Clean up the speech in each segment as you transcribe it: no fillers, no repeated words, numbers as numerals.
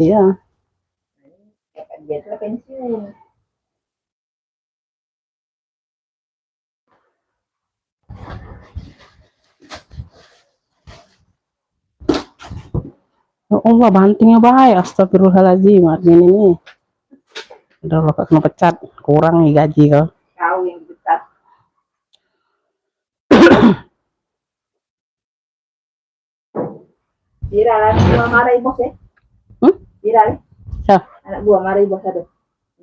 Iya. Biasa pensiun. Ya Allah, bantingnya baik. Astagfirullahaladzim. Ini udah lo kena pecat, kurang nih gaji kau. Kau yang besar. Viral, buah marahin bos ya? Viral. Anak buah marahin bos ada.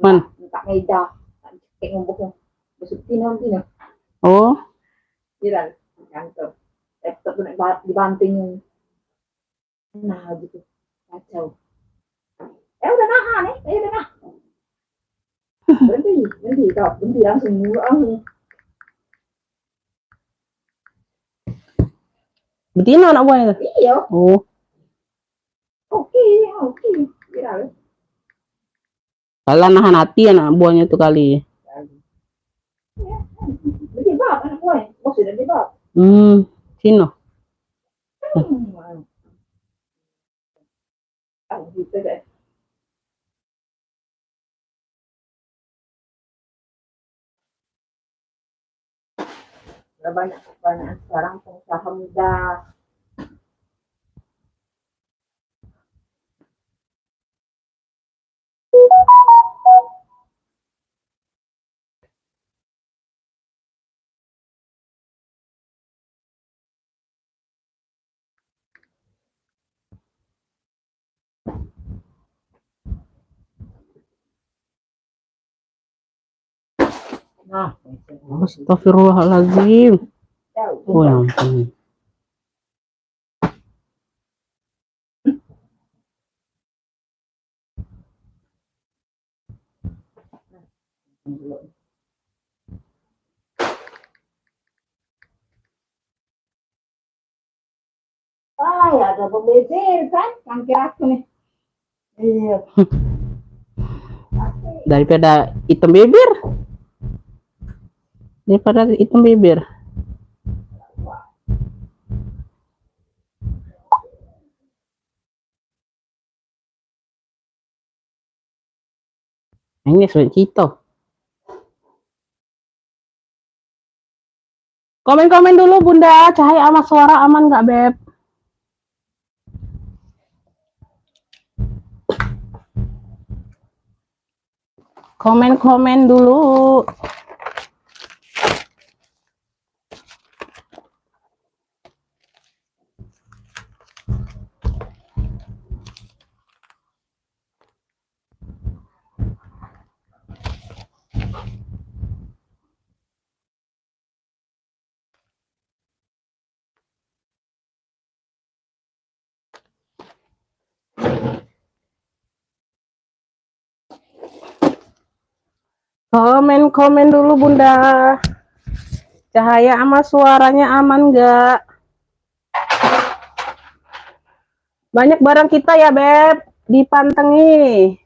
Man. Tak meja. Kayak ngumpulnya. Besok tino. Oh. Viral. Kantor. Laptop dibanting. Nah gitu. Kacau. Udah nahan udah nah. Berhenti langsung. Betina anak buahnya? Iya. Oh. Oke. Viral. Kalau nahan hati anak buahnya tuh kali. Jadi bab anak buahnya. Bos sudah di bab. Sino. Gitu deh. Banyak sekarang pengusaha muda. Nah, Astagfirullahaladzim. Oh ya ampun. ya ada pembezir kan, kangkir aku nih. Iya. Daripada hitam bibir. Ini sudah cito. Komen-komen dulu Bunda, cahaya sama suara aman nggak Beb? Komen-komen dulu. Komen-komen dulu Bunda. Cahaya sama suaranya aman nggak? Banyak barang kita ya Beb, dipantengi.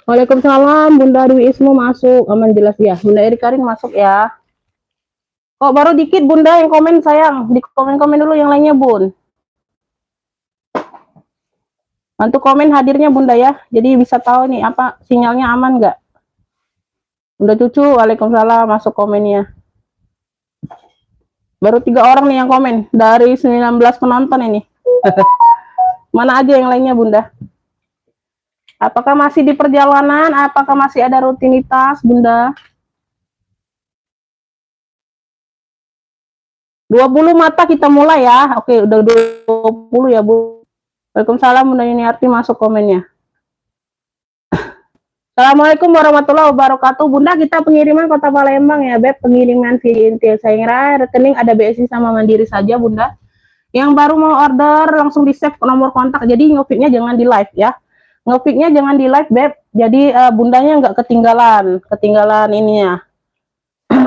Waalaikumsalam, Bunda Dwi Ismu masuk, aman jelas ya. Bunda Eri Karin masuk ya. Kok baru dikit Bunda yang komen sayang, di komen-komen dulu yang lainnya Bun. Bantu komen hadirnya Bunda ya. Jadi bisa tahu nih apa sinyalnya aman nggak. Bunda Cucu, waalaikumsalam, masuk komennya. Baru 3 orang nih yang komen dari 19 penonton ini. Mana aja yang lainnya Bunda? Apakah masih di perjalanan? Apakah masih ada rutinitas Bunda? 20 mata kita mulai ya. Oke, udah 20 ya Bu. Waalaikumsalam Bunda Yuniarti, masuk komennya. Assalamualaikum warahmatullahi wabarakatuh. Bunda, kita pengiriman Kota Palembang ya, Beb. Pengiriman via Intil. Saya kira rekening ada BSI sama Mandiri saja, Bunda. Yang baru mau order langsung di save nomor kontak. Jadi ngefiknya jangan di live ya. Ngefiknya jangan di live, Beb. Jadi bundanya nggak ketinggalan ininya.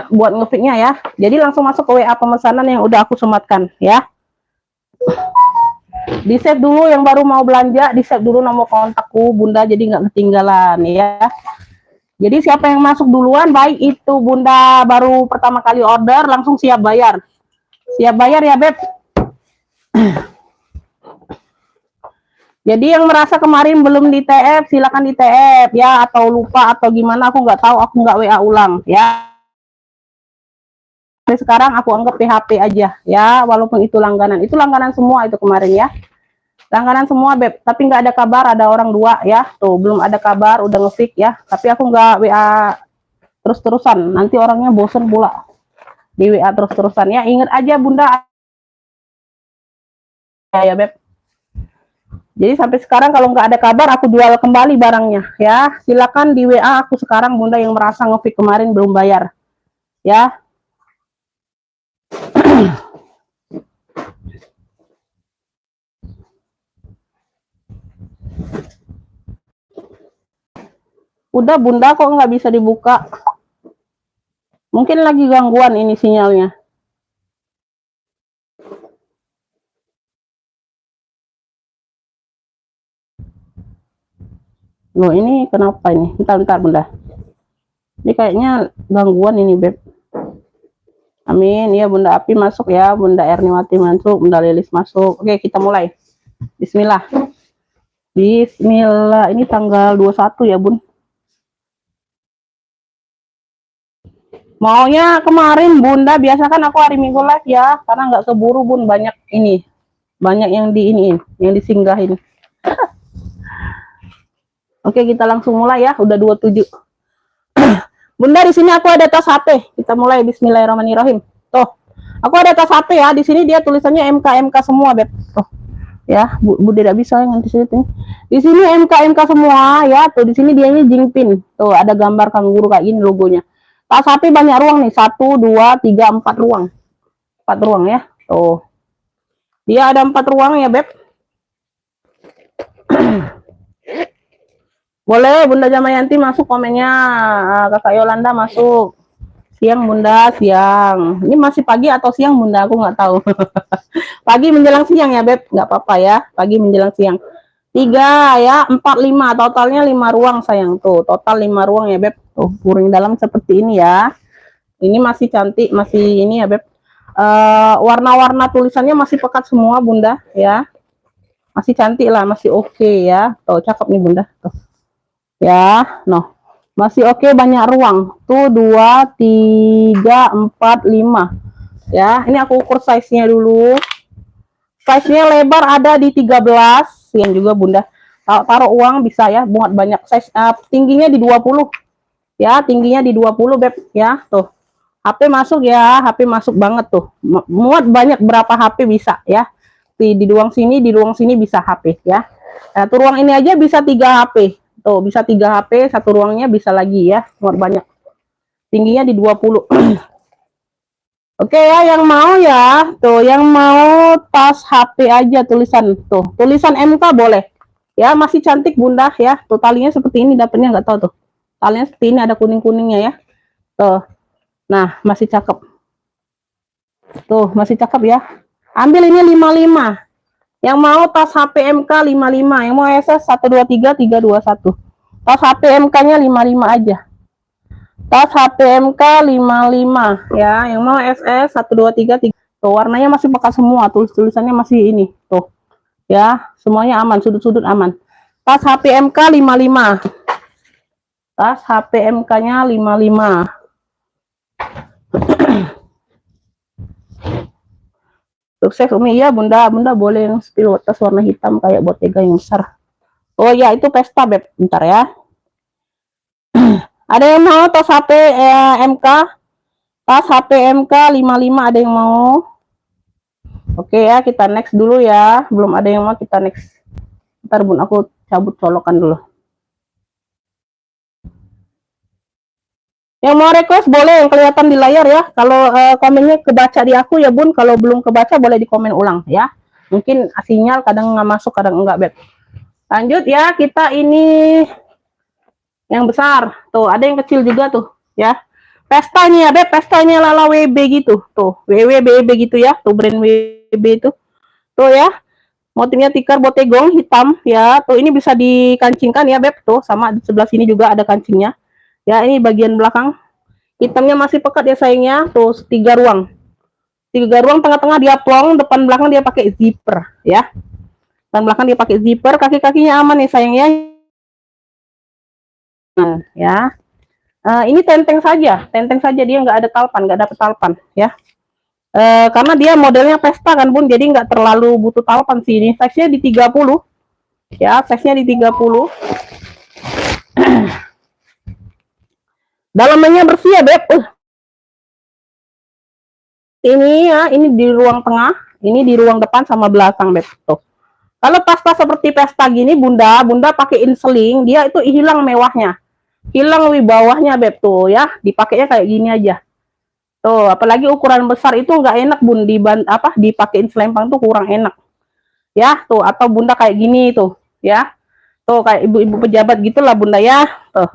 Buat ngefiknya ya. Jadi langsung masuk ke WA pemesanan yang udah aku sematkan ya. Di save dulu yang baru mau belanja, di save dulu nomor kontakku Bunda, jadi nggak ketinggalan ya. Jadi siapa yang masuk duluan, baik itu Bunda baru pertama kali order, langsung siap bayar ya Beb. Jadi yang merasa kemarin belum di TF, silakan di TF ya, atau lupa atau gimana aku nggak tahu, aku nggak WA ulang ya. Sekarang aku anggap PHP aja ya, walaupun itu langganan semua itu kemarin ya. Langganan semua Beb, tapi nggak ada kabar, ada orang 2 ya, tuh belum ada kabar, udah ngefix ya, tapi aku nggak WA terus-terusan, nanti orangnya bosen pula di WA terus-terusan ya. Ingat aja Bunda ya Beb. Jadi sampai sekarang kalau nggak ada kabar, aku jual kembali barangnya ya. Silakan di WA aku sekarang Bunda yang merasa ngefix kemarin belum bayar ya. Udah Bunda, kok nggak bisa dibuka? Mungkin lagi gangguan ini sinyalnya. Loh ini kenapa ini? Bentar Bunda. Ini kayaknya gangguan ini Beb. Amin ya. Bunda Api masuk ya, Bunda Erniwati masuk, Bunda Lilis masuk. Oke, kita mulai. Bismillah. Bismillah. Ini tanggal 21 ya Bun. Maunya kemarin Bunda, biasa kan aku hari Minggu live ya, karena nggak keburu Bun, banyak yang yang disinggahin. Oke, kita langsung mulai ya, udah 27. Bunda, di sini aku ada tas HP. Kita mulai, bismillahirrahmanirrahim. Tuh, aku ada tas HP ya, di sini dia tulisannya MK semua, Beb. Tuh. Ya, Bu tidak bisa yang di sini. Di sini MK semua ya, tuh di sini dia ini Jingpin. Tuh, ada gambar kanguru kayak gini logonya. Tas HP banyak ruang nih, 1 2 3 4 ruang. 4 ruang ya. Tuh. Dia ada 4 ruang ya, Beb. Boleh Bunda Jamayanti masuk komennya, Kakak Yolanda masuk. Siang Bunda, siang. Ini masih pagi atau siang Bunda? Aku nggak tahu. Pagi menjelang siang ya Beb, nggak apa-apa ya. Pagi menjelang siang. 3 ya, 4 5, totalnya 5 ruang sayang tuh. Total 5 ruang ya Beb. Tuh, puring dalam seperti ini ya. Ini masih cantik, masih ini ya Beb. Warna-warna tulisannya masih pekat semua Bunda ya. Masih cantik lah, masih oke ya. Tuh, cakep nih Bunda. Tuh. Ya, no. Masih oke, banyak ruang. Tuh 2 3 4 5. Ya, ini aku ukur size-nya dulu. Size-nya lebar ada di 13, yang juga Bunda. Taruh uang bisa ya, muat banyak size. Tingginya di 20. Ya, tingginya di 20 Beb ya. Tuh. HP masuk ya, HP masuk banget tuh. Muat banyak berapa HP bisa ya. Di ruang sini bisa HP ya. Tuh ruang ini aja bisa 3 HP. Tuh, bisa 3 HP, satu ruangnya bisa lagi ya, muat banyak. Tingginya di 20. Oke ya, yang mau ya, tuh, yang mau tas HP aja tulisan, tuh, tulisan MK boleh. Ya, masih cantik Bunda ya. Tuh, talinya seperti ini, dapatnya nggak tahu tuh. Talinya seperti ini, ada kuning-kuningnya ya. Tuh. Nah, masih cakep. Tuh, masih cakep ya. Ambil ini 55. Yang mau tas HP MK 55, yang mau SS 123 321. Tas HP MK-nya 55 aja. Tas HP MK 55 ya, yang mau SS 123 3. Tuh, warnanya masih pekat semua, tulisannya masih ini. Tuh. Ya, semuanya aman, sudut-sudut aman. Tas HPMK 55. Tas HPMK-nya 55. Sukses Umi. Iya, Bunda. Bunda boleh yang spill tas warna hitam kayak Bottega yang besar. Oh ya, itu pesta, Beb. Bentar ya. Ada yang mau tas HP MK? Tas HP MK 55 ada yang mau? Oke ya, kita next dulu ya. Belum ada yang mau, kita next. Ntar Bun, aku cabut colokan dulu. Yang mau request boleh yang kelihatan di layar ya. Kalau komennya kebaca di aku ya Bun. Kalau belum kebaca boleh di komen ulang ya. Mungkin sinyal kadang nggak masuk, kadang enggak, Beb. Lanjut ya, kita ini yang besar. Tuh, ada yang kecil juga tuh ya. Pesta ini ya, Beb. Pesta ini Lala WB gitu. Tuh, WWBB gitu ya. Tuh brand WB itu. Tuh ya. Motifnya tikar botegong hitam ya. Tuh ini bisa dikancingkan ya, Beb. Tuh sama di sebelah sini juga ada kancingnya. Ya, ini bagian belakang. Hitamnya masih pekat ya sayangnya. Tuh 3 ruang. 3 ruang, tengah-tengah dia plong, depan belakang dia pakai zipper ya. Depan belakang dia pakai zipper, kaki-kakinya aman nih sayangnya. Ya. Ini tenteng saja dia nggak ada talpan, nggak dapet talpan ya. Karena dia modelnya pesta kan Bun, jadi nggak terlalu butuh talpan sih. Ini size-nya di 30 ya, size-nya di 30. Dalamannya bersih ya, Beb. Ini ya, ini di ruang tengah, ini di ruang depan sama belakang, Beb. Tuh. Kalau pasta seperti pesta gini, Bunda pakein seling, dia itu hilang mewahnya. Hilang wibawahnya, Beb, tuh ya. Dipakainya kayak gini aja. Tuh, apalagi ukuran besar itu nggak enak, Bun, dipakein selempang tuh kurang enak. Ya, tuh, atau Bunda kayak gini tuh, ya. Tuh, kayak ibu-ibu pejabat gitulah, Bunda ya. Tuh.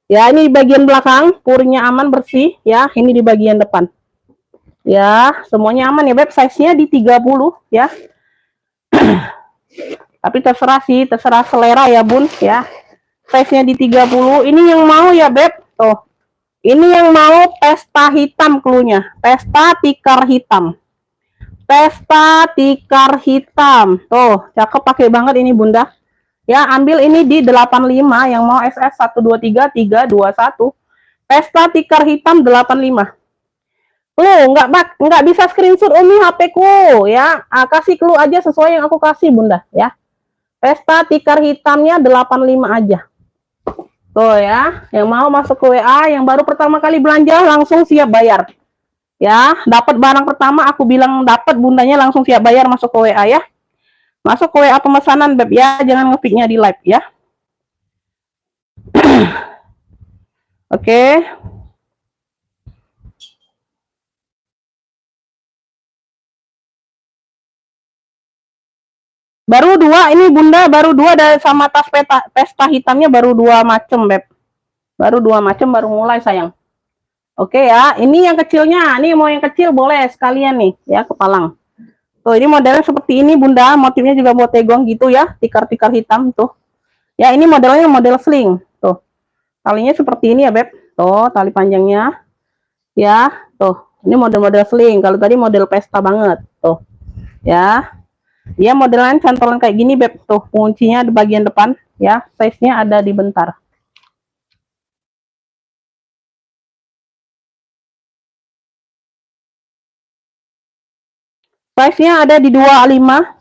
Ya, ini di bagian belakang, purnya aman, bersih, ya. Ini di bagian depan. Ya, semuanya aman ya, Beb. Size-nya di 30 ya. Tapi terserah sih, terserah selera ya, Bun, ya. Size-nya di 30. Ini yang mau ya, Beb. Tuh. Ini yang mau pesta hitam cluenya. Pesta tikar hitam. Pesta tikar hitam. Tuh, cakep pakai banget ini, Bunda. Ya, ambil ini di 85 yang mau SS 123321. Pesta tikar hitam 85. Nggak bisa screenshot Umi HP ku ya. Kasih clue aja sesuai yang aku kasih Bunda ya. Pesta tikar hitamnya 85 aja. Tuh ya, yang mau masuk ke WA, yang baru pertama kali belanja langsung siap bayar. Ya, dapat barang pertama aku bilang dapat, Bundanya langsung siap bayar masuk ke WA ya. Masuk ke WA pemesanan Beb ya, jangan ngefiknya di live ya. Oke. Baru 2 ini Bunda, baru 2 dari sama tas pesta hitamnya baru 2 macam, Beb. Baru 2 macam, baru mulai sayang. Oke ya, ini yang kecilnya. Nih mau yang kecil boleh sekalian nih ya, kepalang. Tuh, ini modelnya seperti ini Bunda, motifnya juga botegong gitu ya, tikar-tikar hitam tuh. Ya, ini modelnya model sling. Tuh. Talinya seperti ini ya, Beb. Tuh, tali panjangnya. Ya, tuh. Ini model-model sling. Kalau tadi model pesta banget. Tuh. Ya. Dia modelan cantolan kayak gini, Beb. Tuh, kuncinya di bagian depan, ya. Size-nya ada di bentar. Size-nya ada di 25.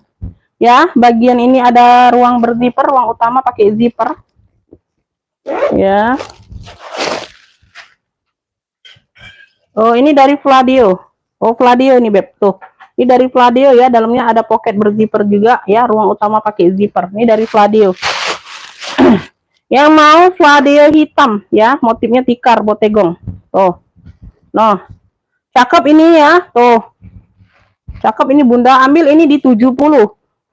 Ya, bagian ini ada ruang berzipper, ruang utama pakai zipper. Ya. Oh, ini dari Fladio. Oh, Fladio nih, Beb. Tuh. Ini dari Fladio ya, dalamnya ada pocket berzipper juga ya, ruang utama pakai zipper. Ini dari Fladio. Yang mau Fladio hitam ya, motifnya tikar botegong. Tuh. Noh. Cakep ini ya, tuh. Cakep ini Bunda, ambil ini di 70.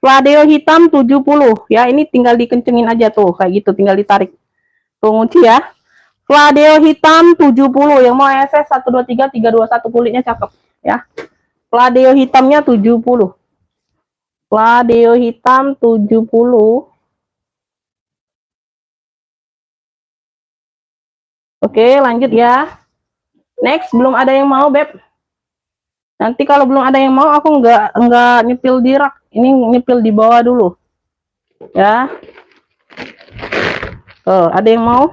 Fladio hitam 70 ya, ini tinggal dikencengin aja tuh, kayak gitu, tinggal ditarik. Tuh kunci ya. Fladio hitam 70, yang mau SS 123321 kulitnya cakep ya. Fladio hitamnya 70. Fladio hitam 70. Oke, lanjut ya. Next, belum ada yang mau, Beb. Nanti kalau belum ada yang mau, aku nggak nyepil di rak. Ini nyepil di bawah dulu. Ya. Oh, ada yang mau?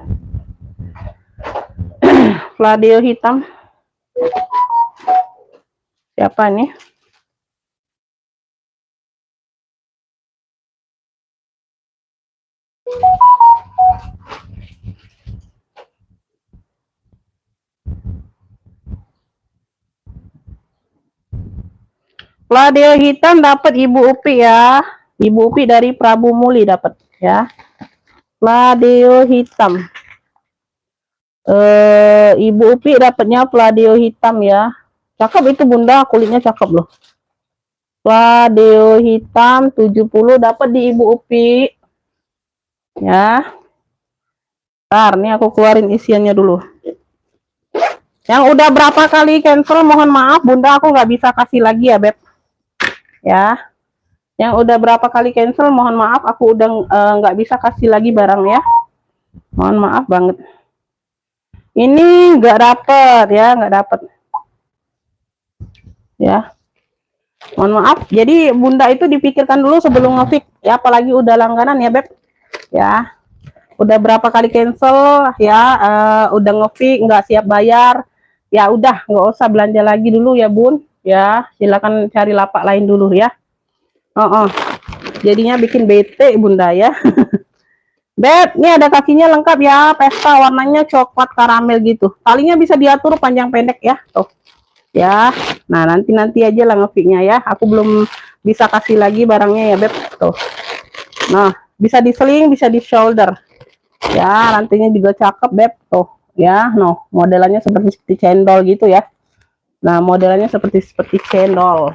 Fladio hitam. Siapa nih? Fladio hitam dapat Ibu Upi ya. Ibu Upi dari Prabu Muli dapat ya. Fladio hitam. Ibu Upi dapatnya Fladio hitam ya. Cakep itu Bunda, kulitnya cakep loh. Fladio hitam 70 dapat di Ibu Upi. Ya. Ntar nih aku keluarin isiannya dulu. Yang udah berapa kali cancel mohon maaf Bunda, aku nggak bisa kasih lagi ya Beb. Ya. Yang udah berapa kali cancel mohon maaf, aku udah nggak bisa kasih lagi barang ya. Mohon maaf banget. Ini nggak dapet ya, nggak dapet. Ya. Mohon maaf. Jadi Bunda itu dipikirkan dulu sebelum ngefix ya, apalagi udah langganan ya Beb. Ya. Udah berapa kali cancel ya, udah ngefix nggak siap bayar. Ya udah nggak usah belanja lagi dulu ya Bun. Ya, silakan cari lapak lain dulu ya. Jadinya bikin bete Bunda ya. Beb, ini ada kakinya lengkap ya, pesta warnanya coklat karamel gitu. Talinya bisa diatur panjang pendek ya, tuh. Ya, nah nanti aja lah ngefixnya ya. Aku belum bisa kasih lagi barangnya ya Beb, tuh. Nah, bisa di sling, bisa di shoulder. Ya, rantingnya juga cakep Beb, tuh. Ya, no, modelannya seperti cendol gitu ya. Nah, modelannya seperti cendol.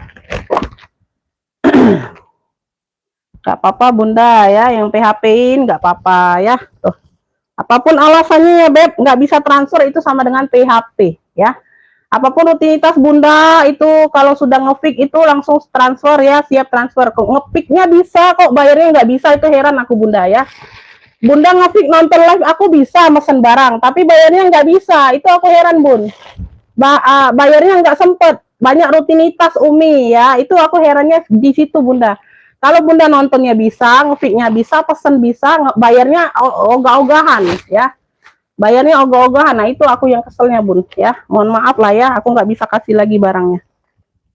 Gak apa-apa Bunda ya, yang PHP-in gak apa-apa ya. Tuh. Apapun alasannya ya Beb, nggak bisa transfer itu sama dengan PHP ya. Apapun rutinitas Bunda itu kalau sudah ngefix itu langsung transfer ya, siap transfer. Kok ngefixnya bisa kok, bayarnya nggak bisa, itu heran aku Bunda ya. Bunda ngefix nonton live aku bisa mesen barang, tapi bayarnya nggak bisa, itu aku heran Bun. Bayarnya nggak sempet, banyak rutinitas Umi ya, itu aku herannya di situ Bunda. Kalau Bunda nontonnya bisa, ngefixnya bisa, pesen bisa, bayarnya ogah-ogahan ya. Bayarnya ogah-ogahan. Nah, itu aku yang keselnya Bun ya. Mohon maaf lah ya, aku nggak bisa kasih lagi barangnya.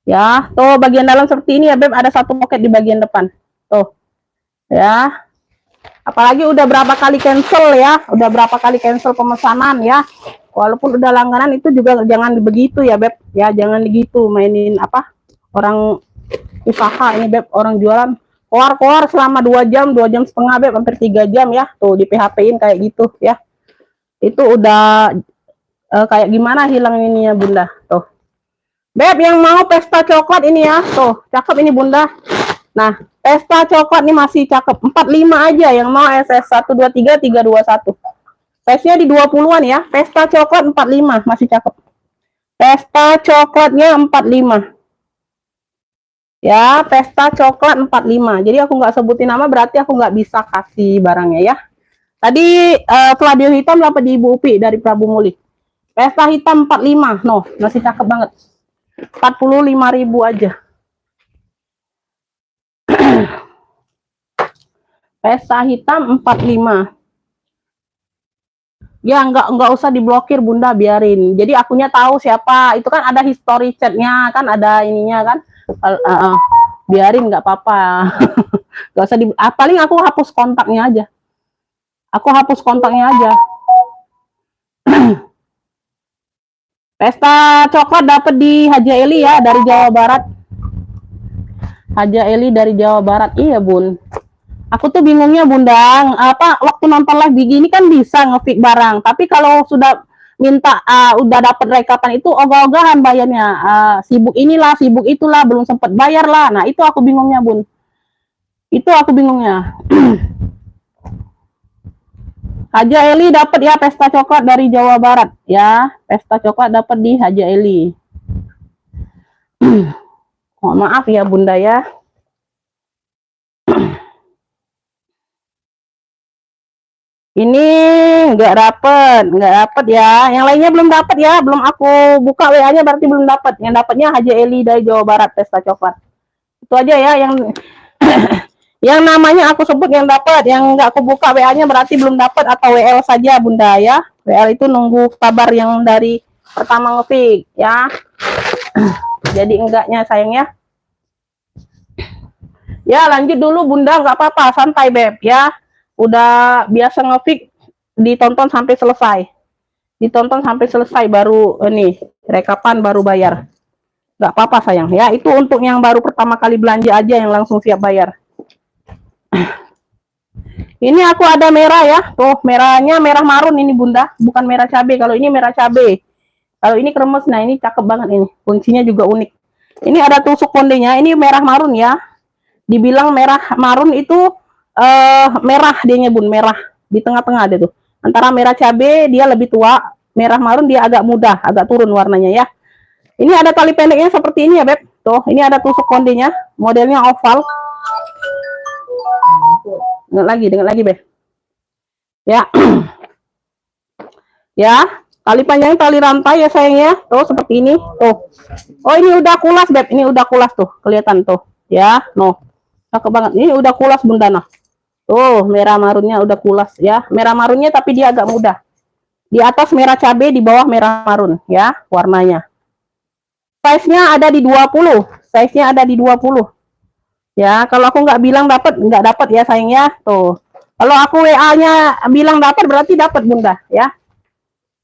Ya, tuh bagian dalam seperti ini ya Beb, ada satu pocket di bagian depan. Tuh. Ya. Apalagi udah berapa kali cancel ya, udah berapa kali cancel pemesanan ya. Walaupun udah langganan itu juga jangan begitu ya Beb. Ya, jangan begitu mainin apa? Orang usaha ini Beb, orang jualan keluar selama 2 jam, 2,5 jam Beb, hampir 3 jam ya. Tuh di PHP-in kayak gitu ya. Itu udah kayak gimana hilang ininya Bunda. Tuh. Beb yang mau pesta coklat ini ya. Tuh, cakep ini Bunda. Nah, pesta coklat ini masih cakep. 45 aja yang mau SS 123 321. Size-nya di 20-an ya. Pesta coklat 45 masih cakep. Pesta coklatnya 45. Ya, pesta coklat 45. Jadi aku nggak sebutin nama, berarti aku nggak bisa kasih barangnya ya. Tadi Fladio hitam dapat di Ibu Upi dari Prabu Muli. Pesta hitam 45. No, masih cakep banget. 45.000 aja. Pesta hitam 45. Ya nggak usah diblokir Bunda, biarin. Jadi akunya tahu siapa. Itu kan ada history chatnya, kan ada ininya kan. Biarin nggak apa-apa. Nggak usah paling aku hapus kontaknya aja. Aku hapus kontaknya aja. Pesta coklat dapat di Haja Eli ya, dari Jawa Barat. Haja Eli dari Jawa Barat. Iya Bun. Aku tuh bingungnya Bundang, apa waktu nonton live begini kan bisa ngefix barang, tapi kalau sudah minta udah dapat rekapan itu ogah-ogahan bayarnya, sibuk inilah sibuk itulah, belum sempat bayar lah. Nah itu aku bingungnya Bun, itu aku bingungnya. Haja Eli dapat ya pesta coklat dari Jawa Barat ya, pesta coklat dapat di Haja Eli. Mohon maaf ya Bunda ya. Ini nggak dapet ya. Yang lainnya belum dapet ya, belum aku buka WA-nya berarti belum dapet. Yang dapatnya Haji Eli dari Jawa Barat pesta coklat. Itu aja ya yang yang namanya aku sebut yang dapat. Yang nggak aku buka WA-nya berarti belum dapat atau WL saja Bunda ya. WL itu nunggu kabar yang dari pertama ngepick ya. Jadi enggaknya sayang ya. Ya lanjut dulu Bunda, nggak apa-apa, santai Beb ya. Udah biasa ngepick, ditonton sampai selesai. Ditonton sampai selesai baru ini rekapan baru bayar. Nggak apa-apa sayang ya. Itu untuk yang baru pertama kali belanja aja yang langsung siap bayar. Ini aku ada merah ya. Tuh merahnya merah marun ini Bunda, bukan merah cabai. Kalau ini merah cabai. Kalau ini kremes, nah ini cakep banget ini. Kuncinya juga unik. Ini ada tusuk kondenya, ini merah marun ya. Dibilang merah marun itu merah dianya Bun, merah di tengah-tengah ada tuh. Antara merah cabai dia lebih tua, merah marun dia agak muda, agak turun warnanya ya. Ini ada tali pendeknya seperti ini ya Beb. Tuh, ini ada tusuk kondenya, modelnya oval. Dengar lagi Beb. Ya. Ya, tali panjang tali rantai ya sayangnya. Tuh seperti ini. Tuh. Oh, ini udah kulas Beb, ini udah kulas tuh, kelihatan tuh. Ya, no. Cakep banget. Ini udah kulas Bunda nah. Tuh, merah marunnya udah kulas ya. Merah marunnya tapi dia agak muda. Di atas merah cabai, di bawah merah marun ya warnanya. Size-nya ada di 20. Size-nya ada di 20. Ya, kalau aku nggak bilang dapat, nggak dapat ya sayangnya. Tuh. Kalau aku WA-nya bilang dapat berarti dapat Bunda ya.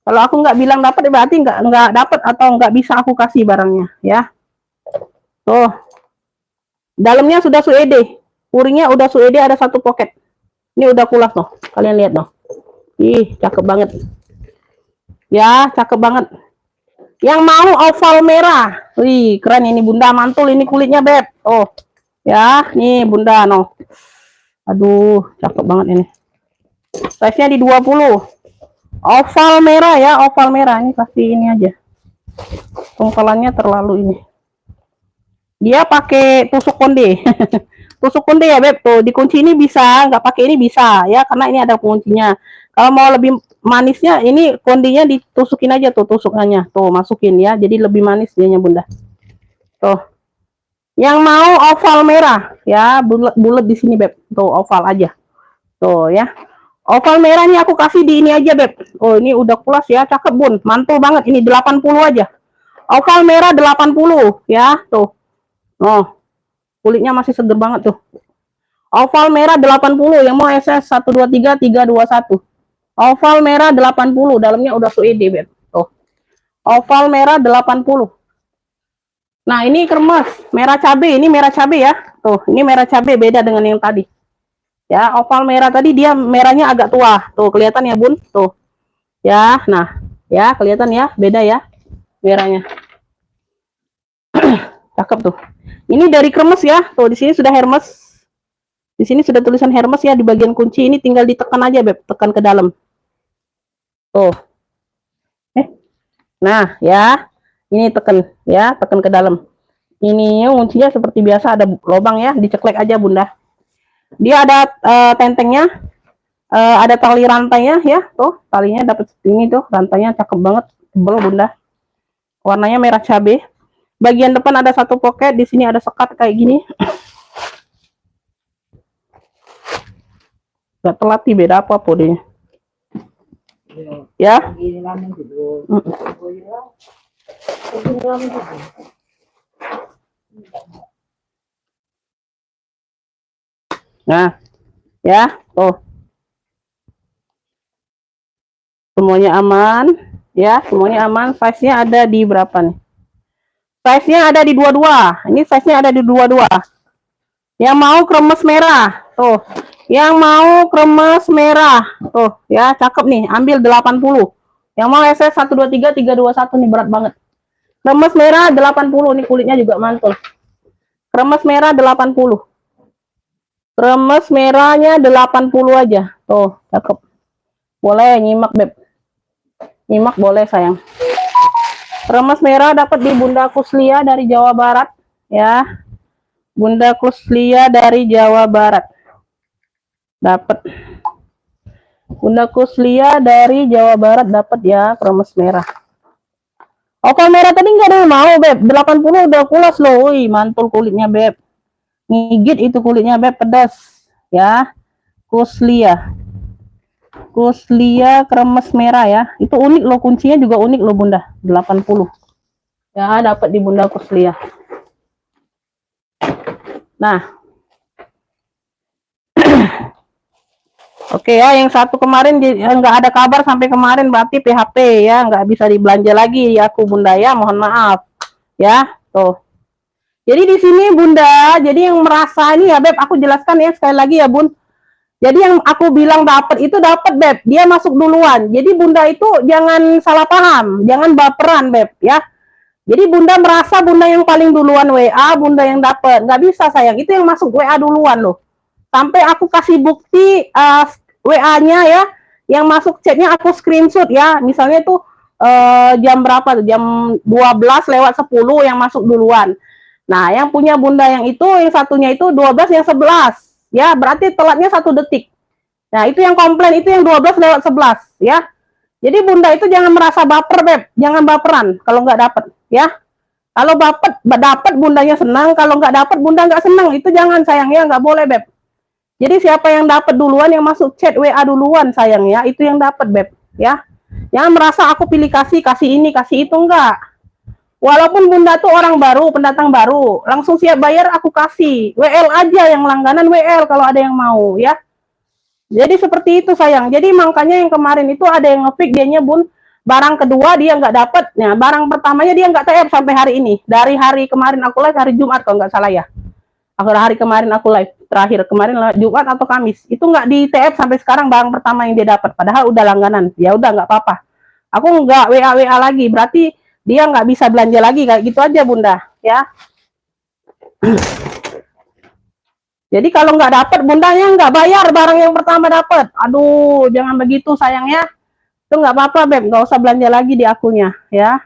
Kalau aku nggak bilang dapat berarti nggak dapat atau nggak bisa aku kasih barangnya ya. Tuh. Dalamnya sudah suede. Puringnya udah suede, ada satu pocket. Ini udah kulas loh. Kalian lihat loh. Ih, cakep banget. Ya, cakep banget. Yang mau oval merah. Wih, keren ini Bunda, mantul ini kulitnya Beb. Oh. Ya, nih Bunda no. Aduh, cakep banget ini. Size-nya di 20. Oval merah ya, oval merah. Ini pasti ini aja. Tongkalannya terlalu ini. Dia pakai tusuk konde. Tusuk konde ya Beb, tuh dikunci ini bisa, nggak pakai ini bisa ya, karena ini ada kuncinya. Kalau mau lebih manisnya, ini kondenya ditusukin aja tuh tusukannya, tuh masukin ya, jadi lebih manis dianya Bunda. Tuh, yang mau oval merah ya, bulat di sini Beb, tuh oval aja, tuh ya. Oval merah nih aku kasih di ini aja Beb. Oh ini udah kulas ya, cakep Bun, mantul banget ini 80 aja. Oval merah 80 ya, tuh. Oh, kulitnya masih seger banget tuh. Oval merah 80, yang mau SS 123 321. Oval merah 80, dalamnya udah suede Beb. Tuh. Oval merah 80. Nah, ini kremes, merah cabai, ini merah cabai ya. Tuh, ini merah cabai beda dengan yang tadi. Ya, oval merah tadi dia merahnya agak tua. Tuh, kelihatan ya, Bun? Tuh. Ya, nah, ya kelihatan ya, beda ya merahnya. Cakep tuh. Ini dari kremes ya. Tuh, di sini sudah Hermes. Di sini sudah tulisan Hermes ya, di bagian kunci ini tinggal ditekan aja Beb, tekan ke dalam. Tuh. Nah, ya. Ini tekan ya, tekan ke dalam. Ini kuncinya seperti biasa ada lubang ya, diceklek aja Bunda. Dia ada tentengnya. Ada tali rantainya ya, tuh talinya dapat ini tuh, rantainya cakep banget, tebel Bunda. Warnanya merah cabai. Bagian depan ada satu pocket, di sini ada sekat kayak gini. Gak terlatih beda apa podenya. Ya. Nah, ya, tuh. Semuanya aman, ya, semuanya aman. Size-nya ada di berapa nih? Size-nya ada di 22. Ini size-nya ada di 22. Yang mau kremes merah, tuh. Yang mau kremes merah, tuh, ya, cakep nih. Ambil 80. Yang mau SS 123 321 nih berat banget. Kremes merah 80, nih kulitnya juga mantul. Kremes merah 80. Kremes merahnya 80 aja. Tuh, cakep. Boleh nyimak, Beb. Nyimak boleh, sayang. Kremes merah dapat di Bunda Kuslia dari Jawa Barat, ya. Bunda Kuslia dari Jawa Barat. Dapat. Bunda Kuslia dari Jawa Barat dapat ya, kremes merah. Oval merah tadi nggak ada yang mau, Beb. 80 udah pulas loh. Wih, mantul kulitnya, Beb. Ngigit itu kulitnya, Beb, pedas. Ya, Kuslia. Kuslia kremes merah ya. Itu unik loh, kuncinya juga unik loh, Bunda. 80. Ya, dapat di Bunda Kuslia. Nah, oke ya, yang satu kemarin nggak ada kabar sampai kemarin, berarti PHP ya, nggak bisa dibelanja lagi ya aku Bunda ya, mohon maaf ya. Tuh. Jadi di sini Bunda, jadi yang merasa ini ya Beb, aku jelaskan ya sekali lagi ya Bun. Jadi yang aku bilang dapat itu dapat Beb, dia masuk duluan. Jadi Bunda itu jangan salah paham, jangan baperan Beb ya. Jadi Bunda merasa Bunda yang paling duluan WA, Bunda yang dapat. Nggak bisa sayang, itu yang masuk WA duluan loh. Sampai aku kasih bukti WA-nya ya, yang masuk chatnya aku screenshot ya. Misalnya itu jam berapa tuh? Jam 12:10 yang masuk duluan. Nah, yang punya Bunda yang satunya itu 12 yang 11. Ya, berarti telatnya 1 detik. Nah, itu yang komplain, itu yang 12:11 ya. Jadi Bunda itu jangan merasa baper, Beb. Jangan baperan kalau nggak dapat, ya. Kalau dapat Bundanya senang, kalau nggak dapat Bunda nggak senang. Itu jangan sayang ya, nggak boleh, Beb. Jadi siapa yang dapat duluan, yang masuk chat WA duluan sayang ya, itu yang dapat Beb, ya. Jangan merasa aku pilih kasih ini, kasih itu, enggak. Walaupun Bunda tuh orang baru, pendatang baru, langsung siap bayar aku kasih. WL aja, yang langganan WL kalau ada yang mau ya. Jadi seperti itu sayang. Jadi makanya yang kemarin itu ada yang nge-pick dianya Bun, barang kedua dia nggak dapat. Nah, barang pertamanya dia nggak TF sampai hari ini. Dari hari kemarin aku live hari Jumat kalau nggak salah ya. Hari kemarin aku live terakhir kemarin Jumat atau Kamis itu nggak di TF sampai sekarang barang pertama yang dia dapat, padahal udah langganan. Ya udah nggak apa-apa, aku nggak WA lagi, berarti dia nggak bisa belanja lagi, kayak gitu aja Bunda ya. Jadi kalau nggak dapat Bundanya nggak bayar barang yang pertama dapat. Aduh, jangan begitu sayang ya. Itu nggak apa-apa Beb, nggak usah belanja lagi di akunnya ya.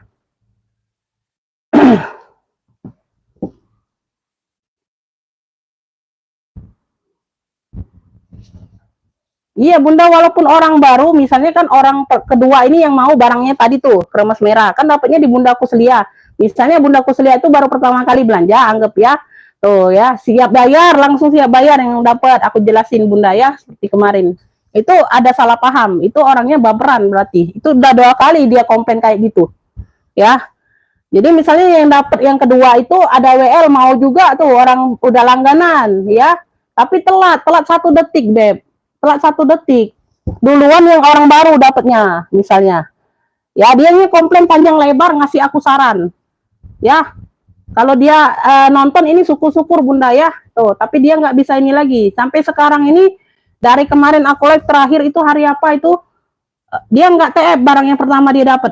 Iya Bunda, walaupun orang baru, misalnya kan orang kedua ini yang mau barangnya tadi tuh, kremes merah, kan dapatnya di Bunda Kuslia. Misalnya Bunda Kuslia itu baru pertama kali belanja, anggap ya. Tuh ya, siap bayar, langsung siap bayar yang dapat. Aku jelasin Bunda ya, seperti kemarin. Itu ada salah paham, itu orangnya baperan berarti. Itu udah 2 kali dia komplain kayak gitu. Ya. Jadi misalnya yang dapat yang kedua itu ada WL mau juga tuh, orang udah langganan ya. Tapi telat 1 detik, Beb. Telat 1 detik. Duluan yang orang baru dapatnya, misalnya. Ya, dia ini komplain panjang lebar ngasih aku saran. Ya, kalau dia nonton ini syukur-syukur Bunda ya. Tuh, tapi dia nggak bisa ini lagi. Sampai sekarang ini dari kemarin aku live terakhir itu hari apa itu dia nggak TF barang yang pertama dia dapat.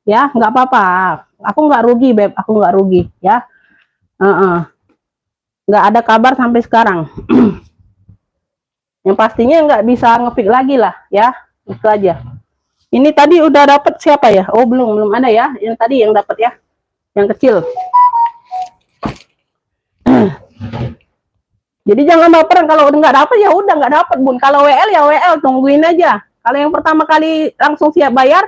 Ya, nggak apa-apa. Aku nggak rugi, Beb. Aku nggak rugi ya. Nggak ada kabar sampai sekarang. Yang pastinya nggak bisa ngepick lagi lah ya. Itu aja. Ini tadi udah dapat siapa ya? Oh, belum ada ya. Yang tadi yang dapat ya. Yang kecil. Jadi jangan baperan, kalau udah nggak dapat ya udah nggak dapat Bun. Kalau WL ya WL, tungguin aja. Kalau yang pertama kali langsung siap bayar,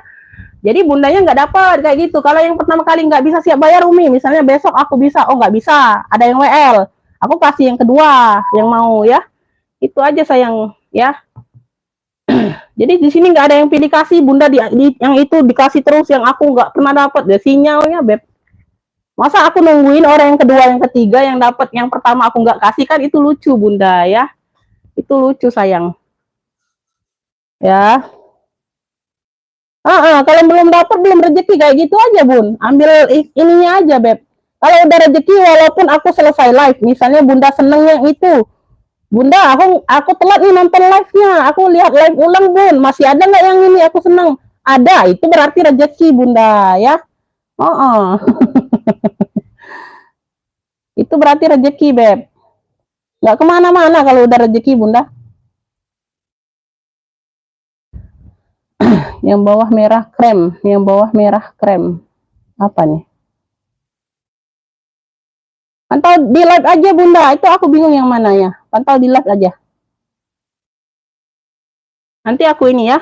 jadi Bundanya nggak dapat kayak gitu. Kalau yang pertama kali nggak bisa siap bayar Umi, misalnya besok aku bisa, oh nggak bisa, ada yang WL, aku kasih yang kedua yang mau ya. Itu aja sayang ya. Jadi di sini nggak ada yang pilih kasih Bunda, yang itu dikasih terus, yang aku nggak pernah dapat ya sinyalnya Beb. Masa aku nungguin orang yang kedua, yang ketiga yang dapat, yang pertama aku nggak kasih, kan itu lucu Bunda ya. Itu lucu sayang. Ya. Kalau belum dapat, belum rezeki kayak gitu aja Bun. Ambil ininya aja Beb. Kalau udah rezeki, walaupun aku selesai live, misalnya Bunda seneng yang itu, Bunda, aku telat nih nonton live-nya, aku lihat live ulang Bun, masih ada nggak yang ini aku seneng? Ada, itu berarti rezeki Bunda ya. Itu berarti rezeki Beb. Nggak kemana-mana kalau udah rezeki Bunda. Yang bawah merah krem, yang bawah merah krem. Apa nih? Pantau di live aja Bunda, itu aku bingung yang mana ya. Pantau di live aja. Nanti aku ini ya.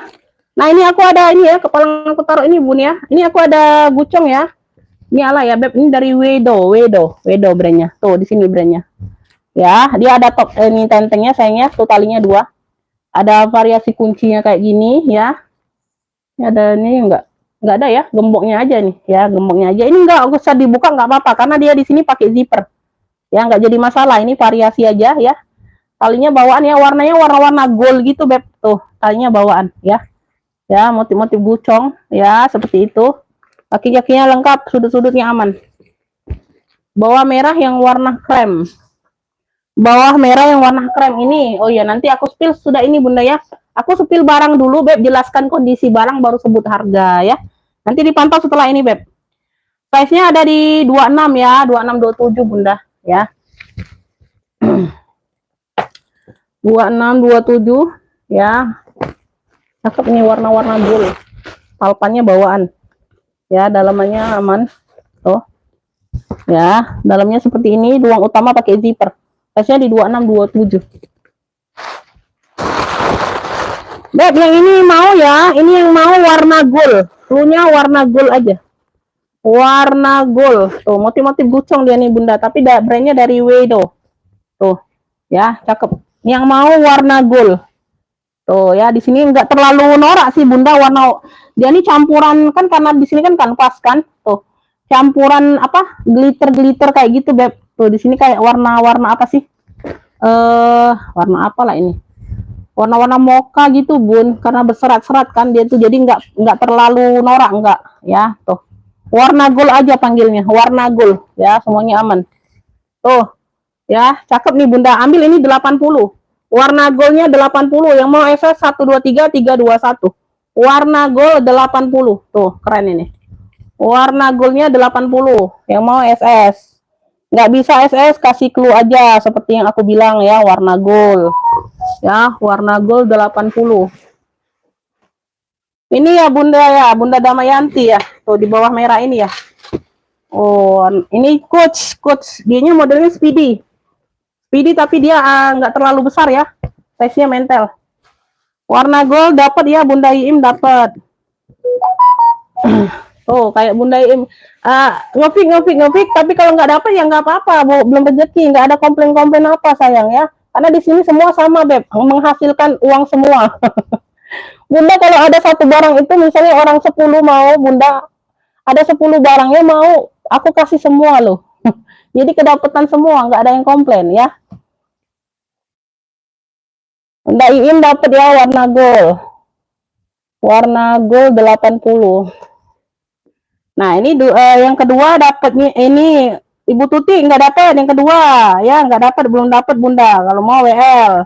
Nah, ini aku ada ini ya, kepala aku taruh ini Bun ya. Ini aku ada gucong ya. Ini ala ya, Beb. Ini dari Wedo brandnya. Tuh, di sini brandnya. Ya, dia ada top ini tentengnya sayangnya, tuh talinya 2. Ada variasi kuncinya kayak gini ya. Ini ada ini enggak ada ya, gemboknya aja nih ya, gemboknya aja. Ini enggak usah dibuka enggak apa-apa karena dia di sini pakai zipper. Ya, enggak jadi masalah. Ini variasi aja ya. Talinya bawaan ya, warnanya warna-warna gold gitu, Beb. Tuh, talinya bawaan ya. Ya, motif-motif gucong ya, seperti itu. Kaki-kakinya lengkap, sudut-sudutnya aman. Bawah merah yang warna krem. Bawah merah yang warna krem ini. Oh iya, nanti aku spill sudah ini Bunda ya. Aku spill barang dulu, Beb, jelaskan kondisi barang baru sebut harga ya. Nanti dipantau setelah ini, Beb. Size-nya ada di 26 ya, 26 27 Bunda ya. 26 27 ya. Cakep ini warna-warna gold. Palpannya bawaan. Ya, dalamannya aman. Tuh. Ya, dalamnya seperti ini, ruang utama pakai zipper. Size-nya di 26 27. Beb, yang ini mau ya, ini yang mau warna gold. Cluenya warna gold aja. Warna gold. Tuh, motif-motif gucong dia nih Bunda, tapi brandnya dari Wedo. Tuh. Ya, cakep. Yang mau warna gold. Tuh ya, di sini enggak terlalu norak sih Bunda warna. Dia ini campuran kan karena di sini kan kanvas kan. Tuh. Campuran apa? Glitter-glitter kayak gitu, Beb. Tuh di sini kayak warna-warna apa sih? Warna apa lah ini? Warna-warna mocha gitu, Bun. Karena berserat-serat kan dia tuh jadi enggak terlalu norak enggak, ya. Tuh. Warna gold aja panggilnya, warna gold ya, semuanya aman. Tuh. Ya, cakep nih Bunda. Ambil ini 80. Warna goldnya 80. Yang mau SS 123 321. Warna gold 80. Tuh, keren ini. Warna goldnya 80. Yang mau SS. Nggak bisa SS, kasih clue aja. Seperti yang aku bilang ya, warna gold. Ya, warna gold 80. Ini ya Bunda ya, Bunda Damayanti ya. Tuh, di bawah merah ini ya. Oh, ini coach. Dianya modelnya Speedy. Speedy tapi dia nggak terlalu besar ya. Size-nya mentel. Warna gold dapat ya, Bunda Iim dapat. Tuh, kayak Bunda Iim ngepik tapi kalau nggak dapat ya nggak apa-apa, belum rezeki, nggak ada komplain-komplain apa sayang ya. Karena di sini semua sama, Beb, menghasilkan uang semua. Bunda kalau ada satu barang itu misalnya orang 10 mau, Bunda ada 10 barangnya mau, aku kasih semua loh. Jadi kedapatan semua, nggak ada yang komplain ya. Bunda Iin dapat ya warna gold. Warna gold 80. Nah, ini yang kedua dapatnya ini Ibu Tuti nggak dapat yang kedua ya, nggak dapat, belum dapat Bunda. Kalau mau WL.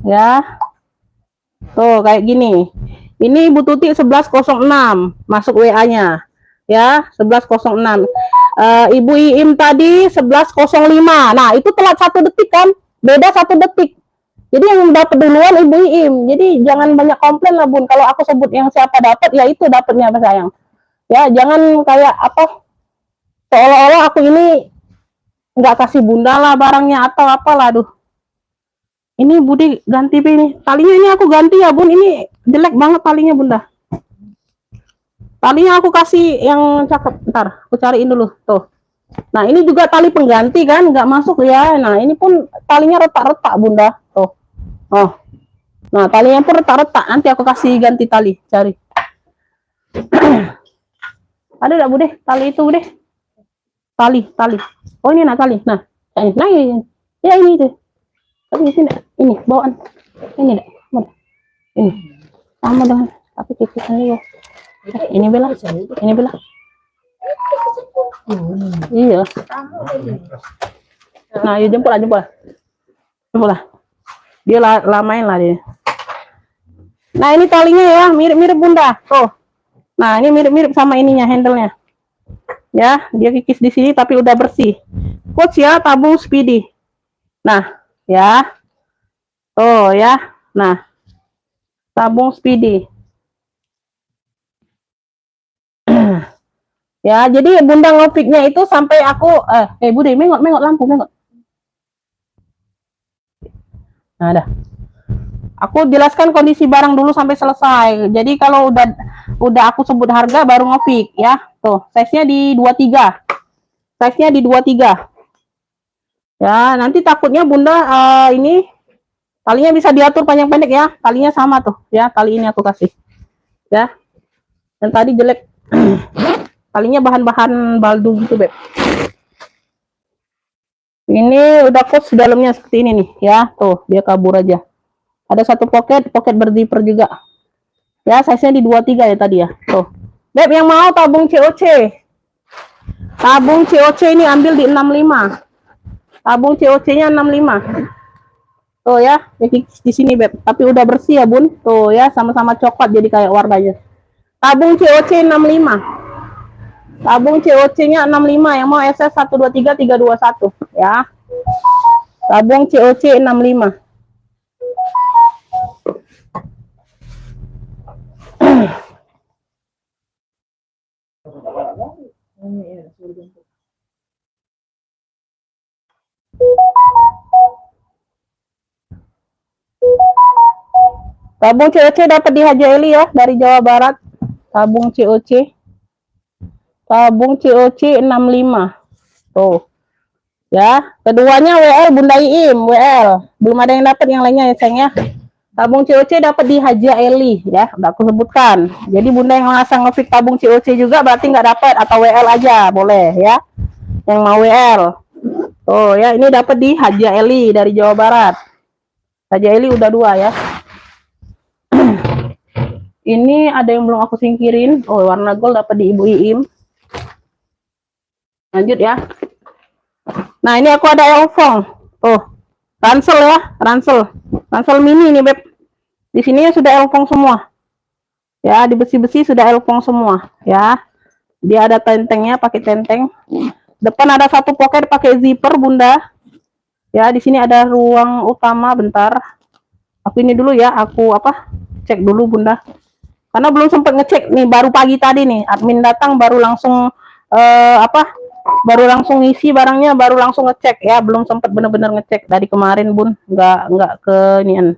Ya. Tuh kayak gini. Ini Ibu Tuti 1106 masuk WA-nya. Ya, 1106. Ibu Iim tadi 1105. Nah, itu telat 1 detik kan? Beda 1 detik. Jadi yang dapat duluan Ibu Iim. Jadi jangan banyak komplain lah Bun. Kalau aku sebut yang siapa dapat, ya itu dapatnya apa sayang. Ya, jangan kayak apa seolah-olah aku ini nggak kasih Bunda lah barangnya atau apalah. Aduh. Ini Budi ganti ini. Talinya ini aku ganti ya Bun. Ini jelek banget talinya Bunda. Talinya aku kasih yang cakep. Ntar aku cariin dulu. Tuh. Nah, ini juga tali pengganti kan, nggak masuk ya. Nah, ini pun talinya retak-retak Bunda. Tuh. Oh. Nah, talinya pun retak-retak. Nanti aku kasih ganti tali. Cari. Ada enggak Bude? Tali itu Bude? Tali. Oh, ini nah tali. Nah, ini. Ya ini tuh. Tapi ini bawaan. Ini enggak. Ini. Sama dengan tapi tipisan dia. Ini Bella. Ini Bella. Iya. Nah, yuk jempol lah. Dia lamain lah dia. Nah, ini talinya ya, mirip-mirip Bunda. Tuh. Nah, ini mirip-mirip sama ininya, handle-nya. Ya, dia kikis di sini tapi udah bersih. Coach ya, tabung Speedy. Nah, ya. Tuh ya. Nah. Tabung Speedy. Ya, jadi Bunda ngopiknya itu sampai aku Bude, mengok lampu. Nah, dah. Aku jelaskan kondisi barang dulu sampai selesai. Jadi kalau udah aku sebut harga baru nge-pick ya. Tuh, size-nya di 23. Size-nya di 23. Ya, nanti takutnya Bunda ini talinya bisa diatur panjang pendek ya. Talinya sama tuh ya. Tali ini aku kasih. Ya. Dan tadi jelek. Talinya bahan-bahan baldu gitu, Beb. Ini udah coach dalamnya seperti ini nih ya. Tuh, dia kabur aja. Ada satu pocket berzipper juga. Ya, size-nya di 23 ya tadi ya. Tuh. Beb, yang mau tabung COC. Tabung COC ini ambil di 65. Tabung COC-nya 65. Tuh ya, di sini Beb. Tapi udah bersih ya, Bun. Tuh ya, sama-sama coklat jadi kayak warnanya. Tabung COC 65. Tabung COC-nya 65, yang mau SS 123 321 ya. Tabung COC 65. Tabung COC dapat di Haji Eli ya, dari Jawa Barat. Tabung COC. Tabung COC 65. Tuh. Ya, keduanya WL Bunda Iim, WL. Belum ada yang dapat yang lainnya ya, sayang ya. Tabung COC dapat di Haji Eli ya, udah aku sebutkan. Jadi Bunda yang langsung nge-fix tabung COC juga berarti nggak dapat, atau WL aja boleh ya. Yang mau WL. Oh ya, ini dapat di Haji Eli dari Jawa Barat. Haji Eli udah 2 ya. Ini ada yang belum aku singkirin. Oh, warna gold dapat di Ibu Iim. Lanjut ya. Nah, ini aku ada elfong. Oh, ransel ya, ransel. Ransel mini nih, Beb. Di sini sudah elfong semua. Ya, di besi-besi sudah elfong semua, ya. Dia ada tentengnya, pakai tenteng. Depan ada satu pocket pakai zipper, Bunda. Ya, di sini ada ruang utama, bentar. Aku ini dulu ya, aku cek dulu, Bunda. Karena belum sempat ngecek nih, baru pagi tadi nih, admin datang baru langsung baru langsung ngisi barangnya, baru langsung ngecek ya, belum sempat bener-bener ngecek dari kemarin, Bun. Nggak ke nian.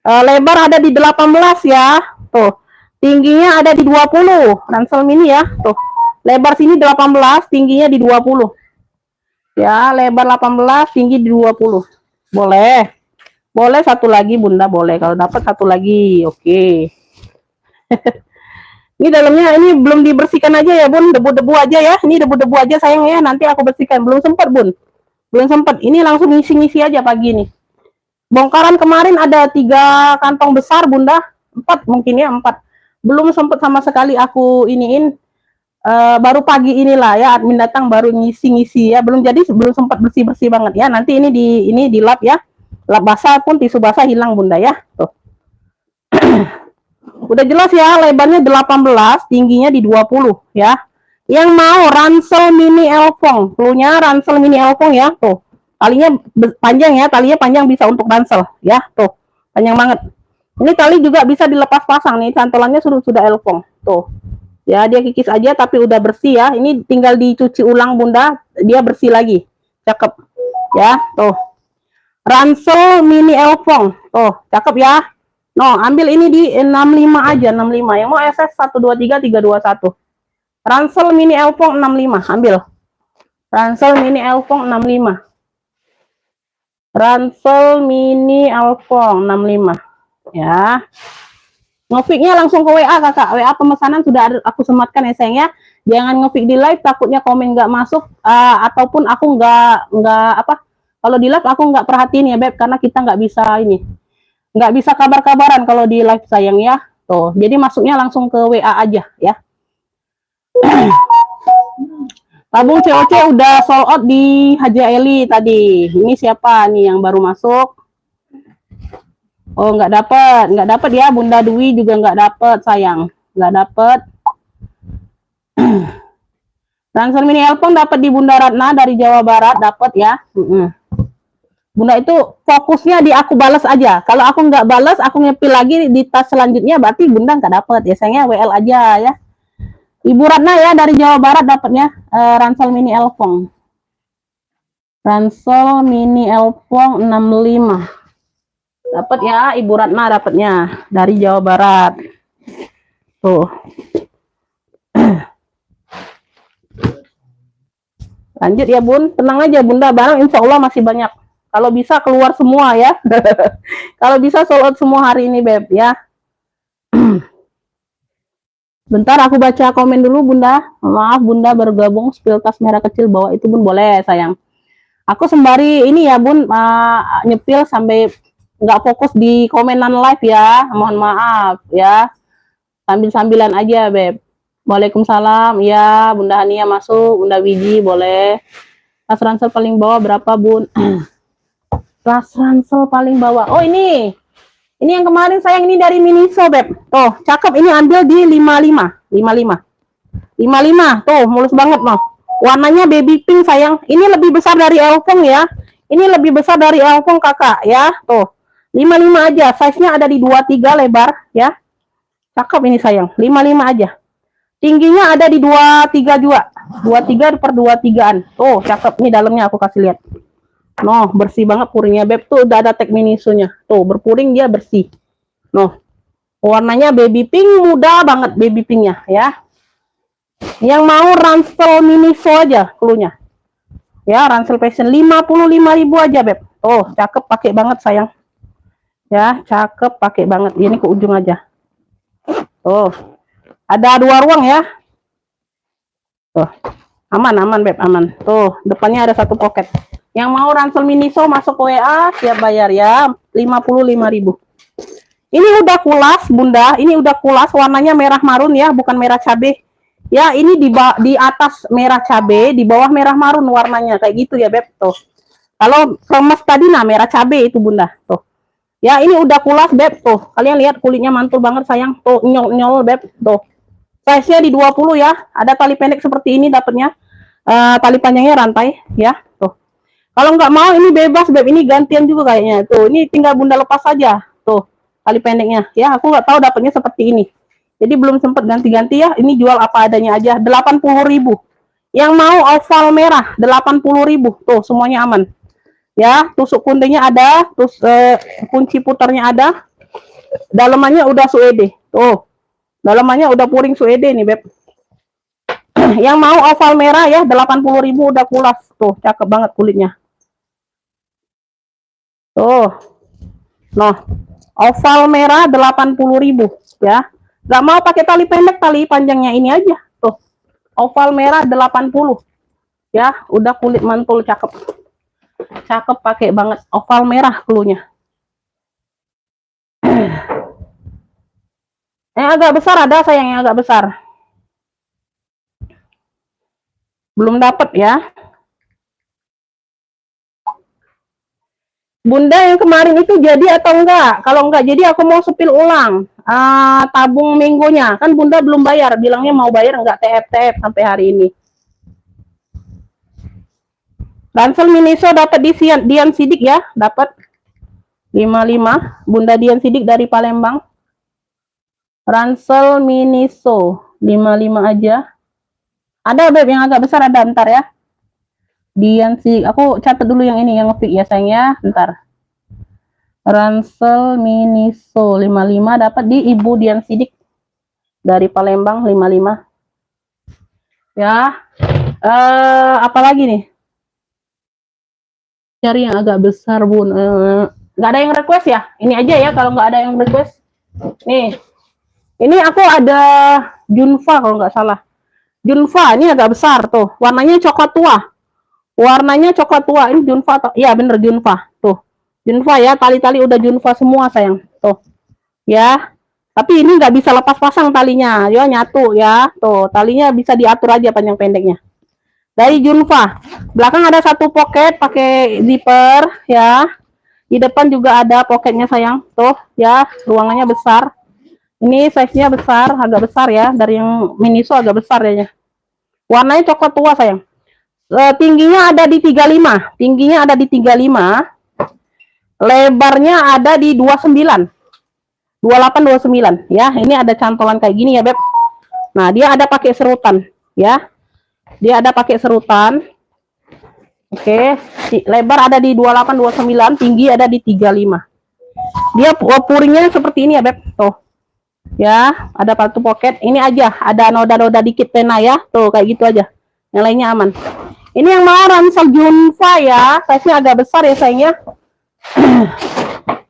Lebar ada di 18 ya. Tuh. Tingginya ada di 20. Ransel mini ya. Tuh. Lebar sini 18, tingginya di 20. Ya, lebar 18, tinggi di 20. Boleh. Boleh satu lagi, Bunda, boleh. Kalau dapat satu lagi, oke. Ini dalamnya ini belum dibersihkan aja ya, Bun. Debu-debu aja ya. Ini debu-debu aja sayang ya. Nanti aku bersihkan. Belum sempat, Bun. Belum sempat. Ini langsung ngisi-ngisi aja pagi nih. Bongkaran kemarin ada 3 kantong besar, Bunda. 4 mungkin ya, 4. Belum sempat sama sekali aku iniin. Baru pagi inilah ya, admin datang baru ngisi-ngisi ya. Belum sempat bersih-bersih banget ya. Nanti ini di lap ya. Lap basah pun tisu basah hilang, Bunda ya. Tuh. Udah jelas ya, lebarnya 18, tingginya di 20 ya. Yang mau ransel mini elfong, punya ransel mini elfong ya, tuh. Talinya panjang ya, talinya panjang bisa untuk ransel ya, tuh. Panjang banget. Ini tali juga bisa dilepas pasang nih, cantolannya sudah elfong, tuh. Ya, dia kikis aja tapi udah bersih ya. Ini tinggal dicuci ulang, Bunda, dia bersih lagi. Cakep. Ya, tuh. Ransel mini elfong, tuh, cakep ya. No, ambil ini di 65 aja, 65. Yang mau SS 123 321. Ransel mini elfong 65, ambil. Ransel mini elfong 65. Ransel mini elfong 65. Ya. Nge-fix-nya langsung ke WA, Kakak. WA pemesanan sudah aku sematkan ya, sayang ya. Jangan nge-fix di live, takutnya komen nggak masuk ataupun aku nggak kalau di live aku nggak perhatiin ya, Beb, karena kita nggak bisa ini. Nggak bisa kabar-kabaran kalau di live, sayang ya. Tuh, jadi masuknya langsung ke WA aja ya. Tabung COC udah sold out di Haji Eli tadi. Ini siapa nih yang baru masuk? Oh, nggak dapat ya. Bunda Dwi juga nggak dapat, sayang. Nggak dapat. Ransel mini elfong dapat di Bunda Ratna dari Jawa Barat, dapat ya. Bunda itu fokusnya di aku balas aja. Kalau aku nggak balas, aku ngepil lagi di tas selanjutnya, berarti Bunda nggak dapet. Ya, sayangnya WL aja ya. Ibu Ratna ya dari Jawa Barat dapatnya ransel mini elfong. Ransel mini elfong 65. Dapat ya, Ibu Ratna dapatnya dari Jawa Barat. Tuh. Lanjut ya Bun, tenang aja Bunda, barang insya Allah masih banyak. Kalau bisa keluar semua ya. Kalau bisa sold out semua hari ini Beb ya. Bentar aku baca komen dulu Bunda. Maaf Bunda baru gabung, spill tas merah kecil bawa itu Bun, boleh sayang. Aku sembari ini ya Bun, nyepil sampai nggak fokus di komenan live ya. Mohon maaf ya. Sambil-sambilan aja Beb. Waalaikumsalam. Ya, Bunda Hania masuk, Bunda Wiji boleh. Tas ransel paling bawah berapa Bun? Tas ransel paling bawah. Oh ini. Ini yang kemarin sayang, ini dari Miniso Beb. Tuh, cakep, ini ambil di 55. 55. 55. Tuh, mulus banget loh. Warnanya baby pink sayang. Ini lebih besar dari Elfong ya. Ini lebih besar dari Elfong Kakak ya. Tuh. 55 aja. Size-nya ada di 23 lebar ya. Cakep ini sayang. 55 aja. Tingginya ada di 23 juga. 23 per 23-an. Tuh, cakep. Ini dalamnya aku kasih lihat. Noh, bersih banget puringnya Beb. Tuh udah ada tag Miniso-nya. Tuh, berpuring dia bersih. Noh. Warnanya baby pink, muda banget baby pinknya ya. Yang mau ransel Miniso aja cluenya. Ya, ransel fashion 55.000 aja Beb. Tuh, cakep pakai banget sayang. Ya, cakep pakai banget. Ini ke ujung aja. Tuh. Ada 2 ruang ya. Tuh. Aman Beb, aman. Tuh, depannya ada 1 pocket. Yang mau ransel Miniso masuk WA, siap bayar ya. 55.000. Ini udah kulas Bunda, ini udah kulas, warnanya merah marun ya, bukan merah cabe. Ya, ini di atas merah cabe, di bawah merah marun warnanya kayak gitu ya Beb. Tuh. Kalau kremes tadi nah merah cabe itu Bunda. Tuh. Ya, ini udah kulas Beb. Tuh. Kalian lihat kulitnya mantul banget sayang. Tuh, nyol-nyol Beb. Tuh. Size-nya di 20 ya. Ada tali pendek seperti ini dapatnya. Tali panjangnya rantai ya. Tuh. Kalau nggak mau ini bebas Beb. Ini gantian juga kayaknya. Tuh, ini tinggal Bunda lepas saja. Tuh, tali pendeknya. Ya, aku nggak tahu dapatnya seperti ini. Jadi belum sempat ganti-ganti ya. Ini jual apa adanya aja. 80.000. Yang mau oval merah 80.000. Tuh, semuanya aman. Ya, tusuk kuntinya ada, terus kunci putarnya ada. Dalamannya udah suede. Tuh. Dalamannya udah puring suede nih, Beb. Yang mau oval merah ya 80.000 udah kulas. Tuh, cakep banget kulitnya. Tuh. Noh. Oval merah 80.000 ya. Gak mau pakai tali pendek, tali panjangnya ini aja. Tuh. Oval merah 80. Ya, udah kulit mantul cakep. Cakep pakai banget oval merah cluenya. Yang agak besar ada sayang, yang agak besar. Belum dapat ya. Bunda yang kemarin itu jadi atau enggak? Kalau enggak jadi aku mau sepil ulang. Tabung minggunya. Kan Bunda belum bayar, bilangnya mau bayar enggak TF sampai hari ini. Ransel Miniso dapat di Dian Sidik ya, dapat 55. Bunda Dian Sidik dari Palembang. Ransel Miniso 55 aja. Ada Beb yang agak besar, ada ntar ya. Dian Sidik, aku catat dulu yang ini yang ngepick ya sayang ya, ntar. Ransel Miniso 55 dapat di Ibu Dian Sidik dari Palembang 55. Ya. Apalagi nih? Cari yang agak besar Bun. Nggak ada yang request ya? Ini aja ya kalau nggak ada yang request. Nih. Ini aku ada Junfa kalau nggak salah. Junfa ini agak besar tuh. Warnanya coklat tua. Warnanya coklat tua. Ini Junfa atau? Iya bener Junfa. Tuh. Junfa ya. Tali-tali udah Junfa semua sayang. Tuh. Ya. Tapi ini nggak bisa lepas pasang talinya. Ya nyatu ya. Tuh. Talinya bisa diatur aja panjang pendeknya. Dari Junfa. Belakang ada 1 pocket pakai zipper ya. Di depan juga ada pocketnya sayang. Tuh ya, ruangannya besar. Ini size-nya besar, agak besar ya. Dari yang Miniso agak besar ya. Warnanya coklat tua sayang. Tingginya ada di 35. Tingginya ada di 35. Lebarnya ada di 29. 28 29 ya. Ini ada cantolan kayak gini ya, Beb. Nah, dia ada pakai serutan ya. Dia ada pakai serutan. Oke, lebar ada di 28 29, tinggi ada di 35. Dia puringnya seperti ini ya, Beb. Tuh. Ya, ada satu pocket. Ini aja, ada noda-noda dikit pena ya. Tuh, kayak gitu aja. Yang lainnya aman. Ini yang mau ransel Junfa ya. Size-nya agak besar ya sayangnya.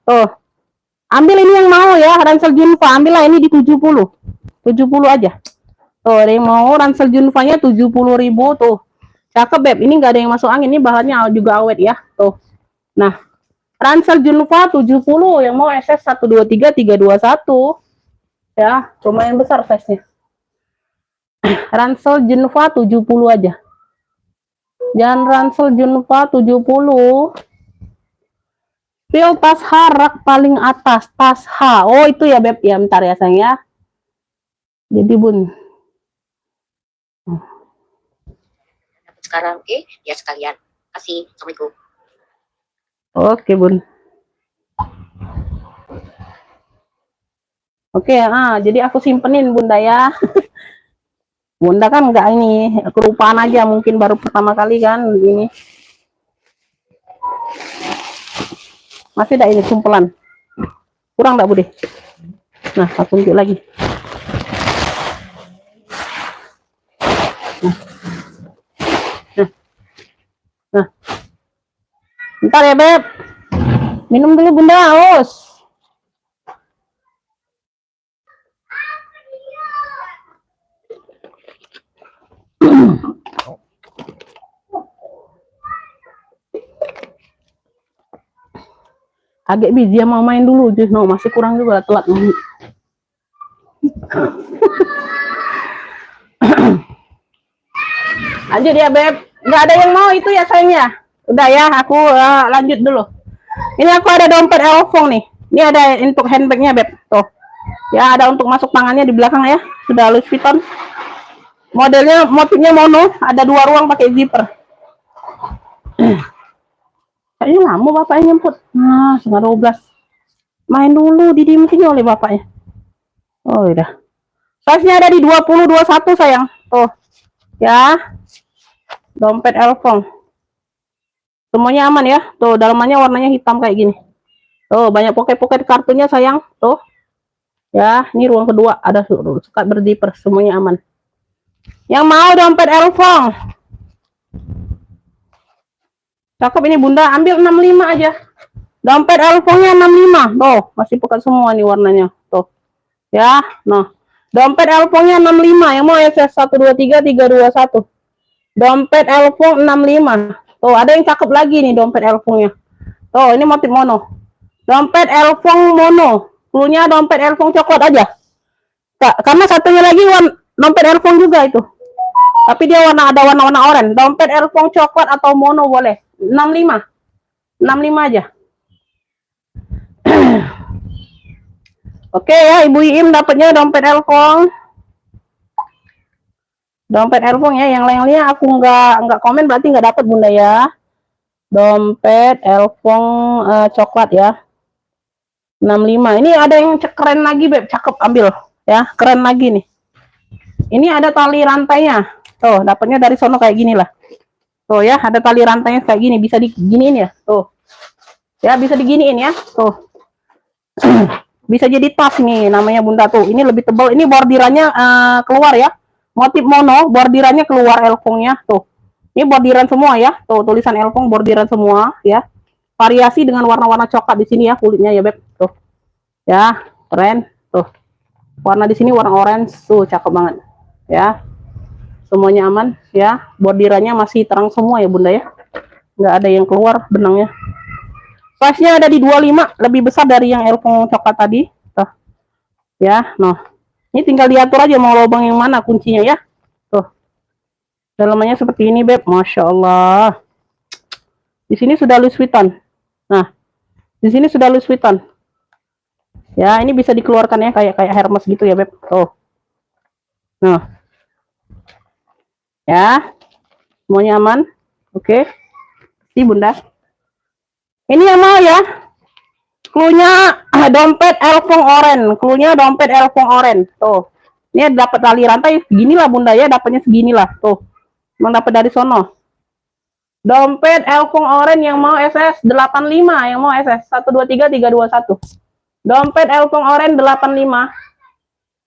Tuh. Ambil ini yang mau ya, ransel Junfa. Ambillah ini di 70. 70 aja. Tuh, ada yang mau ransel Junfanya 70.000 tuh. Cakep, Beb. Ini nggak ada yang masuk angin. Ini bahannya juga awet ya. Tuh. Nah, ransel Junfa 70 yang mau SS 123 321. Ya, lumayan besar size-nya. Ransel Junfa 70 aja. Jangan ransel Junfa 70. Pil tas harak paling atas, tas H. Oh, itu ya, Beb. Ya, bentar ya, sayang ya. Jadi, Bun. Sekarang oke, ya sekalian. Kasih. Assalamualaikum. Oke, Bun. Oke, jadi aku simpenin Bunda ya. Bunda kan enggak ini, kelupaan aja mungkin baru pertama kali kan ini. Masih ada ini sumpelan. Kurang enggak, Bude? Nah, aku tunjuk lagi. Nah. Bentar ya, Beb. Minum dulu Bunda, haus. Agak busy ya, mau main dulu no, masih kurang juga telat. Lanjut ya, Beb. Nggak ada yang mau itu ya sayangnya. Udah ya, aku lanjut dulu. Ini aku ada dompet Elfong nih. Ini ada untuk handbagnya, Beb. Tuh. Ya, ada untuk masuk tangannya di belakang ya. Sudah Louis Vuitton. Modelnya, motifnya mono. Ada 2 ruang pakai zipper. Kayaknya lama bapaknya nyemput. Nah, 11:30. Main dulu, didiemin oleh bapaknya. Oh, udah. Size-nya ada di 20, 21 sayang. Tuh. Ya. Dompet Elfong. Semuanya aman ya. Tuh, dalamannya warnanya hitam kayak gini. Tuh, banyak pocket-pocket kartunya sayang. Tuh. Ya, ini ruang kedua. Ada sekat berzipper. Semuanya aman. Yang mau dompet Elfong. Cakep ini Bunda, ambil 65 aja. Dompet Elfongnya 65. Tuh, masih pekat semua nih warnanya. Tuh. Ya, nah. Dompet Elfongnya 65. Yang mau SS 123 321. Dompet Elfong 65. Tuh, ada yang cakep lagi nih dompet Elfongnya. Tuh, ini motif mono. Dompet Elfong mono. Cluenya dompet Elfong coklat aja. Karena satunya lagi dompet Elfong juga itu. Tapi dia ada warna-warna oranye. Dompet Elfong coklat atau mono boleh. 65. 65 aja. Oke ya, Ibu Iim dapatnya dompet Elfong. Dompet Elfong ya, yang lainnya aku nggak komen berarti nggak dapat Bunda ya. Dompet Elfong coklat ya. 65. Ini ada yang keren lagi, Beb. Cakep, ambil ya. Keren lagi nih. Ini ada tali rantainya. Tuh, dapatnya dari sono kayak gini lah. Tuh ya, ada tali rantainya kayak gini, bisa diginiin ya. Tuh. Ya, bisa diginiin ya. Tuh. Bisa jadi tas nih namanya Bunda tuh. Ini lebih tebal. Ini bordirannya keluar ya. Motif mono, bordirannya keluar Elfongnya tuh. Ini bordiran semua ya. Tuh, tulisan Elfong bordiran semua ya. Variasi dengan warna-warna coklat di sini ya kulitnya ya, Beb. Tuh. Ya, keren. Tuh. Warna di sini warna orange. Tuh, cakep banget. Ya. Semuanya aman ya. Bordirannya masih terang semua ya, Bunda ya. Nggak ada yang keluar benangnya. Size-nya ada di 25, lebih besar dari yang Elfong coklat tadi. Tuh. Ya, nah. Ini tinggal diatur aja mau lubang yang mana kuncinya ya. Tuh. Dalamannya seperti ini, Beb. Masya Allah. Di sini sudah Louis Vuitton. Nah. Di sini sudah Louis Vuitton. Ya, ini bisa dikeluarkan ya kayak Hermes gitu ya, Beb. Tuh. Nah. Ya. Semuanya aman. Oke. Ini Bunda. Ini yang mau ya. Cluenya dompet Elfong oren. Cluenya dompet Elfong oren. Tuh. Ini dapat tali rantai seginilah Bunda ya, dapatnya seginilah. Tuh. Emang dapat dari sono. Dompet Elfong Oren yang mau SS 85, yang mau SS 123321. Dompet Elfong Oren 85.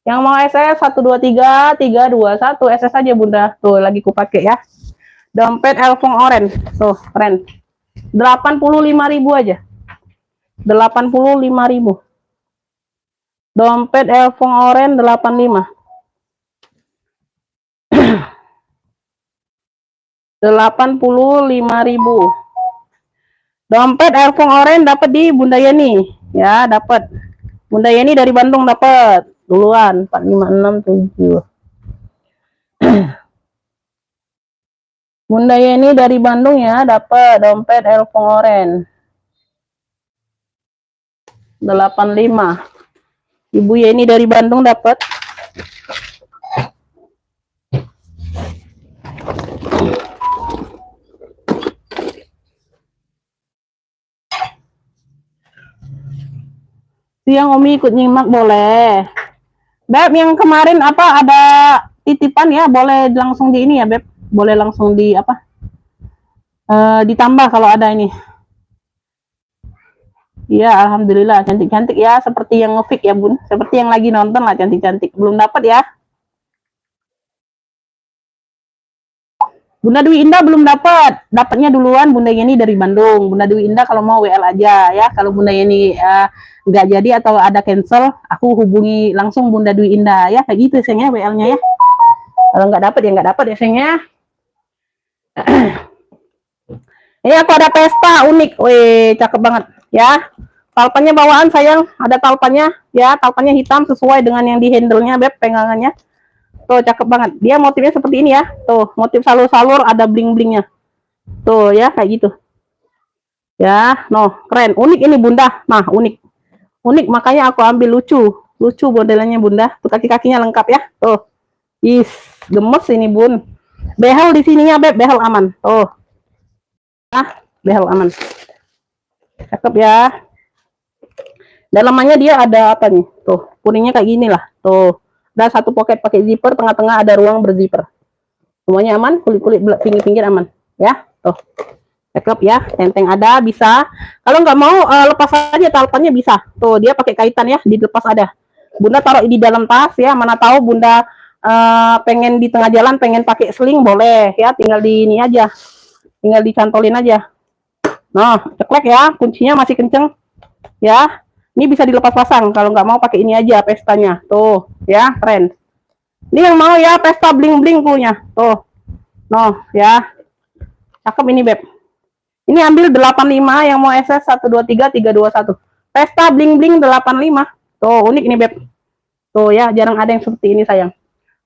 Yang mau SS 123321, SS aja Bunda. Tuh lagi ku pakai ya. Dompet Elfong Oren. Tuh, keren. 85.000 aja. 85.000. Dompet Elfong Oren 85. 85.000. Dompet Elfong Oren dapat di Bunda Yeni. Ya, dapat. Bunda Yeni dari Bandung dapat. Duluan 4567. Bunda Yeni dari Bandung ya, dapat dompet Elfong Oren. 85. Ibu Yeni dari Bandung dapat. Siang Umi ikut nyimak boleh. Beb, yang kemarin apa ada titipan ya, boleh langsung di ini ya, Beb. Boleh langsung di apa? Ditambah kalau ada ini. Iya, alhamdulillah cantik-cantik ya, seperti yang nge-fix ya, Bun. Seperti yang lagi nonton lah, cantik-cantik. Belum dapat ya. Bunda Dwi Indah belum dapat. Dapatnya duluan Bunda Yeni dari Bandung. Bunda Dwi Indah kalau mau WL aja ya. Kalau Bunda Yeni nggak jadi atau ada cancel, aku hubungi langsung Bunda Dwi Indah ya. Kayak gitu sayangnya WL-nya ya. Kalau nggak dapat ya nggak dapat ya sayangnya. Ini aku ada pesta unik. Wih, cakep banget ya. Talpannya bawaan sayang, ada talpannya ya. Talpannya hitam sesuai dengan yang di handle-nya, Beb, pegangannya. Tuh, cakep banget. Dia motifnya seperti ini ya. Tuh, motif salur-salur ada bling-blingnya. Tuh ya, kayak gitu. Ya, no, keren. Unik ini Bunda. Nah, unik. Unik, makanya aku ambil lucu. Lucu modelnya Bunda. Tuh kaki-kakinya lengkap ya. Tuh. Is, gemes ini Bun. Behel di sininya, Beb, behel aman. Tuh. Ah, behel aman. Cakep ya. Dalamannya dia ada apa nih? Tuh, kuningnya kayak gini lah. Tuh. Ada satu pocket pakai zipper, tengah-tengah ada ruang berzipper. Semuanya aman, kulit-kulit pinggir-pinggir aman. Ya, tuh. Cakep ya, tenteng ada, bisa. Kalau nggak mau, lepas aja talpannya bisa. Tuh, dia pakai kaitan ya, dilepas ada. Bunda taruh di dalam tas ya, mana tahu Bunda pengen di tengah jalan, pengen pakai sling, boleh ya, tinggal di ini aja. Tinggal dicantolin aja. Nah, ceklek ya, kuncinya masih kenceng. Ya, ini bisa dilepas pasang. Kalau nggak mau pakai ini aja pestanya. Tuh, ya, keren. Ini yang mau ya, pesta bling-bling punya. Tuh. No, ya. Cakep ini, Beb. Ini ambil 85 yang mau SS 123321. Pesta bling-bling 85. Tuh, unik ini, Beb. Tuh ya, jarang ada yang seperti ini, sayang.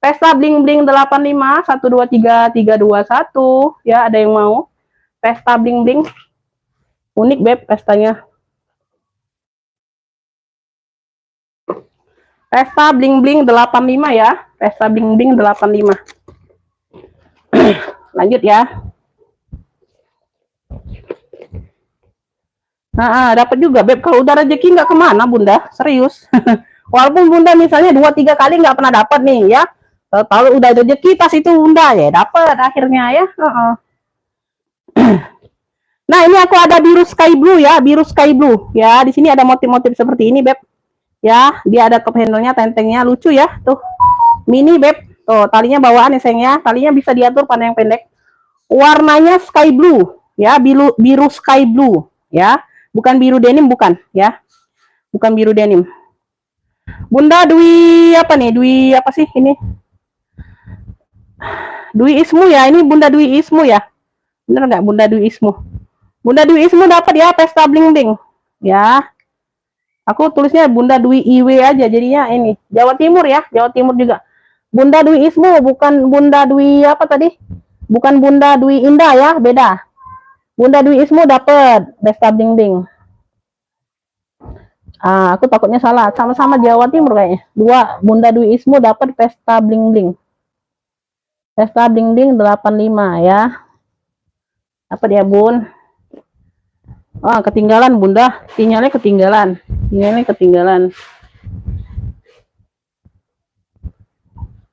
Pesta bling-bling 85 123321. Ya, ada yang mau. Pesta bling-bling. Unik, Beb, pestanya. Pesta bling-bling 85 ya. Pesta bling-bling 85. Lanjut ya. Nah, dapat juga, Beb. Kalau udah rezeki nggak kemana, Bunda. Serius. Walaupun Bunda misalnya 2-3 kali nggak pernah dapat nih ya. Kalau udah rezeki pas itu Bunda ya dapat akhirnya ya. Nah, ini aku ada biru sky blue ya, biru sky blue. Ya, di sini ada motif-motif seperti ini, Beb. Ya, dia ada top handle-nya, tentengnya lucu ya, tuh. Mini, Beb. Tuh, talinya bawaan ya, sayangnya. Talinya bisa diatur panjang pendek. Warnanya sky blue, ya, biru sky blue, ya. Bukan biru denim, bukan, ya. Bukan biru denim. Bunda Dwi apa nih? Dwi apa sih ini? Dwi Ismu ya, ini Bunda Dwi Ismu ya. Bener nggak Bunda Dwi Ismu? Bunda Dwi Ismu dapat ya, pesta bling-bling. Ya. Aku tulisnya Bunda Dwi IW aja, jadinya ini. Jawa Timur ya, Jawa Timur juga. Bunda Dwi Ismu, bukan Bunda Dwi apa tadi? Bukan Bunda Dwi Indah ya, beda. Bunda Dwi Ismu dapat pesta bling-bling. Aku takutnya salah. Sama-sama Jawa Timur kayaknya. Dua, Bunda Dwi Ismu dapat pesta bling-bling. Pesta bling-bling 85 ya. Dapat ya, Bun. Ketinggalan Bunda. Sinyalnya ketinggalan. Sinyalnya ketinggalan.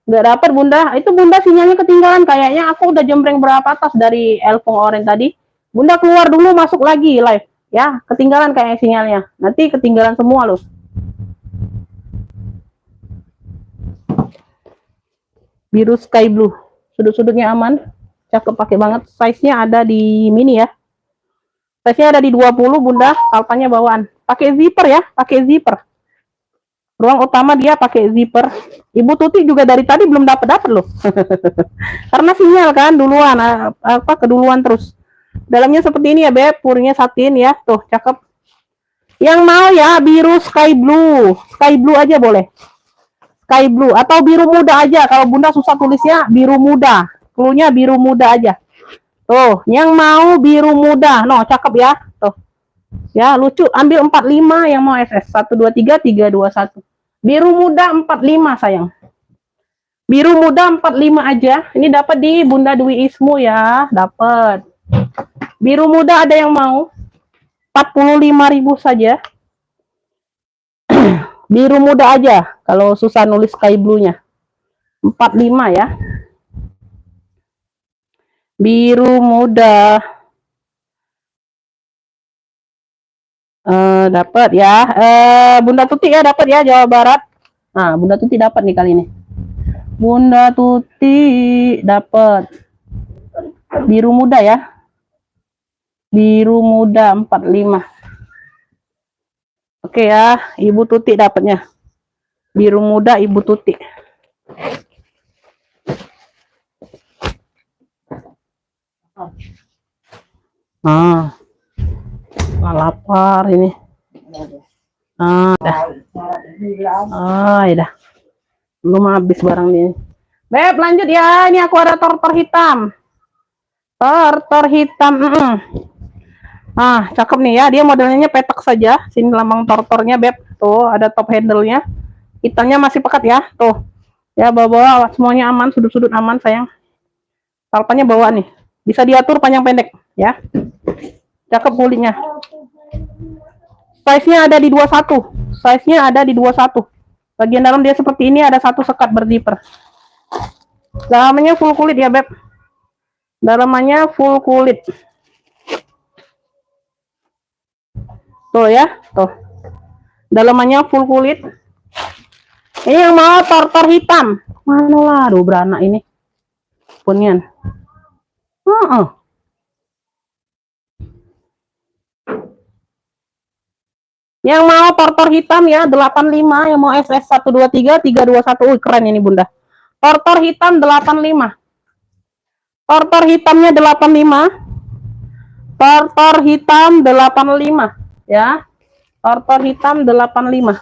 Nggak dapat Bunda. Itu Bunda sinyalnya ketinggalan. Kayaknya aku udah jembreng berapa tas dari Elpong Oren tadi. Bunda keluar dulu, masuk lagi live. Ya, ketinggalan kayaknya sinyalnya. Nanti ketinggalan semua loh. Biru sky blue. Sudut-sudutnya aman. Cakep, pakai banget. Size-nya ada di mini ya. Size-nya ada di 20 Bunda. Kalpannya bawaan. Pakai zipper ya, pakai zipper. Ruang utama dia pakai zipper. Ibu Tuti juga dari tadi belum dapat loh. Karena sinyal kan duluan, keduluan terus. Dalamnya seperti ini ya Beb, purinya satin ya. Tuh, cakep. Yang mau ya biru sky blue. Sky blue aja boleh. Sky blue atau biru muda aja. Kalau Bunda susah tulisnya biru muda. Cluenya biru muda aja. Tuh, yang mau biru muda. No, cakep ya. Tuh. Ya, lucu. Ambil 45 yang mau SS. 1 2 3 3 2 1. Biru muda 45 sayang. Biru muda 45 aja. Ini dapat di Bunda Dwi Ismu ya, dapat. Biru muda ada yang mau? 45.000 saja. Biru muda aja kalau susah nulis sky blue-nya. 45 ya. Biru muda. Dapat ya. Bunda Tuti ya dapat ya Jawa Barat. Nah, Bunda Tuti dapat nih kali ini. Bunda Tuti dapat. Biru muda ya. Biru muda 45. Oke ya, Ibu Tuti dapatnya. Biru muda Ibu Tuti. Nah, lapar ini. Dah. Dah. Belum habis barang ini. Beb, lanjut ya. Ini aku ada tortor hitam. Tortor hitam. Cakep nih ya. Dia modelnya petak saja. Sini lambang tortornya, Beb. Tuh, ada top handle-nya. Hitamnya masih pekat ya. Tuh. Ya, bawa-bawa semuanya aman, sudut-sudut aman, sayang. Kalpannya bawa nih. Bisa diatur panjang pendek, ya. Cakep kulitnya. Size-nya ada di 21. Size-nya ada di 21. Bagian dalam dia seperti ini, ada satu sekat berzipper. Dalamnya full kulit ya, Beb. Dalamannya full kulit. Tuh ya, tuh. Dalamannya full kulit. Ini yang mau tortor hitam. Mana lah, aduh beranak ini. Punian. Yang mau tortor hitam ya 85, yang mau SS 123 321. Keren ini Bunda. Tortor hitam 85. Tortor hitamnya 85. Tortor hitam 85 ya. Tortor hitam 85.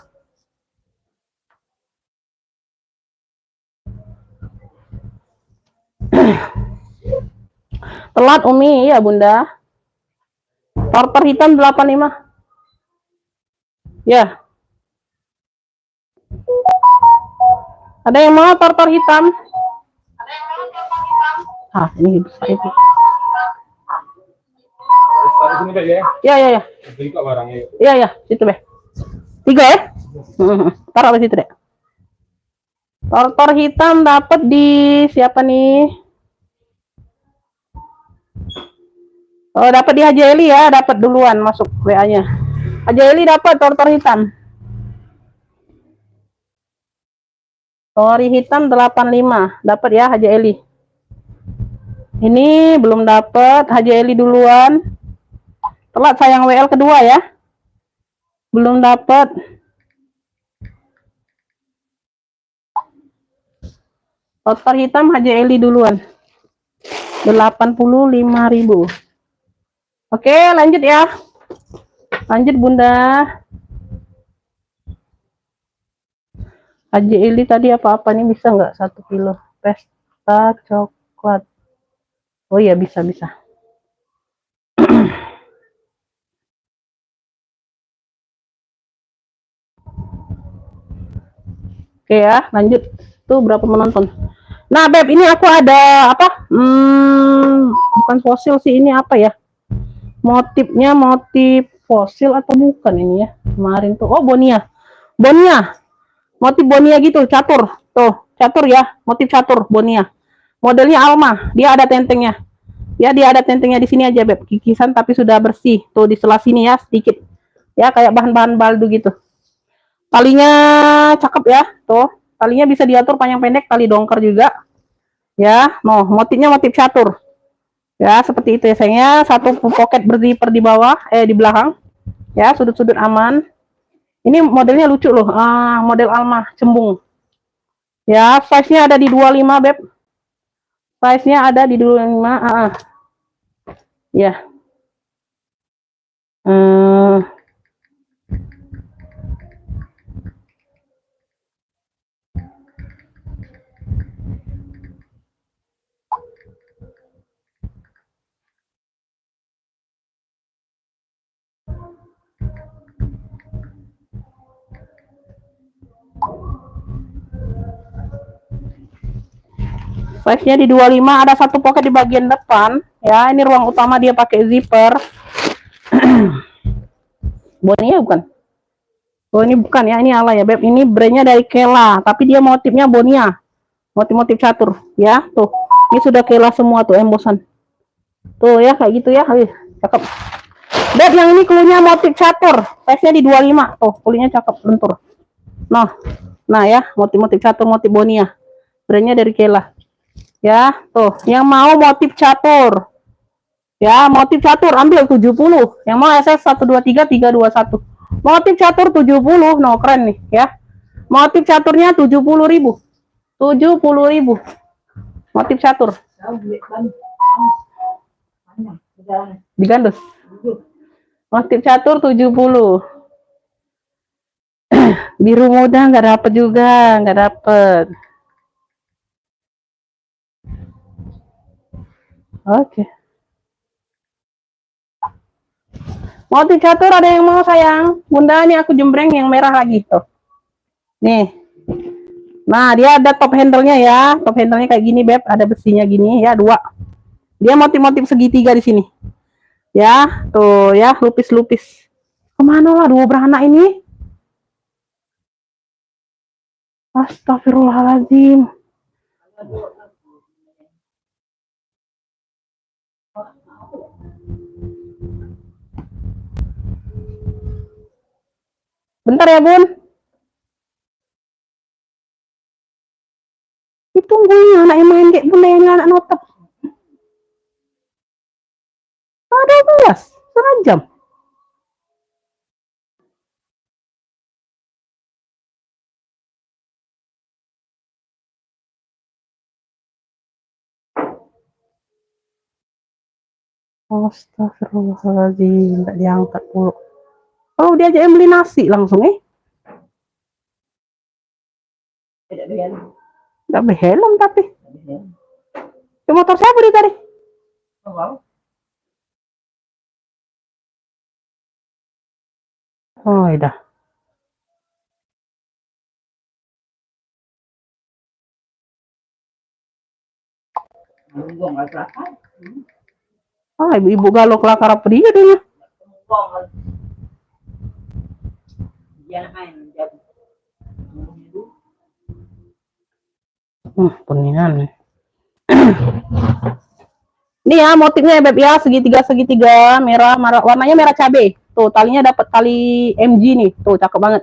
Telat Umi ya Bunda. Tortor hitam 85. Ya. Ada yang mau tortor hitam? Ini besar itu. Ya. Ya, situ Beh. 3 ya? Taruh di situ deh. Tortor hitam dapat di siapa nih? Oh, dapat di Haji Eli ya, dapat duluan masuk WA-nya. Haji Eli dapat tortor hitam. Tori hitam 85, dapat ya Haji Eli. Ini belum dapat, Haji Eli duluan. Telat sayang WL kedua ya. Belum dapat. Tortor hitam Haji Eli duluan. 85.000. Oke, lanjut ya. Lanjut Bunda. Haji Eli tadi apa-apa nih, bisa nggak 1 kilo pesta coklat? Oh iya, bisa. Oke ya, lanjut. Tuh berapa menonton. Nah Beb, ini aku ada apa? Bukan fosil sih, ini apa ya? Motifnya motif fosil atau bukan ini ya? Kemarin tuh, oh Bonia. Motif Bonia gitu, catur. Tuh, catur ya, motif catur Bonia. Modelnya Alma, dia ada tentengnya. Ya, dia ada tentengnya di sini aja, Beb. Kikisan tapi sudah bersih. Tuh di sebelah sini ya, sedikit. Ya, kayak bahan-bahan baldu gitu. Talinya cakep ya, tuh. Talinya bisa diatur panjang pendek, tali dongker juga. Ya, motifnya motif catur. Ya, seperti itu ya sayangnya. Satu pocket berziper di bawah, di belakang. Ya, sudut-sudut aman. Ini modelnya lucu loh. Model Alma cembung. Ya, size-nya ada di 25, Beb. Size-nya ada di 25. Ya. Size-nya di 25, ada satu pocket di bagian depan. Ya, ini ruang utama dia pakai zipper. Bonia bukan? Oh, ini bukan ya, ini ala ya, Beb. Ini brandnya dari Kela, tapi dia motifnya Bonia. Motif-motif catur, ya. Tuh. Ini sudah Kela semua tuh embosan. Tuh ya, kayak gitu ya. Cakep. Beb, yang ini klunya motif catur. Size-nya di 25. Tuh, kulitnya cakep, lentur. Nah ya, motif-motif catur, motif Bonia. Brandnya dari Kela. Ya, tuh, yang mau motif catur. Ya, motif catur ambil 70. Yang mau SS 123 321. Motif catur 70. No, keren nih, ya. Motif caturnya 70.000. 70.000. Motif catur. Digandus. Motif catur 70. Biru muda nggak dapet juga, nggak dapet. Oke. Motif catur ada yang mau sayang? Bunda, ini aku jembreng yang merah lagi tuh. Nih. Nah, dia ada top handle-nya ya. Top handle-nya kayak gini, Beb. Ada besinya gini ya, 2. Dia motif-motif segitiga di sini. Ya, tuh ya, lupis-lupis. Kemana lah 2 beranak ini? Astagfirullahaladzim. Bentar ya, Bun. Ditungguin anak yang main kayak bunda yang anak notep. Ada 12, setengah jam. Astagfirullahaladzim, nggak diangkat pula. Oh, dia aja yang beli nasi langsung nggak berhelm tapi. Ke motor saya beli tadi. Oh, udah. Ibu-ibu galok lakar apa dia dulu. Peningan. Ini ya motifnya ya, Beb ya, segitiga merah, warnanya merah cabe. Tuh, talinya dapat tali MG nih. Tuh, cakep banget.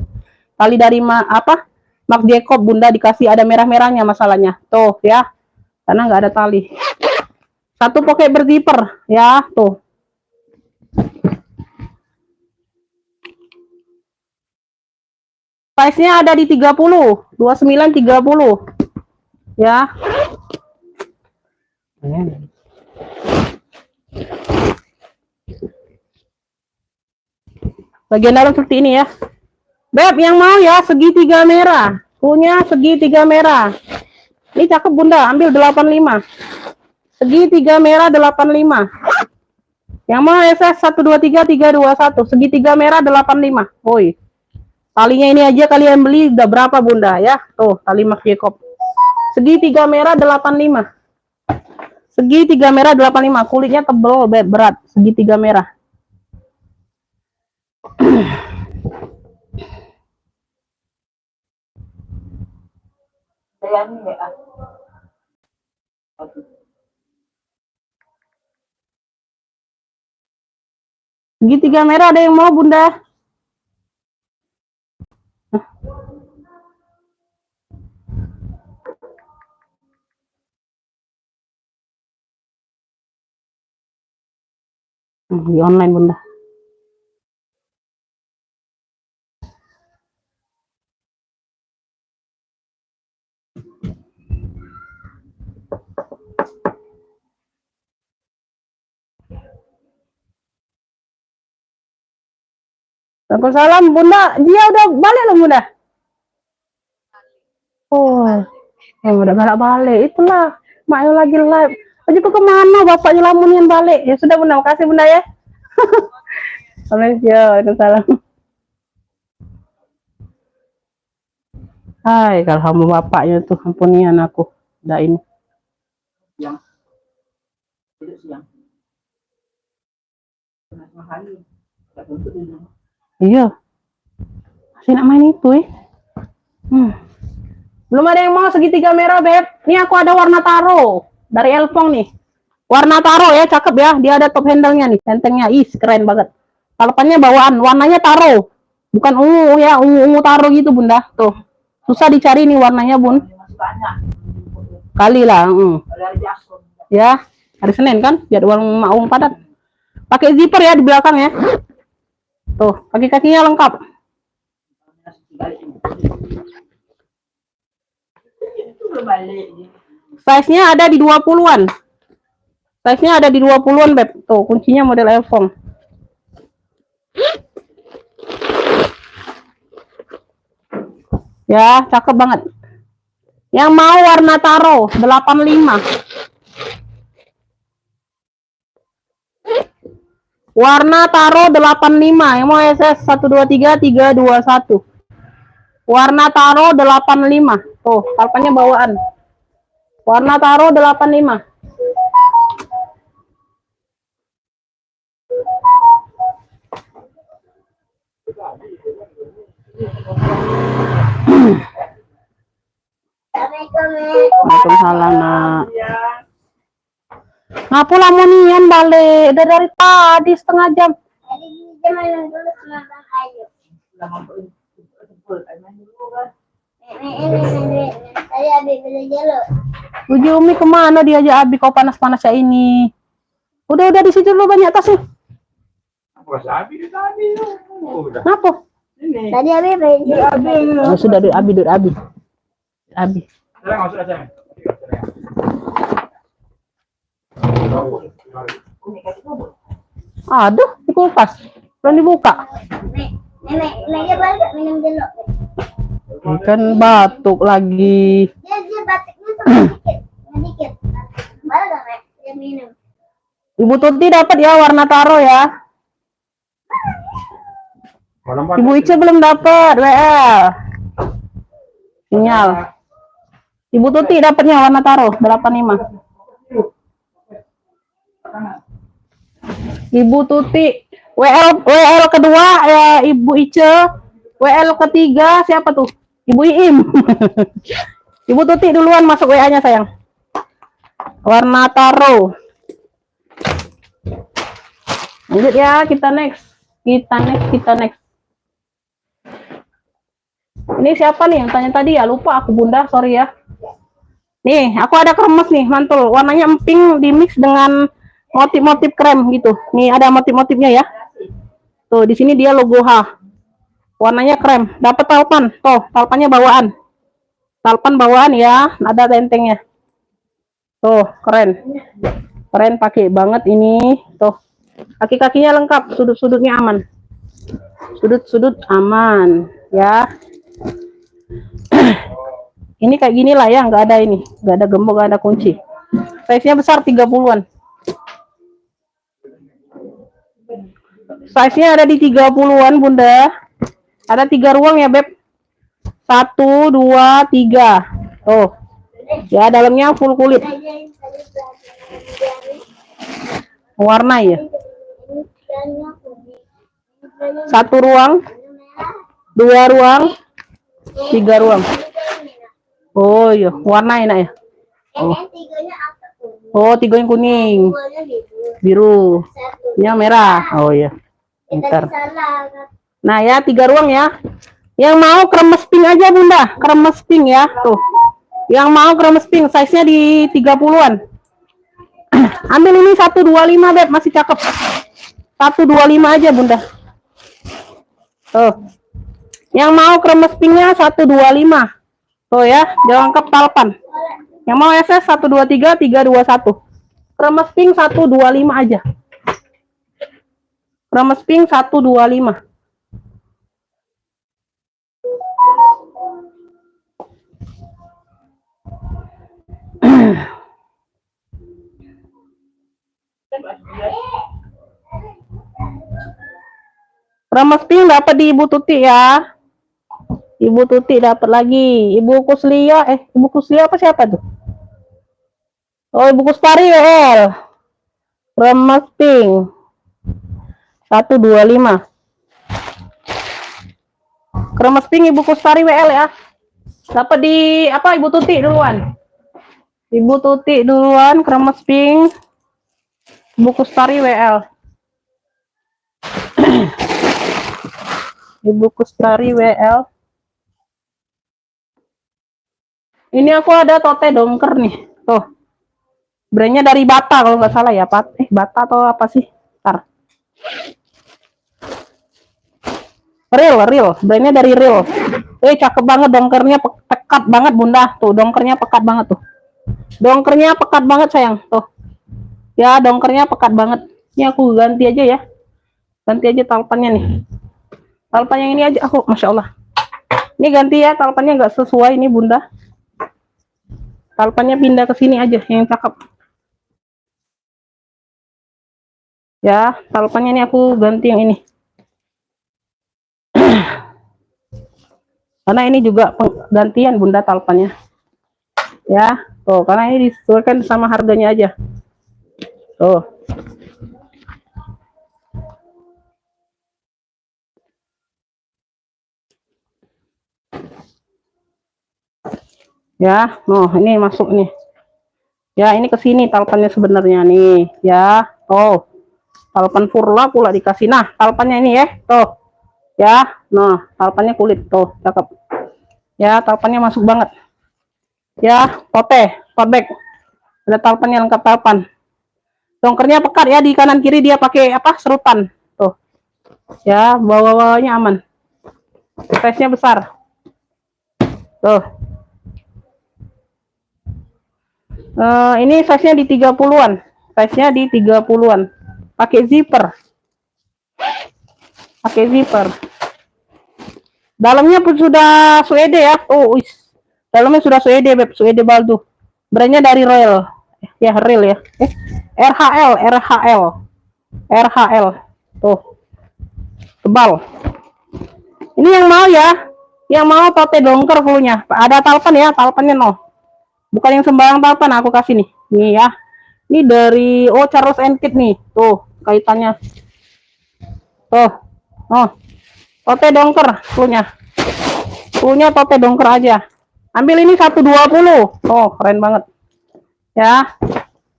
Tali dari Marc Jacob, Bunda dikasih ada merah-merahnya masalahnya. Tuh ya. Karena nggak ada tali. Satu pocket berzipper ya, tuh. Size-nya ada di 30, 29 30. Ya. Bagian dalam seperti ini ya. Beb, yang mau ya segitiga merah. Punya segitiga merah. Ini cakep Bunda, ambil 85. Segitiga merah 85. Yang mau SS 123 321. Segitiga merah 85. Woi. Talinya ini aja kalian beli udah berapa Bunda ya? Tuh, tali Marc Jacob. Segitiga merah 85. Segitiga merah 85. Kulitnya tebel, Beb, berat. Segitiga merah. layani WA. Segitiga merah ada yang mau, Bunda? Di online, Bunda. Waalaikumsalam, Bunda. Dia udah balik loh, Bunda. Oh, udah balik. Itulah, Mak lagi live. Aja tuh kemana? Bapaknya lamunian balik. Ya sudah, Bunda. Makasih, Bunda ya. Waalaikumsalam. Hai, kalau kamu bapaknya tuh, ampunian aku. Udah ini. Siang. Tidur siang. Setengah hari. Gak tentu dulu. Iya. Masih nak main itu, Belum ada yang mau segitiga merah, Beb. Ini aku ada warna taro. Dari Elfong nih. Warna taro ya, cakep ya. Dia ada top handle-nya nih. Tentengnya. Ih, keren banget. Talepannya bawaan. Warnanya taro. Bukan ungu ya. Ungu taro gitu, Bunda. Tuh. Susah dicari nih warnanya, Bun. Masih banyak. Kali lah. Dari Jackson. Ya. Hari Senin kan. Jadwal maung padat. Pakai zipper ya di belakang ya. Tuh. Kaki-kakinya lengkap. Size-nya ada di 20-an. Size-nya ada di 20-an, Beb. Tuh, kuncinya model Elfong. Ya, cakep banget. Yang mau warna taro 85. Warna taro 85. Yang mau SS 123 321. Warna taro 85. Tuh, kalpannya bawaan. Warna taro 85. Waalaikumsalam, Nak. Ngapu lamunian balik. Udah dari tadi setengah jam. Uji Umi kemana diajak Abi kau panas-panas ya ini? Udah di situ dulu banyak tas nih. Kenapa? Tadi Abi Oh, sudah duduk Abi. Aduh, di kulkas. Belum dibuka. Nenek balik minum dulu. Kan batuk lagi. Dia batuknya cuma dikit. Baru gak, Nek? Dia minum. Ibu Tuti dapat ya warna taro ya. Ibu Ica belum dapat WL. Sinyal. Ibu Tuti dapatnya warna taro 85. Ibu Tuti WL kedua ya Ibu Ica. WL ketiga siapa tuh? Ibu Iim. Ibu Tuti duluan masuk WA-nya sayang. Warna taro. Lanjut ya, kita next. Ini siapa nih yang tanya tadi ya? Lupa aku, Bunda, sorry ya. Nih, aku ada kremes nih, mantul. Warnanya emping di mix dengan motif-motif krem gitu. Nih ada motif-motifnya ya. Tuh, di sini dia logo H. Warnanya krem. Dapat talpan. Tuh, talpannya bawaan. Talpan bawaan ya, ada tentengnya. Tuh, keren. Keren, pakai banget ini. Tuh. Kaki-kakinya lengkap, sudut-sudutnya aman. Sudut-sudut aman, ya. Ini kayak gini lah ya, nggak ada ini, nggak ada gembok, nggak ada kunci. Size-nya besar 30-an. Size-nya ada di 30-an, Bunda. Ada 3 ruang ya, Beb. 1, 2, 3. Tuh. Ya, dalamnya full kulit. Warna ya. 1 ruang, 2 ruang, 3 ruang. Oh iya, warna enak ya. Ini tiganya apa tuh? Oh, 3 yang kuning, Duanya biru, satu. ini yang merah. Oh iya. Kita Ntar. salah. Nah ya, 3 ruang ya. Yang mau kremes pink aja Bunda, kremes pink ya. Tuh. Yang mau kremes pink, size-nya di 30-an. Ambil ini 125 Beb, masih cakep. 125 aja Bunda. Tuh. Yang mau kremes pinknya 125. Tuh ya, lengkap talpan. Yang mau SS 123 321. Kremes pink 125 aja. Kremes pink 125. Kremes pink dapat di Ibu Tuti ya. Ibu Tuti dapat lagi. Ibu Kuslia, Ibu Kuslia apa siapa tuh? Oh, Ibu Kustari WL. Kremes pink 125. Kremes pink Ibu Kustari WL ya. Dapat di apa Ibu Tuti duluan? Ibu Tuti duluan kremes pink. Ibu Kustari WL. Ibu Kustari WL. Ini aku ada tote dongker nih. Tuh. Brandnya dari Bata kalau nggak salah ya, Bata atau apa sih? Ntar. Real. Brandnya dari Real. Cakep banget dongkernya, pekat banget Bunda. Tuh, dongkernya pekat banget tuh. Dongkernya pekat banget sayang. Tuh. Ya, dongkernya pekat banget. Ini aku ganti aja ya. Ganti aja talpannya nih. Talpan yang ini aja aku, Masya Allah. Ini ganti ya, talpannya nggak sesuai ini Bunda. Talpannya pindah ke sini aja yang cakep. Ya, talpannya ini aku ganti yang ini. Karena ini juga penggantian Bunda talpannya. Ya, tuh, karena ini disesuaikan sama harganya aja. Tuh. Ya, ini masuk nih. Ya, ini ke sini talpannya sebenarnya nih, ya. Oh. Talpan Furla pula dikasih. Nah, talpannya ini ya. Tuh. Ya, nah, talpannya kulit tuh, cakep. Ya, talpannya masuk banget. Ya, tote bag. Ada talpannya lengkap talpan. Dongkernya pekat ya, di kanan kiri dia pakai apa? Serutan. Tuh. Ya, bawa-bawanya aman. Size-nya besar. Tuh. Ini size-nya di 30-an. Size-nya di 30-an. Pakai zipper. Pakai zipper. Dalamnya pun sudah suede ya. Oh, dalamnya sudah suede, Beb. Suede baldu. Brandnya dari Royal. Ya, Real ya. RHL. Tuh. Tebal. Ini yang mau ya. Yang mau tote dongker fullnya. Ada talpan ya, talpannya no. Bukan yang sembarang talpan aku kasih nih. Nih ya. Ini dari Charles & Kit nih. Tuh, kaitannya. Tuh. Oh. Tote dongker fullnya. Fullnya tote dongker aja. Ambil ini 120. Oh, keren banget. Ya.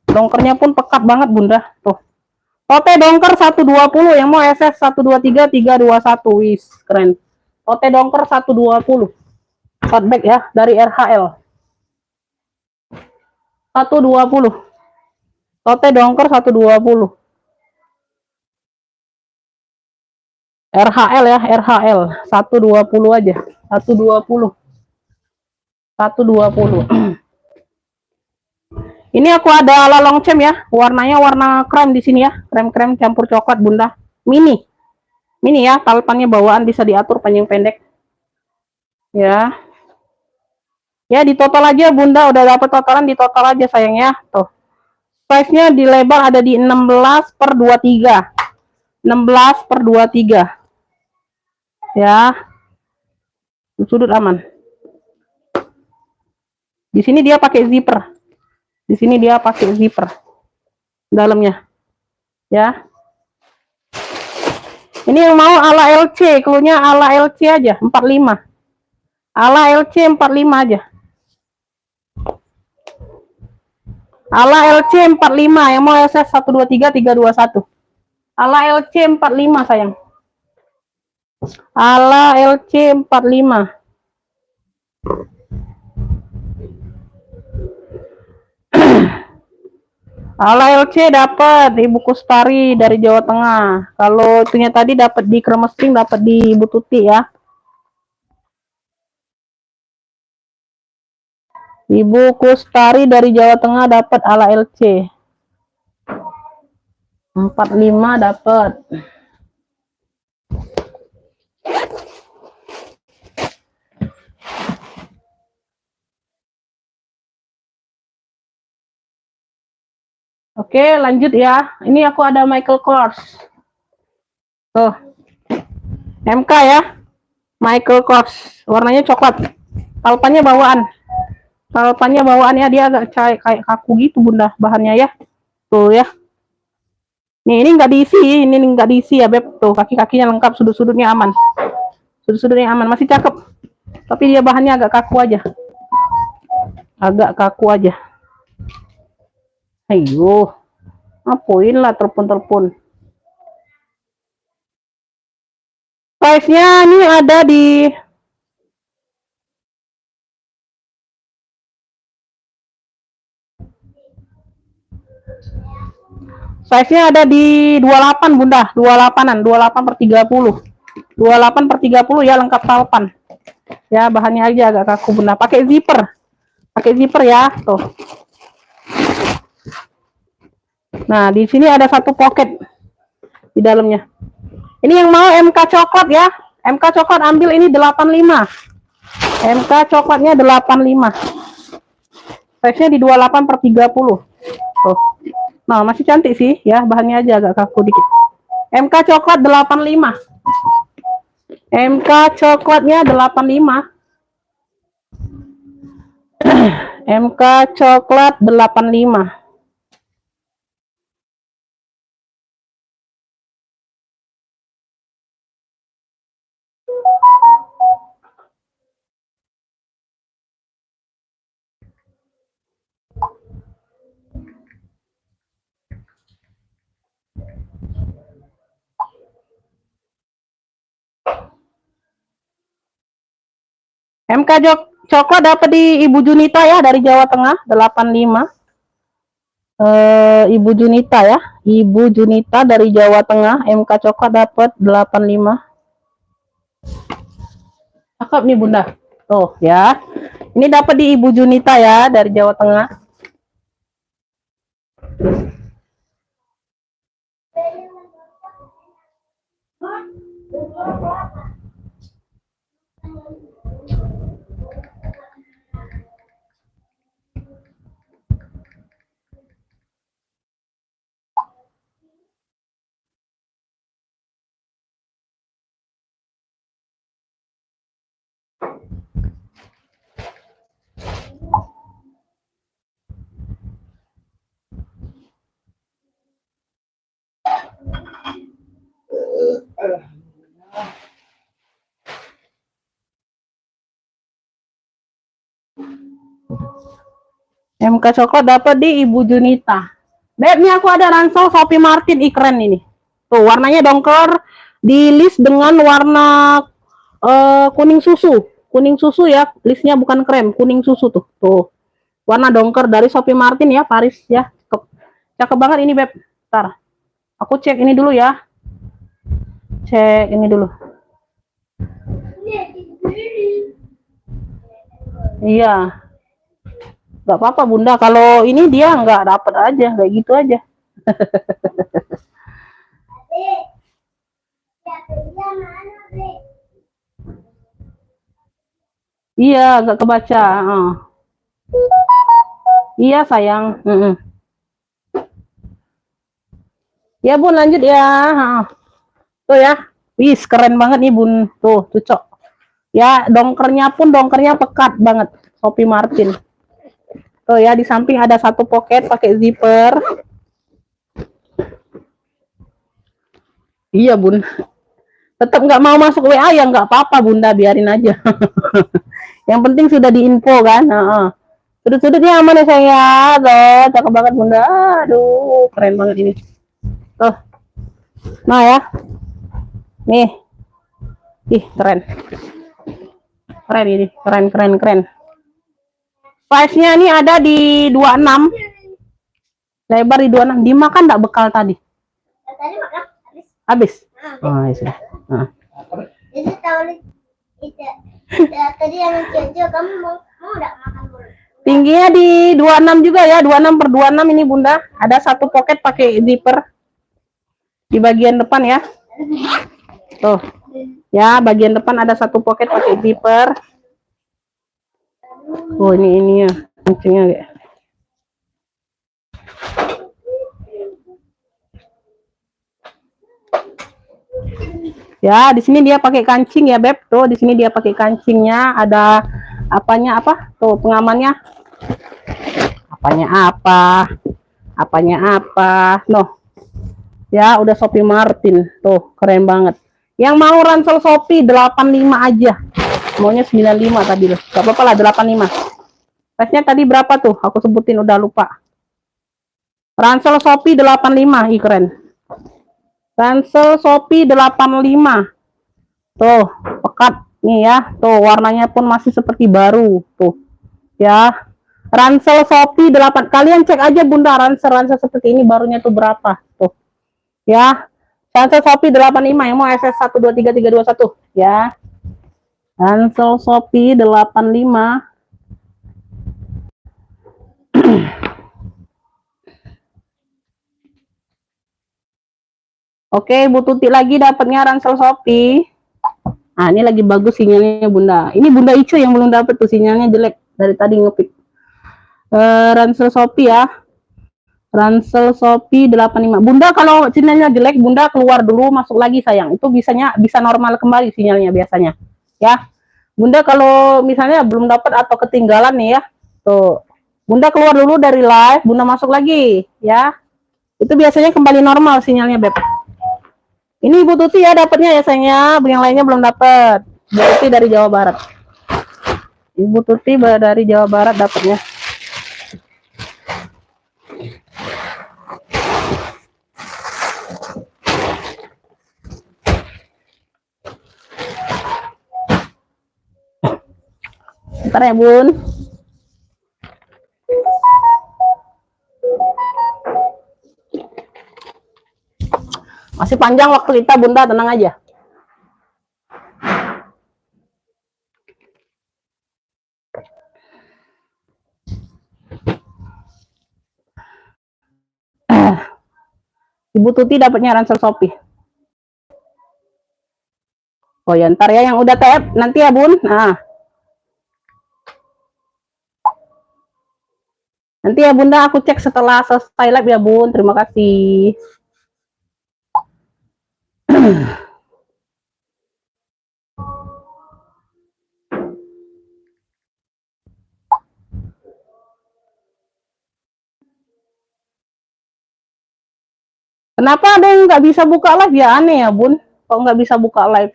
Dongkernya pun pekat banget Bunda. Tuh. Tote dongker 120. Yang mau SS 123 321. Wis, keren. Tote dongker 120. Tote bag ya dari RHL. 120. Tote dongker 120. RHL ya, RHL 120 aja. 120. 120. Ini aku ada ala longcem ya. Warnanya warna krem di sini ya. Krem-krem campur coklat Bunda. Mini. Mini ya, talpannya bawaan bisa diatur panjang pendek. Ya. Ya, di total aja Bunda udah dapat totalan, di total aja sayang ya. Tuh. Size-nya di lebar ada di 16/23. 16/23. Ya. Sudut aman. Di sini dia pakai zipper. Di sini dia pakai zipper dalamnya. Ya. Ini yang mau ala LC, klunya ala LC aja, 45. Ala LC 45 aja. Ala LC 45, yang mau SS 123 321. Ala LC 45 sayang. Ala LC 45. Ala LC dapat Ibu Kustari dari Jawa Tengah. Kalau itunya tadi dapat di Kremesing, dapat di Ibu Tuti ya. Ibu Kustari dari Jawa Tengah dapat ala LC. 45 dapat. Oke, lanjut ya. Ini aku ada Michael Kors. Tuh. MK ya. Michael Kors. Warnanya coklat. Talpannya bawaan. Talpannya bawaan ya, dia agak kayak kaku gitu Bunda bahannya ya. Tuh ya. Nih, ini nggak diisi, ini nggak diisi ya Beb. Tuh, kaki-kakinya lengkap, sudut-sudutnya aman. Sudut-sudutnya aman, masih cakep. Tapi dia bahannya agak kaku aja. Agak kaku aja. Ayo, apain lah telepon-telepon. Size-nya ini ada di size-nya ada di 28 Bunda, 28-an, 28 per 30. 28 per 30 ya, lengkap talpan. Ya, bahannya aja agak kaku Bunda. Pakai zipper. Pakai zipper ya, tuh. Nah, di sini ada satu pocket di dalamnya. Ini yang mau MK coklat ya. MK coklat ambil ini 85. MK coklatnya 85. Size-nya di 28 per 30. Tuh. Nah, masih cantik sih ya, bahannya aja agak kaku dikit. MK coklat 85. MK coklatnya 85. MK coklat 85. MK coklat dapat di Ibu Junita ya dari Jawa Tengah 85. Ibu Junita ya, Ibu Junita dari Jawa Tengah, MK coklat dapat 85. Cakep nih Bunda. Tuh ya. Ini dapat di Ibu Junita ya dari Jawa Tengah. MK coklat dapat di Ibu Junita. Beb, ini aku ada ransel Shopee Martin ikren ini. Tuh, warnanya dongker, di list dengan warna kuning susu. Kuning susu ya, listnya bukan krem, kuning susu tuh. Tuh. Warna dongker dari Shopee Martin ya, Paris ya. Cakep, cakep banget ini Beb. Ntar aku cek ini dulu ya. Cek ini dulu. Iya. Gak apa-apa Bunda, kalau ini dia nggak dapet aja, kayak gitu aja. Iya, agak kebaca. Iya sayang. Ya Bun, lanjut ya. Tuh ya, wis keren banget nih Bun. Tuh, cocok. Ya, dongkernya pun dongkernya pekat banget. Shopee Martin. Tuh ya, di samping ada satu pocket pakai zipper. Iya Bun. Tetap nggak mau masuk WA ya nggak apa-apa Bunda, biarin aja. Yang penting sudah diinfo kan. Sudut-sudutnya aman ya sayang ya. Tuh, cakep banget bunda. Aduh, keren banget ini. Tuh. Nah ya. Nih. Ih, keren. Keren ini. Keren. Size-nya ini ada di 26. Lebar di 26. Dimakan enggak bekal tadi? Tadi makan Habis. habis. Oh, ya sudah. Nah. Jadi tahu itu. Tadi yang kecil kamu mau enggak makan dulu? Tingginya di 26 juga ya. 26 per 26 ini bunda. Ada satu pocket pakai zipper. Di bagian depan ya. Tuh. Ya, bagian depan ada satu pocket pakai zipper. Oh, ini ya. Kancingnya ya. Ya, di sini dia pakai kancing ya, Beb. Tuh, di sini dia pakai kancingnya, ada apanya apa? Tuh, pengamannya. Apanya apa? Apanya apa? Noh. Ya, udah Shopee Martin. Tuh, keren banget. Yang mau ransel Shopee 85 aja. Maunya 95 tadi loh. Gak apa-apa lah 85. Price-nya tadi berapa tuh? Aku sebutin udah lupa. Ransel Shopee 85, ih keren. Ransel Shopee 85. Tuh, pekat nih ya. Tuh, warnanya pun masih seperti baru. Tuh. Ya. Ransel Shopee 8. Kalian cek aja bunda, ransel seperti ini barunya tuh berapa. Tuh. Ya. Ransel Shopee 85 yang mau SS 1233321 ya. Ransel Shopee 85. Oke, Bu Tuti lagi dapatnya ransel Shopee. Nah, ini lagi bagus sinyalnya bunda. Ini bunda Icu yang belum dapat tuh, sinyalnya jelek dari tadi ngepick. Ransel Shopee ya. Ransel Shopee 85. Bunda kalau sinyalnya jelek, bunda keluar dulu, masuk lagi sayang. Itu bisa normal kembali sinyalnya biasanya. Ya. Bunda kalau misalnya belum dapat atau ketinggalan nih ya. Tuh. Bunda keluar dulu dari live, bunda masuk lagi ya. Itu biasanya kembali normal sinyalnya, Beb. Ini Ibu Tuti ya dapatnya ya sayangnya, yang lainnya belum dapat. Ibu Tuti dari Jawa Barat. Ibu Tuti dari Jawa Barat dapatnya. Bentar ya bun. Masih panjang waktu kita bunda, tenang aja. Ibu Tuti dapatnya ransel Shopee. Oh ya, ntar ya yang udah tap nanti ya bun. Nah. Nanti ya bunda aku cek setelah selesai live ya bun. Terima kasih. Kenapa ada yang nggak bisa buka live ya, aneh ya bun. Kok nggak bisa buka live?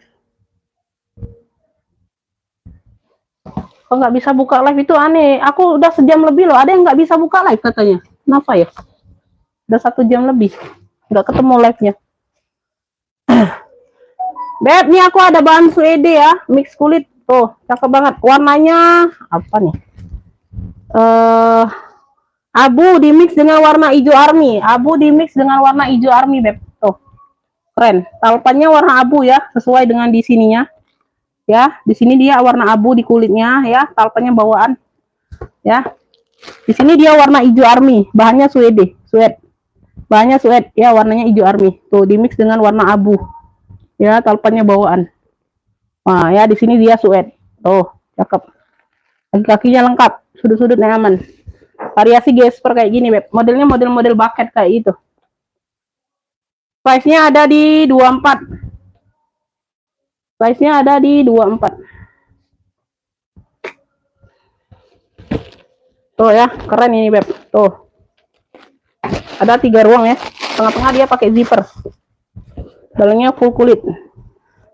Kok nggak bisa buka live itu aneh. Aku udah sejam lebih loh. Ada yang nggak bisa buka live katanya. Kenapa ya? Udah 1 jam lebih. Nggak ketemu live-nya. Beb, nih aku ada bahan suede ya. Mix kulit. Tuh, cakep banget. Warnanya apa nih? Abu di mix dengan warna hijau army. Abu di mix dengan warna hijau army, Beb. Tuh. Keren. Talpannya warna abu ya, sesuai dengan di sininya. Ya, di sini dia warna abu di kulitnya ya, talpannya bawaan. Ya. Di sini dia warna hijau army, bahannya suede. Bahannya suede ya, warnanya hijau army. Tuh, di mix dengan warna abu. Ya, talpannya bawaan. Nah, ya di sini dia suede. Tuh, cakep. Kaki-kakinya lengkap, sudut-sudutnya aman. Variasi gesper kayak gini, Beb. Modelnya model-model bucket kayak itu. Size-nya ada di 24. Size-nya ada di 24. Tuh ya, keren ini, Beb. Tuh. Ada 3 ruang ya. Tengah-tengah dia pakai zipper. Dalamnya full kulit.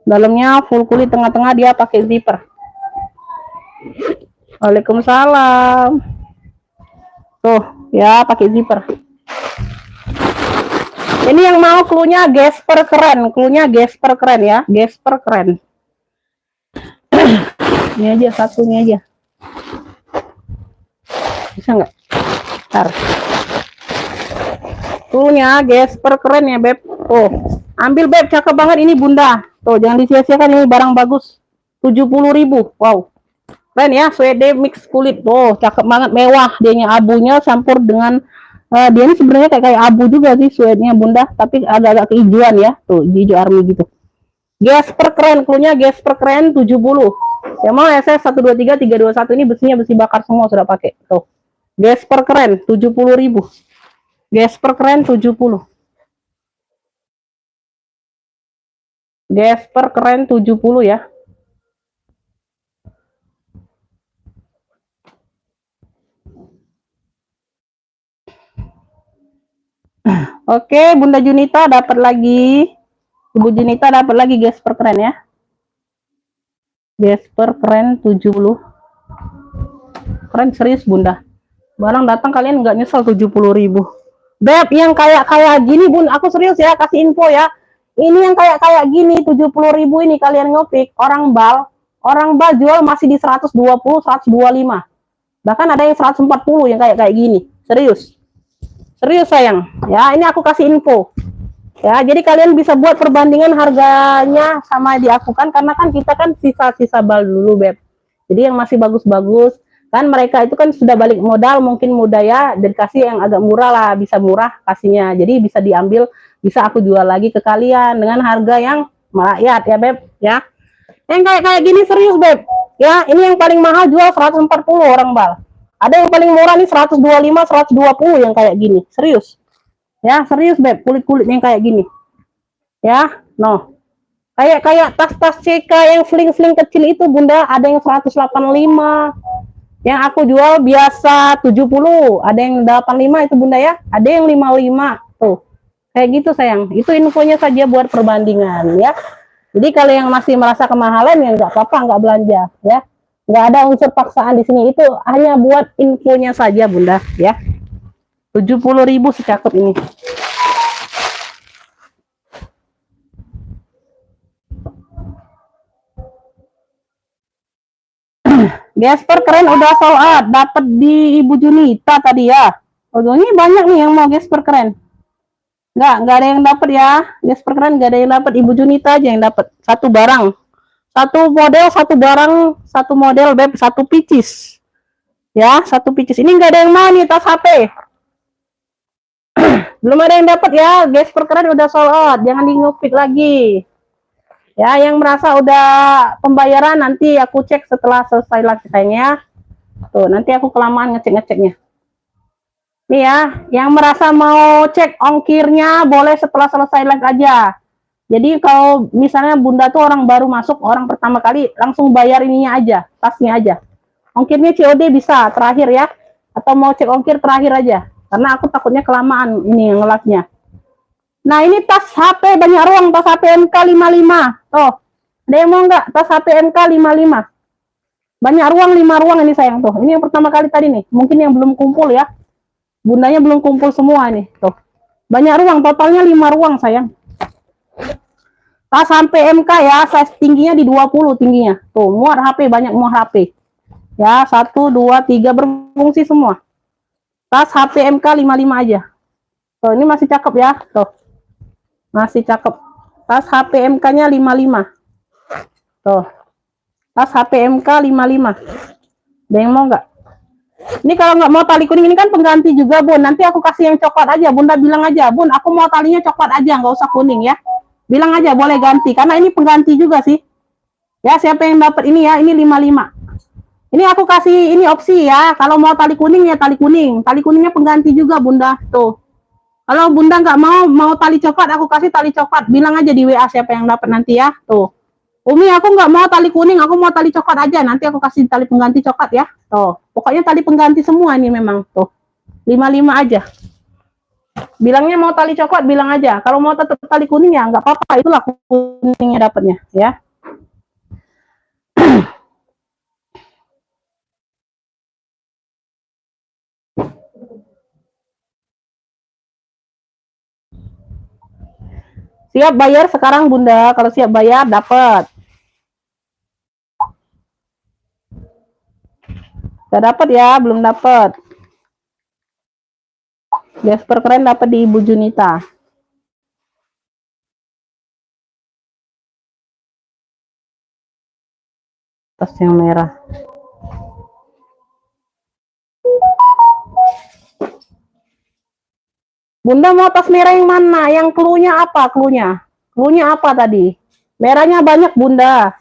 Tengah-tengah dia pakai zipper. Waalaikumsalam. Tuh, ya pakai zipper. Ini yang mau cluenya Gesper keren, cluenya Gesper keren ya, Gesper keren. Ini aja satunya aja. Bisa nggak? Ntar. Cluenya Gesper keren ya, Beb. Tuh, ambil Beb, cakep banget ini Bunda. Tuh, jangan disia-siakan, ini barang bagus. 70.000. Wow. Keren ya, suede mix kulit. Oh, cakep banget, mewah. Dianya abunya campur dengan dia ini sebenarnya kayak abu juga sih suede-nya Bunda, tapi agak-agak kehijauan ya. Tuh, hijau army gitu. Gesper keren, cluenya Gesper keren 70. Yang mau SS 123 321 ini besinya besi bakar semua sudah pakai. Tuh. Gesper keren 70.000. Gesper keren 70. Gesper keren 70 ya. Oke, Bunda Junita dapat lagi. Ibu Junita dapat lagi Gesper keren ya. Gesper keren 70. Keren serius Bunda. Barang datang kalian nggak nyesel 70.000. Beb, yang kayak gini Bun, aku serius ya, kasih info ya. Ini yang kayak gini 70.000 ini kalian ngopik orang bal jual masih di 120, 125. Bahkan ada yang 140 yang kayak gini. Serius. Serius sayang. Ya, ini aku kasih info. Ya, jadi kalian bisa buat perbandingan harganya sama di aku kan, karena kan kita kan sisa-sisa bal dulu, Beb. Jadi yang masih bagus-bagus, kan mereka itu kan sudah balik modal, mungkin mudah ya, dikasih yang agak murah lah, bisa murah kasihnya. Jadi bisa diambil, bisa aku jual lagi ke kalian dengan harga yang merakyat ya, Beb, ya. Yang kayak gini serius, Beb. Ya, ini yang paling mahal jual 140 orang bal. Ada yang paling murah nih 125, 120 yang kayak gini. Serius. Ya, serius, Beb. Kulit-kulit yang kayak gini. Ya, no. Kayak tas-tas CK yang sling-sling kecil itu, Bunda, ada yang 185. Yang aku jual biasa 70, ada yang 85 itu Bunda ya. Ada yang 55. Tuh. Kayak gitu, sayang. Itu infonya saja buat perbandingan ya. Jadi kalau yang masih merasa kemahalan ya nggak apa-apa, nggak belanja ya. Nggak ada unsur paksaan di sini, itu hanya buat infonya saja Bunda ya. 70.000 secakep ini. Gesper keren udah sold out, dapat di Ibu Junita tadi ya. Oh, ini banyak nih yang mau Gesper keren. Nggak ada yang dapat ya. Gesper keren nggak ada yang dapat, Ibu Junita aja yang dapat. Satu barang. Satu model, satu barang, satu model, Beb, satu picis. Ya, satu picis. Ini nggak ada yang mau nih tas HP. Belum ada yang dapat ya. Gesper keren udah sold out. Jangan di ngupik lagi. Ya, yang merasa udah pembayaran nanti aku cek setelah selesai latihannya. Tuh, nanti aku kelamaan ngecek-ngeceknya. Nih ya, yang merasa mau cek ongkirnya boleh setelah selesai live aja. Jadi kalau misalnya Bunda tuh orang baru masuk, orang pertama kali langsung bayar ininya aja, tasnya aja. Ongkirnya COD bisa terakhir ya, atau mau cek ongkir terakhir aja. Karena aku takutnya kelamaan ini ngelaknya. Nah ini tas HP banyak ruang, tas HP MK 55. Tuh, ada yang mau nggak? Tas HP MK 55. Banyak ruang, 5 ruang ini sayang tuh. Ini yang pertama kali tadi nih. Mungkin yang belum kumpul ya. Bundanya belum kumpul semua nih. Tuh. Banyak ruang, totalnya 5 ruang sayang. Tas sampai MK ya, size tingginya di 20 tingginya. Tuh, muat HP, banyak muat HP. Ya, 1, 2, 3 berfungsi semua. Tas HP MK 55 aja. Tuh, ini masih cakep ya. Tuh. Masih cakep. Tas HP MK-nya 55. Tuh. Tas HP MK 55. Ada yang mau nggak? Ini kalau nggak mau tali kuning ini kan pengganti juga, Bun. Nanti aku kasih yang coklat aja. Bunda bilang aja, Bun, aku mau talinya coklat aja, nggak usah kuning ya. Bilang aja boleh ganti, karena ini pengganti juga sih. Ya, siapa yang dapat ini ya, ini 55. Ini aku kasih ini opsi ya. Kalau mau tali kuning ya tali kuning. Tali kuningnya pengganti juga, Bunda. Tuh. Kalau Bunda nggak mau tali coklat, aku kasih tali coklat. Bilang aja di WA siapa yang dapat nanti ya. Tuh. Umi, aku nggak mau tali kuning, aku mau tali coklat aja. Nanti aku kasih tali pengganti coklat ya. Tuh. Pokoknya tali pengganti semua ini memang. Tuh. 55 aja. Bilangnya mau tali coklat, bilang aja. Kalau mau tetap tali kuning ya nggak apa-apa. Itulah kuningnya dapatnya ya. Siap bayar sekarang Bunda. Kalau siap bayar dapat. Udah dapat ya, belum dapat. Jasper keren dapat di Ibu Junita. Tas yang merah. Bunda mau tas merah yang mana? Yang clue-nya apa? Clue-nya? Clue-nya apa tadi? Merahnya banyak Bunda.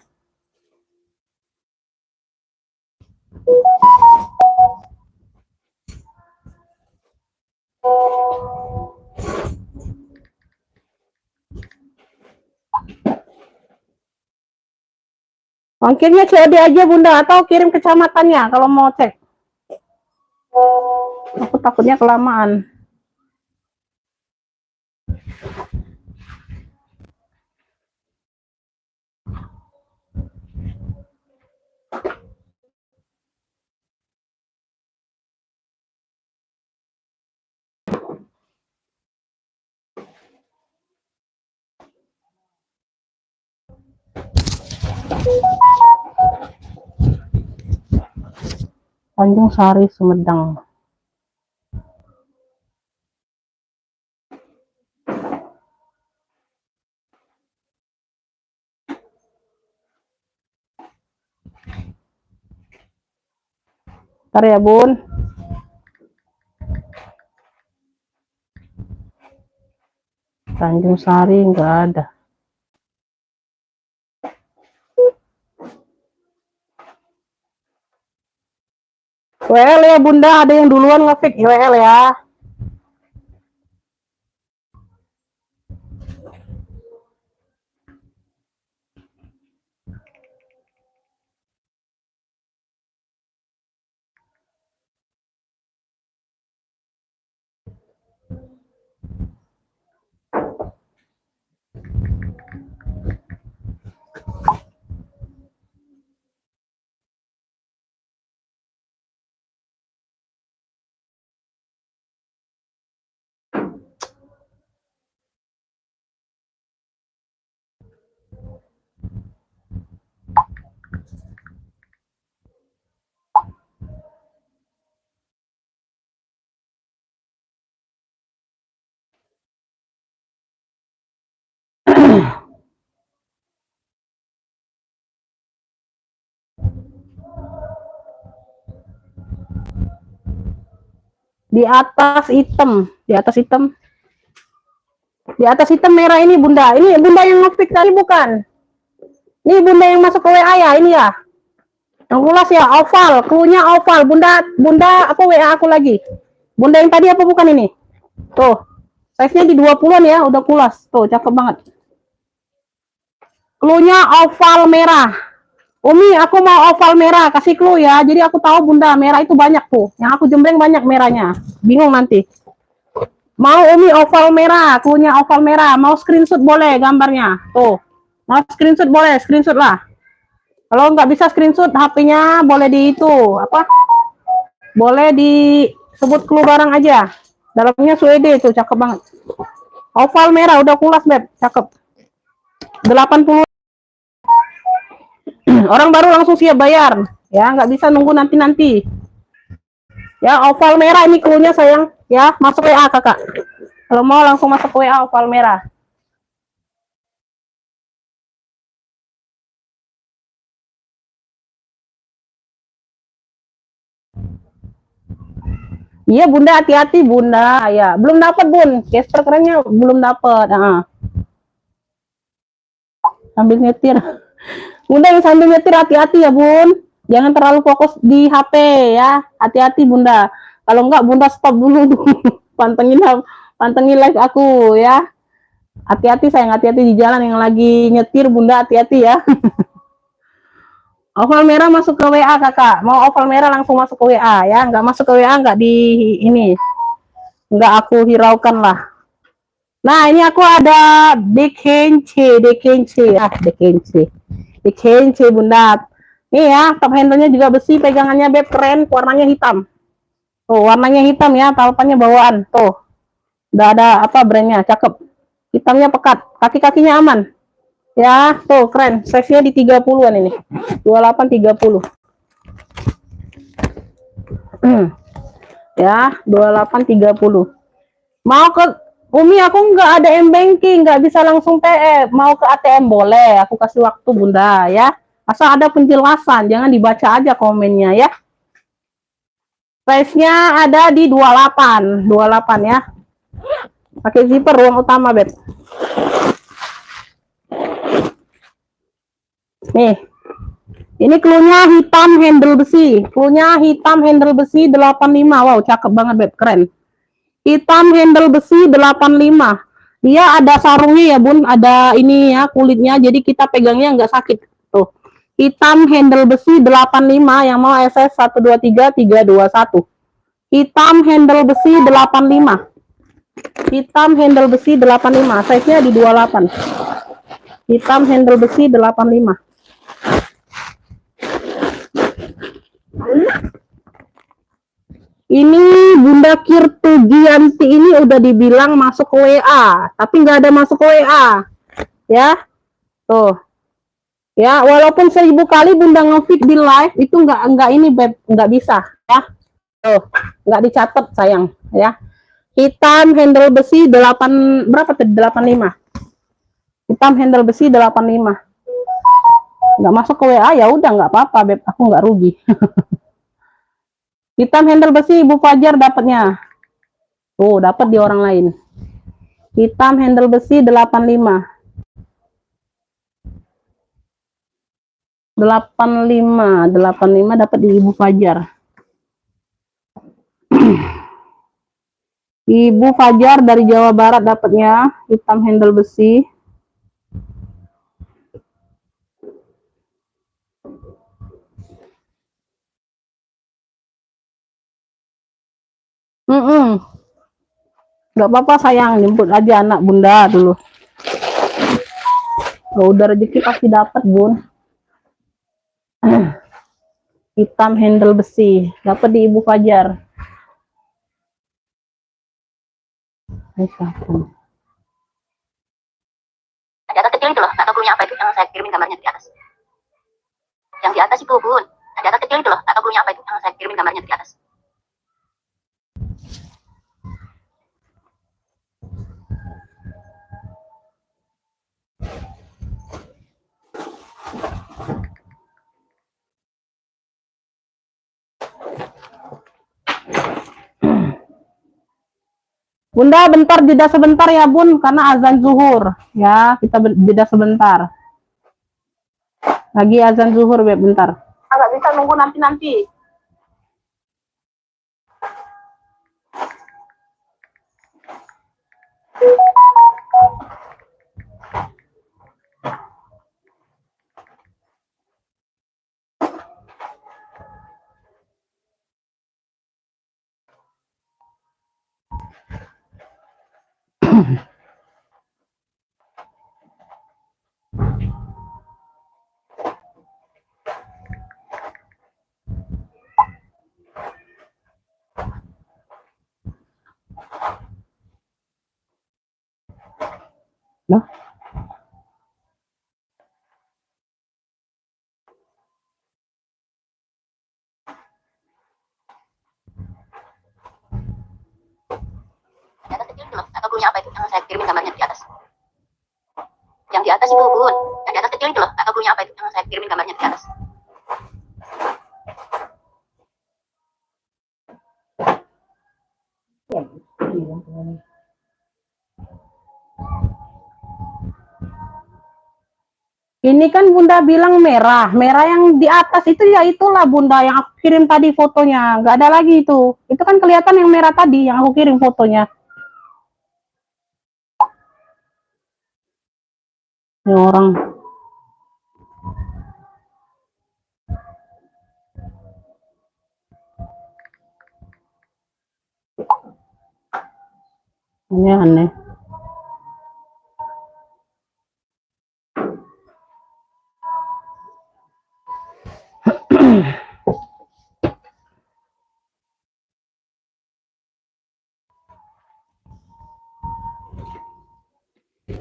Ongkirnya COD aja Bunda atau kirim ke kecamatannya kalau mau cek. Aku takutnya kelamaan. Tanjung Sari, Sumedang. Ntar ya Bun. Tanjung Sari nggak ada. WL ya Bunda, ada yang duluan nge-fix WL ya. Di atas hitam, di atas hitam. Di atas hitam merah ini Bunda. Ini Bunda yang nge-fix tadi bukan? Ini Bunda yang masuk ke WA ya, ini ya. Yang kulas ya, oval, clue-nya oval. Bunda apa WA aku lagi? Bunda yang tadi apa bukan ini? Tuh. Size-nya di 20-an ya, udah kulas. Tuh, cakep banget. Clue-nya oval merah. Umi, aku mau oval merah, kasih clue ya. Jadi aku tahu Bunda, merah itu banyak tuh. Yang aku jembreng banyak merahnya. Bingung nanti. Mau Umi oval merah, clue-nya oval merah. Mau screenshot boleh gambarnya. Tuh. Mau screenshot boleh, screenshot lah. Kalau nggak bisa screenshot, HP-nya boleh di itu, apa? Boleh disebut clue barang aja. Dalamnya Swede tuh, cakep banget. Oval merah, udah kulas, Beb. Cakep. 80. Orang baru langsung siap bayar. Ya, nggak bisa nunggu nanti-nanti. Ya, oval merah ini clue-nya sayang. Ya, masuk WA kakak. Kalau mau langsung masuk WA oval merah. Iya Bunda, hati-hati Bunda. Ya, belum dapat Bun. Casper kerennya belum dapat. Sambil nyetir. Bunda yang sambil nyetir hati-hati ya Bun. Jangan terlalu fokus di HP ya. Hati-hati Bunda. Kalau enggak Bunda stop dulu. pantengin live aku ya. Hati-hati sayang, hati-hati di jalan yang lagi nyetir Bunda, hati-hati ya. Oval merah masuk ke WA kakak. Mau oval merah langsung masuk ke WA ya. Nggak masuk ke WA nggak di ini. Nggak aku hiraukan lah. Nah ini aku ada dekenche Bunda. Nih ya, top handle-nya juga besi, pegangannya Beb keren, warnanya hitam. Tuh warnanya hitam ya, talpannya bawaan. Tuh udah ada apa brandnya, cakep. Hitamnya pekat, kaki-kakinya aman. Ya, tuh keren. Size-nya di 30-an ini. 28 30. Ya, 28 30. Mau ke Umi, aku nggak ada m-banking, nggak bisa langsung TF. Mau ke ATM boleh, aku kasih waktu Bunda ya. Asal ada penjelasan, jangan dibaca aja komennya ya. Size-nya ada di 28 ya. Pakai zipper ruang utama, Beb. Nih. Ini cluenya hitam handle besi. Cluenya hitam handle besi 85. Wow, cakep banget, Beb. Keren. Hitam handle besi 85. Dia ada sarungnya ya, Bun. Ada ini ya, kulitnya. Jadi kita pegangnya nggak sakit. Tuh. Hitam handle besi 85. Yang mau SS 123 321. Hitam handle besi 85. Hitam handle besi 85. Size-nya di 28. Hitam handle besi 85. Ini Bunda Kirtugianti ini udah dibilang masuk ke WA, tapi nggak ada masuk ke WA. Ya. Tuh. Ya, walaupun 1000 kali Bunda nge-feed di live itu nggak ini, Beb, nggak bisa, ya. Tuh, nggak dicatat sayang, ya. Hitam handle besi 8 berapa tadi? 85. Hitam handle besi 85. Nggak masuk ke WA ya udah nggak apa-apa, Beb, aku nggak rugi. Hitam handle besi Ibu Fajar dapatnya. Tuh, dapat di orang lain. Hitam handle besi 85. 85 dapat di Ibu Fajar. Ibu Fajar dari Jawa Barat dapatnya hitam handle besi. Nggak apa-apa sayang, jemput aja anak Bunda dulu. Kalau udah rezeki pasti dapat, Bun. Hitam handle besi dapat di Ibu Fajar. Di atas kecil itu loh, nggak tahu klunya apa itu yang saya kirimin gambarnya di atas. Yang di atas itu Bun, di atas kecil itu loh, nggak tahu klunya apa itu yang saya kirimin gambarnya di atas. Bunda bentar, jeda sebentar ya Bun, karena azan zuhur ya, kita jeda sebentar. Lagi azan zuhur, Beb, bentar. Agak bisa nunggu nanti-nanti. Nah. Di atas kecil itu loh, nggak tahu klunya apa itu yang saya kirimin gambarnya di atas. Yang di atas itu Bun, yang di atas kecil itu loh, nggak tahu klunya apa itu yang saya kirimin gambarnya di atas. Ini kan Bunda bilang merah, merah yang di atas itu ya itulah Bunda yang aku kirim tadi fotonya, nggak ada lagi itu. Itu kan kelihatan yang merah tadi yang aku kirim fotonya. Ini orang. Ini aneh. Tak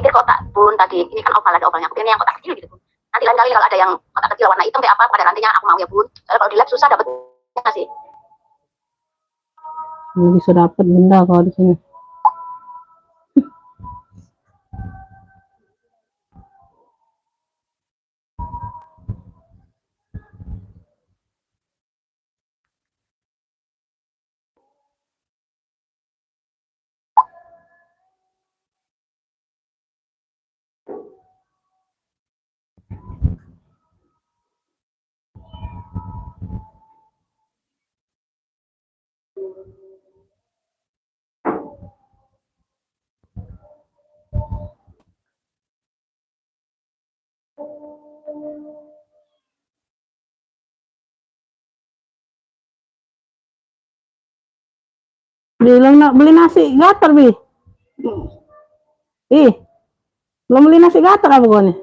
pikir kotak bun tadi, ini kan oval, ada ovalnya, aku pilihnya yang kotak kecil gitu bun. Nanti lain kali kalau ada yang kotak kecil warna hitam kayak apa pada nantinya aku mau ya bun. Soalnya kalau di lab susah dapetnya sih. Bisa dapat bunda kalau di sini. Bilang nak beli nasi gatar bi. Ih, belum beli nasi gatar apa gua nih?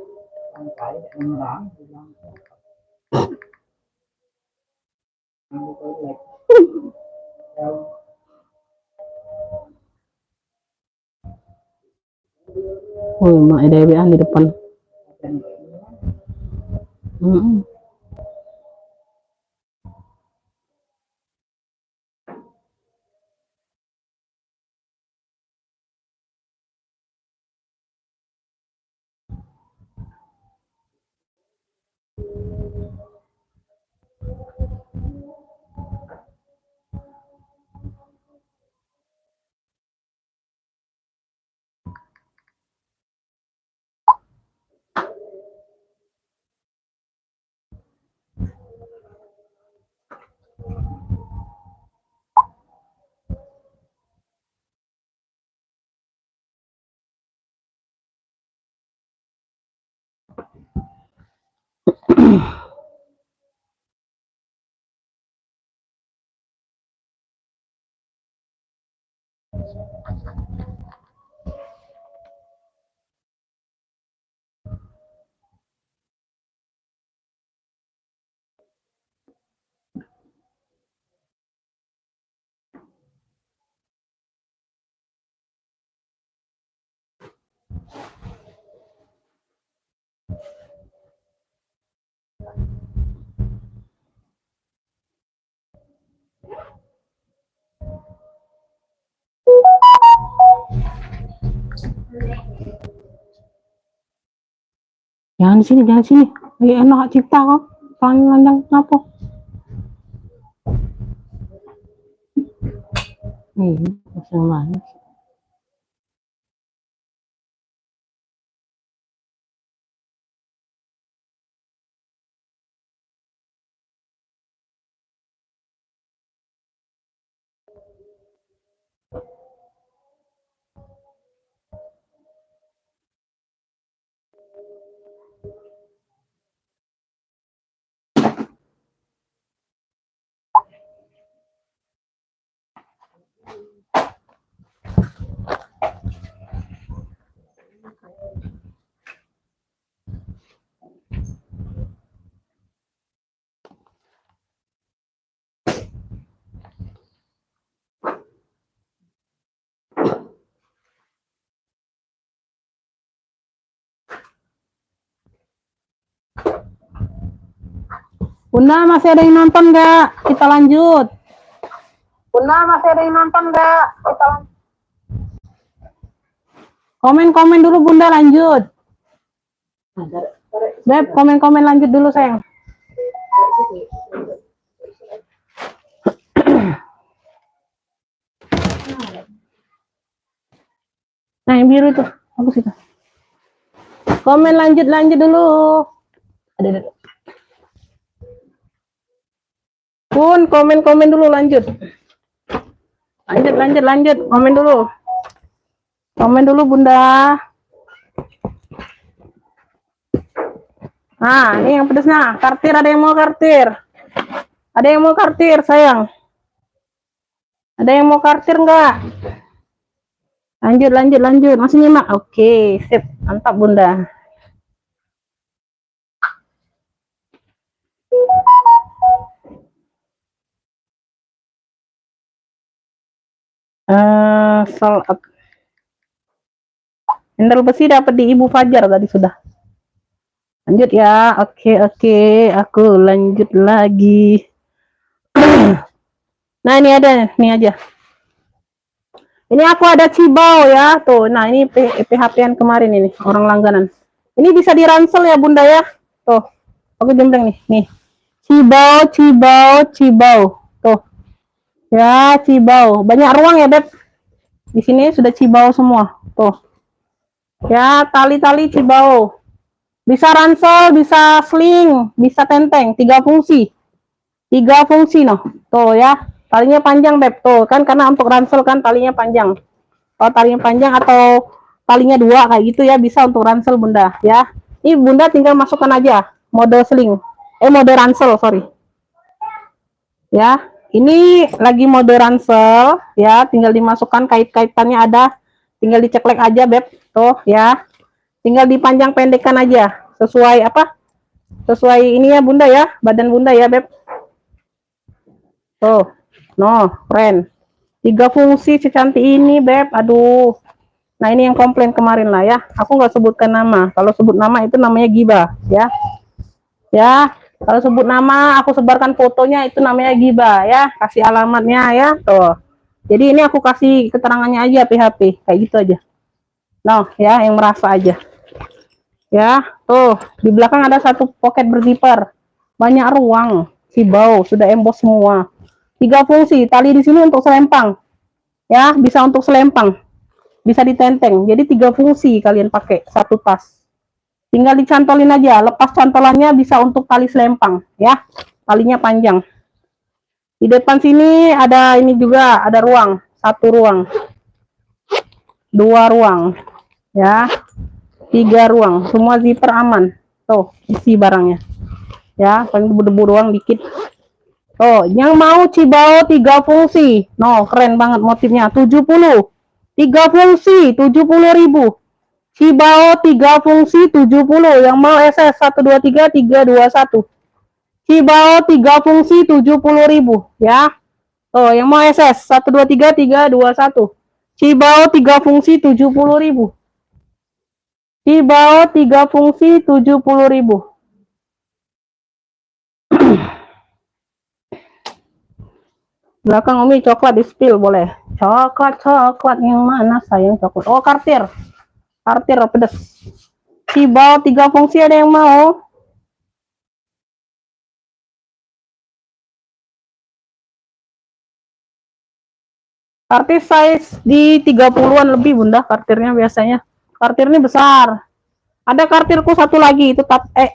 Oh, mak Dewi di depan. Jangan di sini, jangan sini. Lagi enak cipta kok. Paling landang kenapa? Masih mana? Bunda, masih ada yang nonton nggak? Kita lanjut. Bunda, masih ada yang nonton nggak? Kita lanjut. Komen-komen dulu Bunda, lanjut. Beb, komen-komen lanjut dulu sayang. Nah, yang biru itu. Hapus itu. Komen lanjut dulu. Ada. Bun, komen dulu, lanjut. Lanjut. Komen dulu, Bunda. Nah, ini yang pedesnya. Kartir, ada yang mau kartir? Ada yang mau kartir, sayang? Ada yang mau kartir enggak? Lanjut. Masih nyimak? Oke, sip. Mantap, Bunda. Salat. Endal besi dapat di Ibu Fajar tadi sudah. Lanjut ya. Oke. Aku lanjut lagi. Nah, ini ada, nih aja. Ini aku ada Cibao ya, tuh. Nah, ini PHP-an kemarin ini, orang langganan. Ini bisa diransel ya, Bunda ya. Tuh, aku jembreng nih. Cibao. Tuh. Ya, Cibao. Banyak ruang ya, Beb. Di sini sudah Cibao semua. Tuh. Ya, tali-tali Cibao. Bisa ransel, bisa sling, bisa tenteng, 3 fungsi. 3 fungsi noh. Tuh ya. Talinya panjang, Beb. Tuh, kan karena untuk ransel kan talinya panjang. Kalau talinya panjang atau talinya 2 kayak gitu ya, bisa untuk ransel, Bunda ya. Ini Bunda tinggal masukkan aja mode sling. Mode ransel, sorry. Ya, ini lagi mode ransel ya, tinggal dimasukkan kait-kaitannya ada. Tinggal diceklek aja, Beb. Tuh ya. Tinggal dipanjang pendekkan aja sesuai apa? Sesuai ini ya, Bunda ya, badan Bunda ya, Beb. Tuh. No, keren. 3 fungsi secantik ini, Beb. Aduh. Nah, ini yang komplain kemarin lah ya. Aku nggak sebutkan nama. Kalau sebut nama itu namanya gibah, ya. Ya, kalau sebut nama, aku sebarkan fotonya itu namanya gibah ya. Kasih alamatnya ya. Tuh. Jadi ini aku kasih keterangannya aja PHP, kayak gitu aja. Nah, ya, yang merasa aja. Ya, tuh. Di belakang ada 1 pocket berzipper. Banyak ruang. Cibao sudah emboss semua. 3 fungsi, tali di sini untuk selempang. Ya, bisa untuk selempang. Bisa ditenteng. Jadi 3 fungsi kalian pakai 1 tas. Tinggal dicantolin aja, lepas cantolannya bisa untuk tali selempang, ya. Talinya panjang. Di depan sini ada ini juga, ada ruang, 1 ruang. 2 ruang. Ya. 3 ruang, semua zipper aman. Tuh, isi barangnya. Ya, paling debu-debu doang dikit. Oh, yang mau Cibao 3 fungsi. No, keren banget motifnya. 70. 3 fungsi, 70.000. Cibao 3 fungsi 70. Yang mau SS 123 321. Cibao 3 fungsi 70.000, ya. Oh, yang mau SS 123 321. Cibao 3 fungsi 70.000. Cibao 3 fungsi 70.000. Belakang Umi coklat di spill boleh. Coklat yang mana sayang coklat? Oh, kartir pedes. Cibao 3 fungsi ada yang mau? Kartir size di 30-an lebih, Bunda, kartirnya biasanya. Kartir ini besar. Ada kartirku 1 lagi itu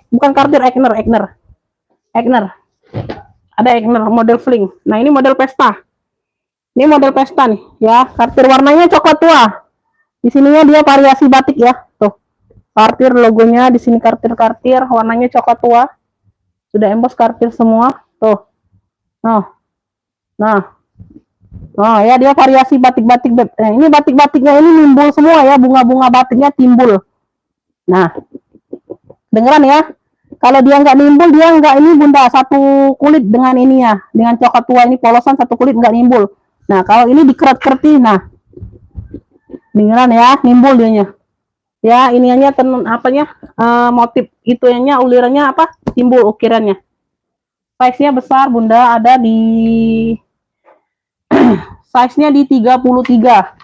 bukan kartir Egner. Ada Egner model fling. Nah, ini model pesta. Ini model pesta nih, ya. Kartir warnanya coklat tua. Di sininya dia variasi batik ya. Tuh. Kartir logonya di sini kartir warnanya coklat tua. Sudah emboss kartir semua. Tuh. Nah. Oh ya, dia variasi batik-batik. Ini batik-batiknya ini nimbul semua ya, bunga-bunga batiknya timbul. Nah. Dengeran ya. Kalau dia nggak nimbul, dia nggak ini, Bunda, 1 kulit dengan ini ya, dengan coklat tua ini polosan 1 kulit nggak nimbul. Nah, kalau ini dikeret-kereti, nah, dengeran ya, nimbul dianya. Ya, iniannya apanya, motif itunya, ulirannya apa, timbul ukirannya. Size-nya besar, Bunda, ada di size-nya di 33.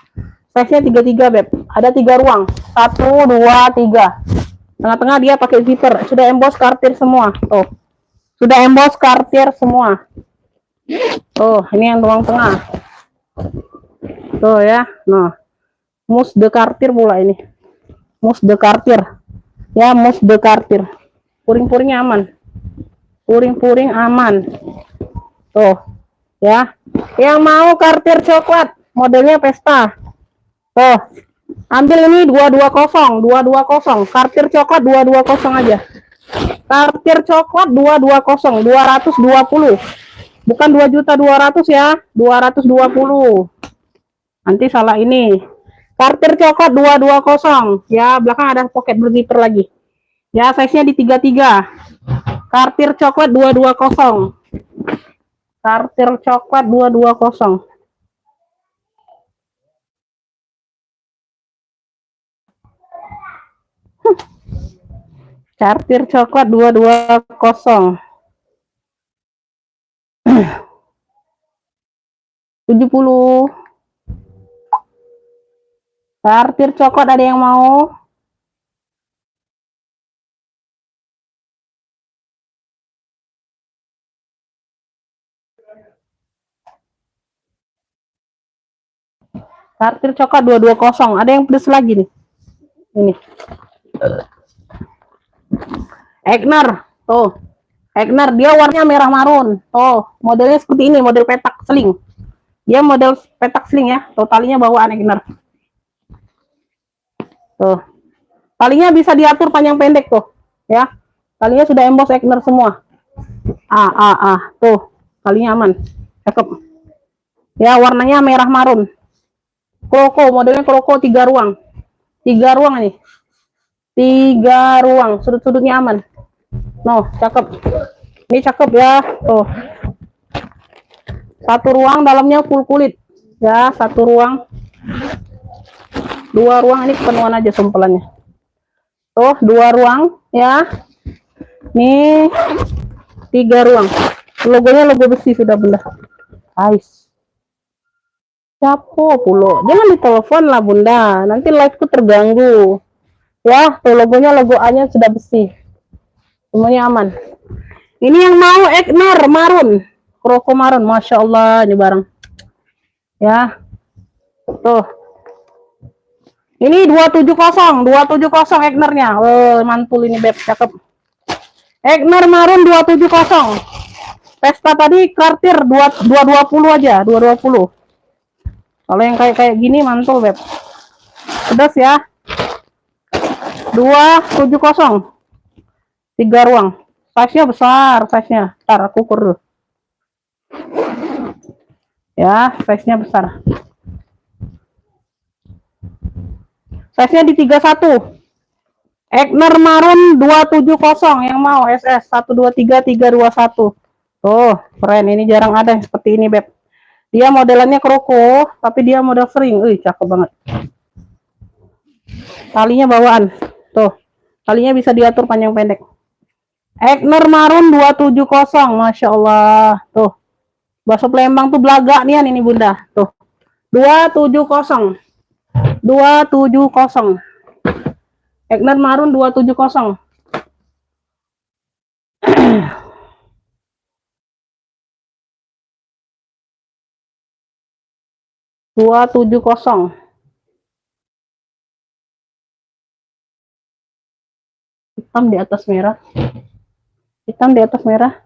Size-nya 33, Beb. Ada 3 ruang. 1, 2, 3. Tengah-tengah dia pakai zipper. Sudah emboss kartir semua. Tuh. Sudah emboss kartir semua. Tuh, ini yang ruang tengah. Tuh ya. Nah. Mus de kartir pula ini. Mus de kartir. Ya, mus de kartir. Puring-puringnya aman. Puring-puring aman. Tuh, ya. Yang mau Cartier coklat, modelnya Pesta. Tuh, ambil ini 220, Cartier coklat 220 aja. Cartier coklat 220, 220. Bukan 2.200.000 ya, 220. Nanti salah ini. Cartier coklat 220. Ya, belakang ada pocket berzipper lagi. Ya, size-nya di 33. Cartier coklat 220. Cartier coklat 220. Cartier coklat 220. 70. Cartier coklat ada yang mau? Cartier coklat 220. Ada yang pedes lagi nih. Ini. Egner. Tuh. Egner dia warnanya merah marun. Tuh, modelnya seperti ini, model petak seling. Dia model petak seling ya. Tuh, talinya bawaan Egner. Tuh. Talinya bisa diatur panjang pendek tuh, ya. Talinya sudah emboss Egner semua. Tuh. Talinya aman. Cakep. Ya, warnanya merah marun. Kroko, modelnya Kroko 3 ruang. 3 ruang nih. 3 ruang, sudut-sudutnya aman. No, cakep. Ini cakep ya. Tuh. 1 ruang, dalamnya full kulit. Ya, 1 ruang. 2 ruang, ini kepenuhan aja sempelannya. Tuh, 2 ruang ya. Nih 3 ruang. Logonya logo besi sudah bunda. Guys. Capo pulo. Jangan ditelepon lah bunda. Nanti live ku terganggu. Ya, tuh logonya logo A-nya sudah besi. Semuanya aman. Ini yang mau Egner marun. Kroko marun. Masya Allah ini barang. Ya. Tuh. Ini 270 Egnernya. Mantul ini beb, cakep. Egner marun 270. Pesta tadi Cartier 220 aja, 220. Kalau yang kayak gini mantul beb. Pedas ya. 270. 3 ruang. Size-nya besar, size-nya. Ntar aku ukur dulu. Ya, size-nya besar. Size-nya di 31. Egner marun 270 yang mau SS 123 321. Tuh, keren. Ini jarang ada seperti ini, beb. Dia modelannya Kroko, tapi dia model sering. Cakep banget. Talinya bawaan. Tuh. Talinya bisa diatur panjang pendek. Egner marun 270. Masya Allah. Tuh. Bakso Palembang tuh belaga nih ini bunda. Tuh. 270. 270. Egner marun 270. 270. Hitam di atas merah. Hitam di atas merah.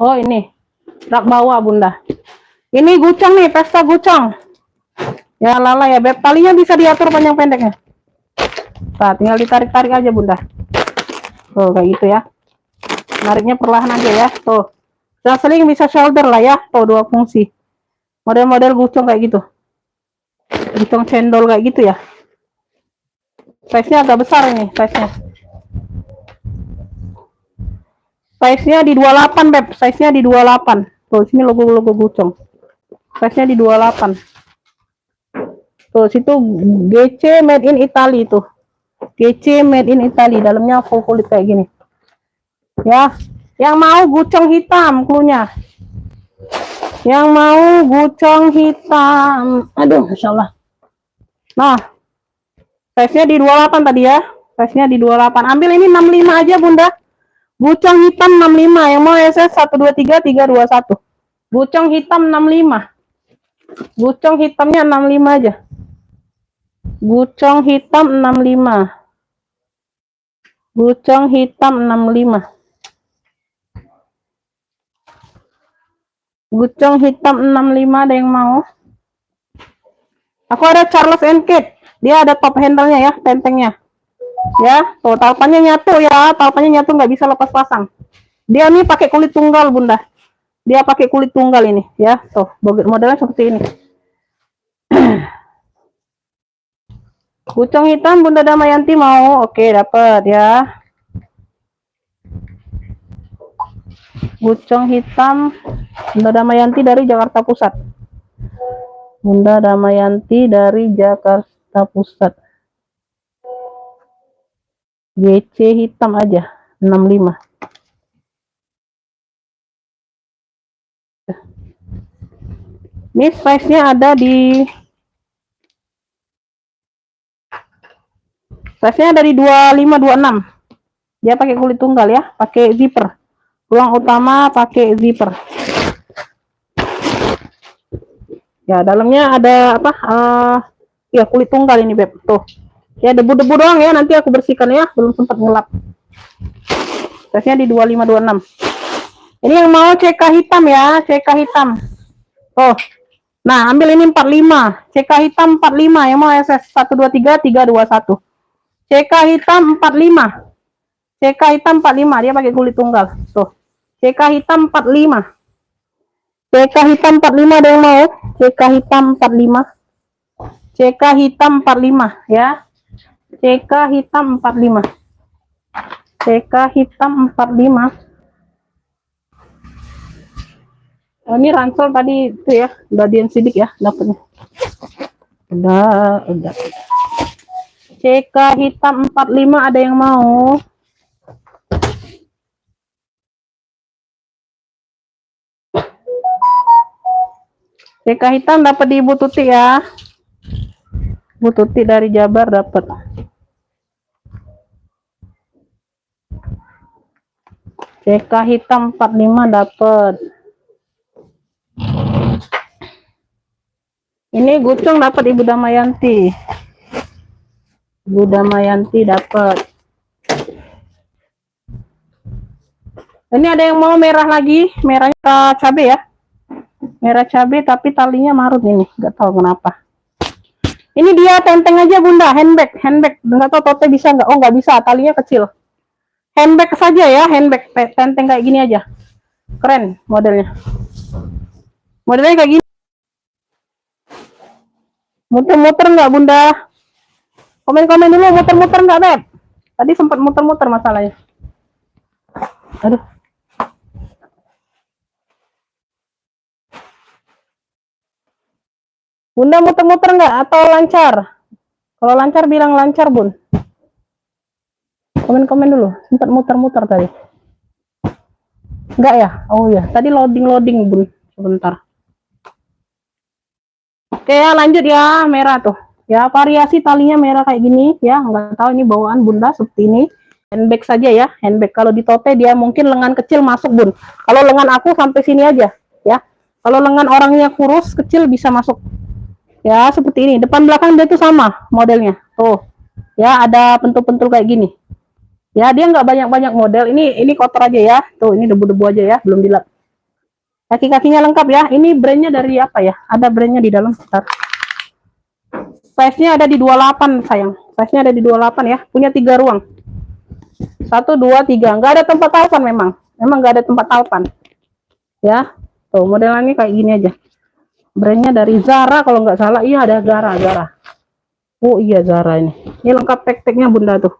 Oh ini rak bawah bunda. Ini gucong nih, Pesta gucong. Ya lala ya beb. Talinya bisa diatur panjang pendeknya. Nah, tinggal ditarik-tarik aja bunda. Tuh kayak gitu ya. Nariknya perlahan aja ya. Tuh. Bisa seling bisa shoulder lah ya. Tuh 2 fungsi. Model-model gucong kayak gitu. Gucong cendol kayak gitu ya. Size-nya agak besar ini size-nya. Size-nya di 28 beb. Size-nya di 28. Tuh sini logo-logo gucong. Size-nya di 28. Tuh situ GC made in Italy tuh. GC made in Italy, dalamnya full kulit kayak gini. Ya, yang mau gucong hitam klunya. Yang mau gucong hitam. Aduh, Masya Allah. Nah, size-nya di 28 tadi ya. Size-nya di 28. Ambil ini 65 aja bunda. Gucong hitam 65. Yang mau SS 123 321. Gucong hitam 65. Gucong hitamnya 65 aja. Gucong hitam 65. Gucong hitam 65. Gucong hitam 65 ada yang mau? Aku ada Charles and Kate. Dia ada top handle-nya ya, tentengnya. Ya, tuh talpannya nyatu ya, talpannya nyatu nggak bisa lepas pasang. Dia nih pakai kulit tunggal, Bunda. Dia pakai kulit tunggal ini, ya. Tuh, modelnya seperti ini. Gucong hitam Bunda Damayanti mau? Oke, dapat ya. Gucong hitam Bunda Damayanti dari Jakarta Pusat. Bunda Damayanti dari Jakarta Pusat. GC hitam aja 65. Ini size-nya ada di 2526. Dia pakai kulit tunggal ya, pakai zipper. Ruang utama pakai zipper. Ya, dalamnya ada apa? Ya kulit tunggal ini, Beb. Tuh. Ya debu-debu doang ya, nanti aku bersihkan ya, belum sempat ngelap. Size-nya di 2526. Ini yang mau CK hitam ya, CK hitam. Oh. Nah, ambil ini 45. CK hitam 45, yang mau SS 123 321. CK hitam 45. CK hitam 45, dia pakai kulit tunggal. Tuh. CK hitam 45. CK hitam 45 ada yang mau? CK hitam 45. CK hitam 45 ya. CK hitam 45. CK hitam 45. Oh, ini ransel tadi itu ya, udah sidik ya dapatnya. Udah. CK hitam 45 ada yang mau? CK hitam dapat di Ibu Tuti ya. Bu Tuti dari Jabar dapat. CK hitam 45 dapat. Ini Gucong dapat Ibu Damayanti. Ibu Damayanti dapat. Ini ada yang mau merah lagi, merahnya cabai ya. Merah cabai tapi talinya marut ini, nggak tahu kenapa. Ini dia tenteng aja Bunda, handbag. Nggak tahu tote bisa nggak? Oh nggak bisa, talinya kecil. Handbag saja ya, handbag tenteng kayak gini aja. Keren modelnya. Modelnya kayak gini. Muter-muter nggak Bunda? Komen-komen dulu, muter-muter nggak Beb? Tadi sempat muter-muter masalahnya. Aduh. Bunda muter-muter nggak atau lancar? Kalau lancar bilang lancar Bun. Komen-komen dulu, sempat muter-muter tadi. Enggak ya? Oh ya, tadi loading Bun. Sebentar. Oke ya, lanjut ya, merah tuh. Ya, variasi talinya merah kayak gini ya, nggak tahu ini bawaan Bunda seperti ini. Handbag saja ya, handbag. Kalau di tote dia mungkin lengan kecil masuk Bun. Kalau lengan aku sampai sini aja ya. Kalau lengan orangnya kurus kecil bisa masuk. Ya, seperti ini. Depan belakang dia tuh sama modelnya. Tuh. Ya, ada pentul-pentul kayak gini. Ya, dia nggak banyak-banyak model. Ini kotor aja ya. Tuh, ini debu-debu aja ya, belum dilap. Kaki-kakinya lengkap ya. Ini brandnya dari apa ya? Ada brandnya di dalam. Bentar. Size-nya ada di 28 sayang. Size-nya ada di 28 ya. Punya 3 ruang. 1, 2, 3. Nggak ada tempat talpan memang. Memang nggak ada tempat talpan. Ya. Tuh, modelannya kayak gini aja. Brandnya dari Zara kalau nggak salah. Iya, ada Zara. Oh iya, Zara ini. Ini lengkap tek-teknya Bunda tuh.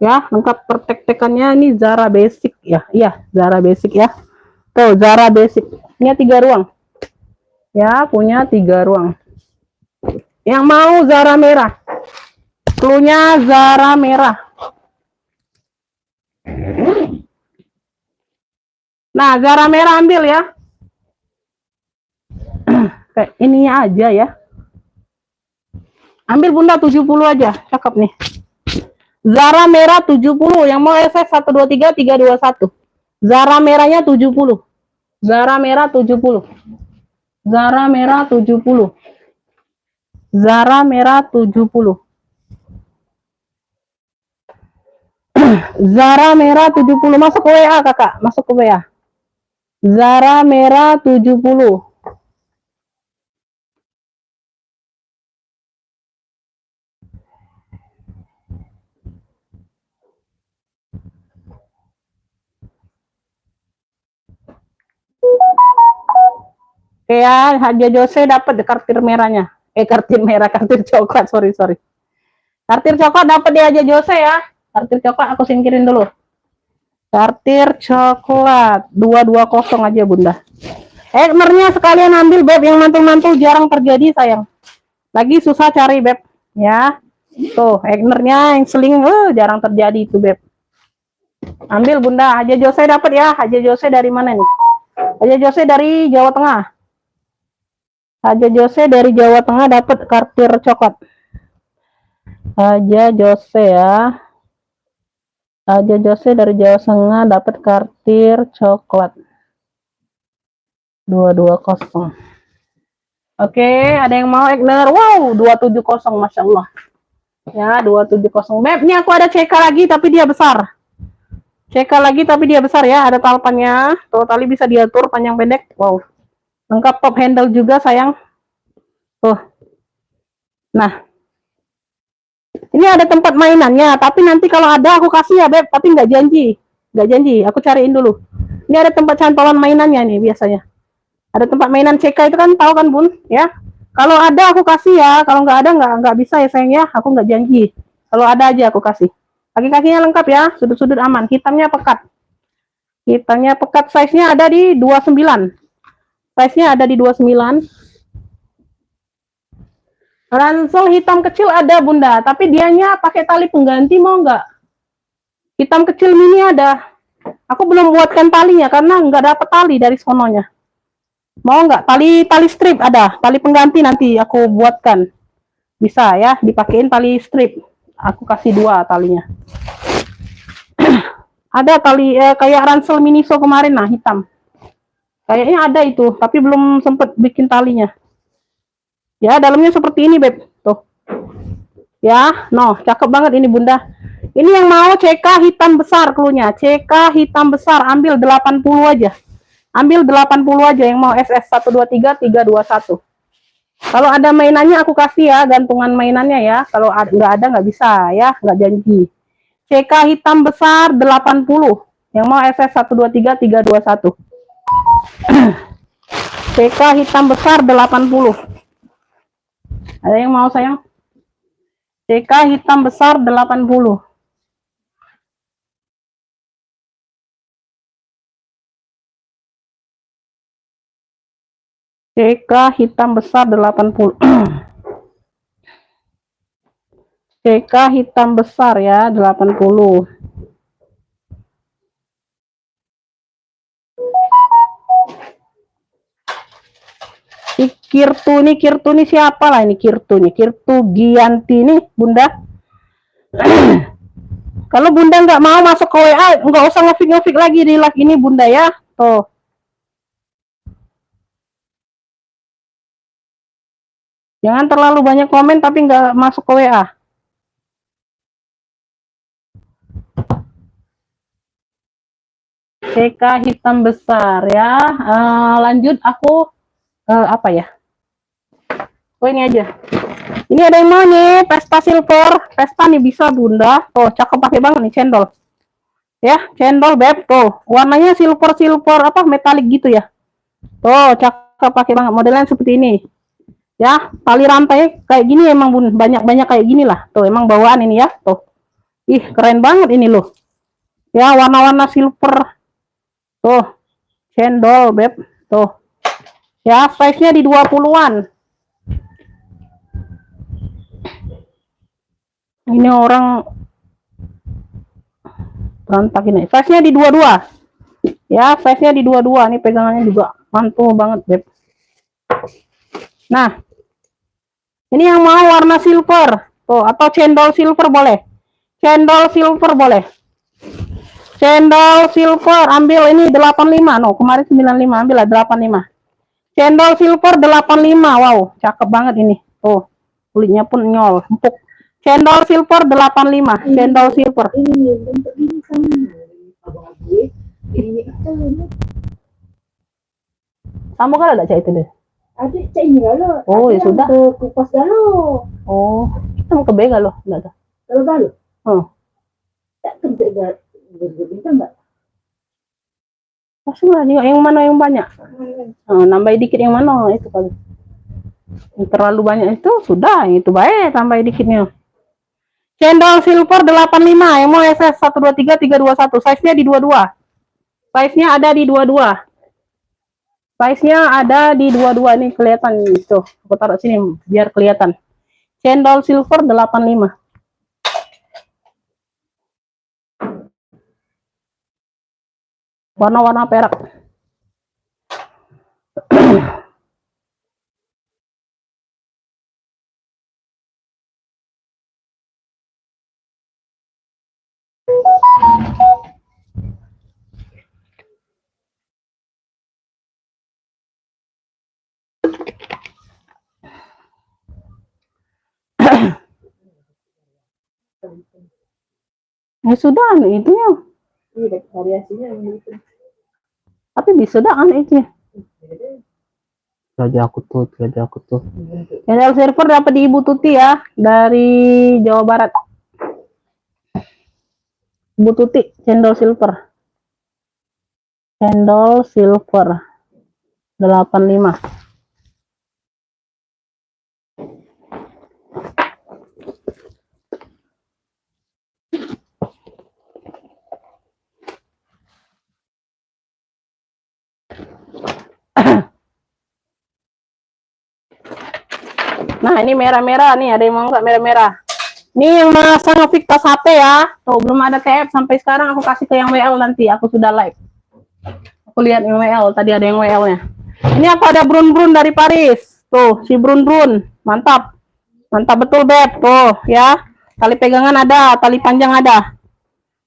Ya, lengkap pertek-tekannya ini Zara Basic ya. Iya, Zara Basic ya. Tuh, Zara Basic. Punya 3 ruang. Ya, punya 3 ruang. Yang mau Zara merah. Cluenya Zara merah. Nah, Zara merah ambil ya. Kayak ininya aja ya. Ambil Bunda 70 aja. Cakep nih. Zara merah 70. Yang mau SS 123 321. Zara merahnya 70. Zara merah 70. Zara merah 70. Zara merah 70. Zara merah 70. Masuk ke WA, Kakak. Masuk ke WA. Zara merah 70. Oke ya, Haja Jose dapat kartir merahnya. Kartir merah, kartir coklat. Sorry. Kartir coklat dapat di Haja Jose ya. Kartir coklat aku singkirin dulu. Kartir coklat 220 aja Bunda. Egnernya sekalian ambil Beb, yang mantul-mantul jarang terjadi sayang. Lagi susah cari Beb ya. Tuh, egnernya yang seling jarang terjadi itu Beb. Ambil Bunda. Haja Jose dapat ya. Haja Jose dari mana nih? Haja Jose dari Jawa Tengah. Haja Jose dari Jawa Tengah dapat kartir coklat. Haja Jose ya. Haja Jose dari Jawa Tengah dapat kartir coklat. 220. Oke, ada yang mau Egner? Wow, 270, Masya Allah. Ya, 270. Beb, ini aku ada CK lagi tapi dia besar. CK lagi tapi dia besar ya, ada talpannya. Tuh, tali bisa diatur panjang pendek. Wow. Lengkap top handle juga sayang. Tuh. Nah. Ini ada tempat mainannya, tapi nanti kalau ada aku kasih ya Beb, tapi nggak janji. Nggak janji, aku cariin dulu. Ini ada tempat cantolan mainannya nih biasanya. Ada tempat mainan CK itu kan, tahu kan Bun? Ya. Kalau ada aku kasih ya, kalau nggak ada nggak bisa ya sayang ya, aku nggak janji. Kalau ada aja aku kasih. Kaki-kakinya lengkap ya, sudut-sudut aman. Hitamnya pekat. Hitamnya pekat, size-nya ada di 29. Size-nya ada di 29. Ransel hitam kecil ada Bunda, tapi dianya pakai tali pengganti, mau nggak? Hitam kecil mini ada. Aku belum buatkan talinya karena nggak dapat tali dari sononya. Mau nggak? Tali strip ada, tali pengganti nanti aku buatkan. Bisa ya, dipakein tali strip. Aku kasih 2 talinya. Ada tali kayak ransel miniso kemarin, nah hitam. Kayaknya ada itu, tapi belum sempet bikin talinya. Ya, dalamnya seperti ini, Beb. Tuh. Ya, cakep banget ini, Bunda. Ini yang mau CK hitam besar klunya. CK hitam besar, ambil 80 aja. Ambil 80 aja yang mau SS 123 321. Kalau ada mainannya aku kasih ya, gantungan mainannya ya. Kalau nggak ada nggak bisa ya, nggak janji. CK hitam besar 80. Yang mau SS 123 321. CK hitam besar 80. Ada yang mau sayang? CK hitam besar 80. CK hitam besar 80. CK hitam besar ya 80. Kirtu nih siapa lah ini Kirtu Gianti nih Bunda. Kalau Bunda nggak mau masuk ke WA, nggak usah ngefik lagi di live ini Bunda ya. Tuh. Jangan terlalu banyak komen tapi nggak masuk ke WA. CK hitam besar ya. Lanjut aku apa ya? Oh ini aja. Ini ada yang mau nih Pesta silver, Pesta nih bisa Bunda. Tuh cakep pakai banget nih cendol. Ya cendol Beb tuh. Warnanya silver apa metalik gitu ya. Tuh cakep pakai banget. Modelnya seperti ini. Ya tali rantai kayak gini emang Bun, banyak kayak gini lah. Tuh emang bawaan ini ya. Tuh. Ih keren banget ini loh. Ya warna-warna silver. Tuh cendol Beb. Tuh. Ya size-nya di 20-an. Ini orang berantak ini. Size-nya di 22. Ya, size-nya di 22. Ini pegangannya juga mantul banget, Beb. Nah. Ini yang mau warna silver. Tuh, atau cendol silver boleh. Cendol silver boleh. Cendol silver, ambil ini 85. No, kemarin 95, ambil lah 85. Cendol silver 85. Wow, cakep banget ini. Tuh, kulitnya pun nyol, empuk. Cendol silver 85. Cendol silver. Ini bentuk ini sama. Abang gue. Ini itu. Sama kan ada cak itu deh. Ada cak ini kalau. Oh, ya sudah. Kupas galau. Oh, kita mau ke Bega loh, enggak ada. Kalau galau. Oh, Tak kena berbintang enggak? langsung lah yang mana yang banyak. Oh, nambahin dikit yang mana itu kali. Yang terlalu banyak itu sudah, itu baik tambah dikitnya. Cendol silver 85, yang mau SS 123 321. Size-nya di 22. Size-nya ada di 22. Size-nya ada di 22 nih kelihatan nih. Tuh, aku taruh sini biar kelihatan. Cendol silver 85. Warna-warna perak. Ya sudah, itu ya. Iya, variasinya begitu. Tapi bisa dah itu. Raja aku tuh. Cendol silver dapat di Ibu Tuti ya, dari Jawa Barat. Ibu Tuti, cendol silver. Cendol silver 85. Nah, ini merah-merah nih, ada yang mau nggak merah-merah? Ini yang masang ngefix tas HP ya. Tuh, belum ada TF sampai sekarang, aku kasih ke yang WL nanti. Aku sudah live. Aku lihat yang WL, tadi ada yang WL-nya. Ini aku ada brun-brun dari Paris. Tuh, si brun-brun. Mantap. Mantap betul, Beb. Tuh, ya. Tali pegangan ada, tali panjang ada.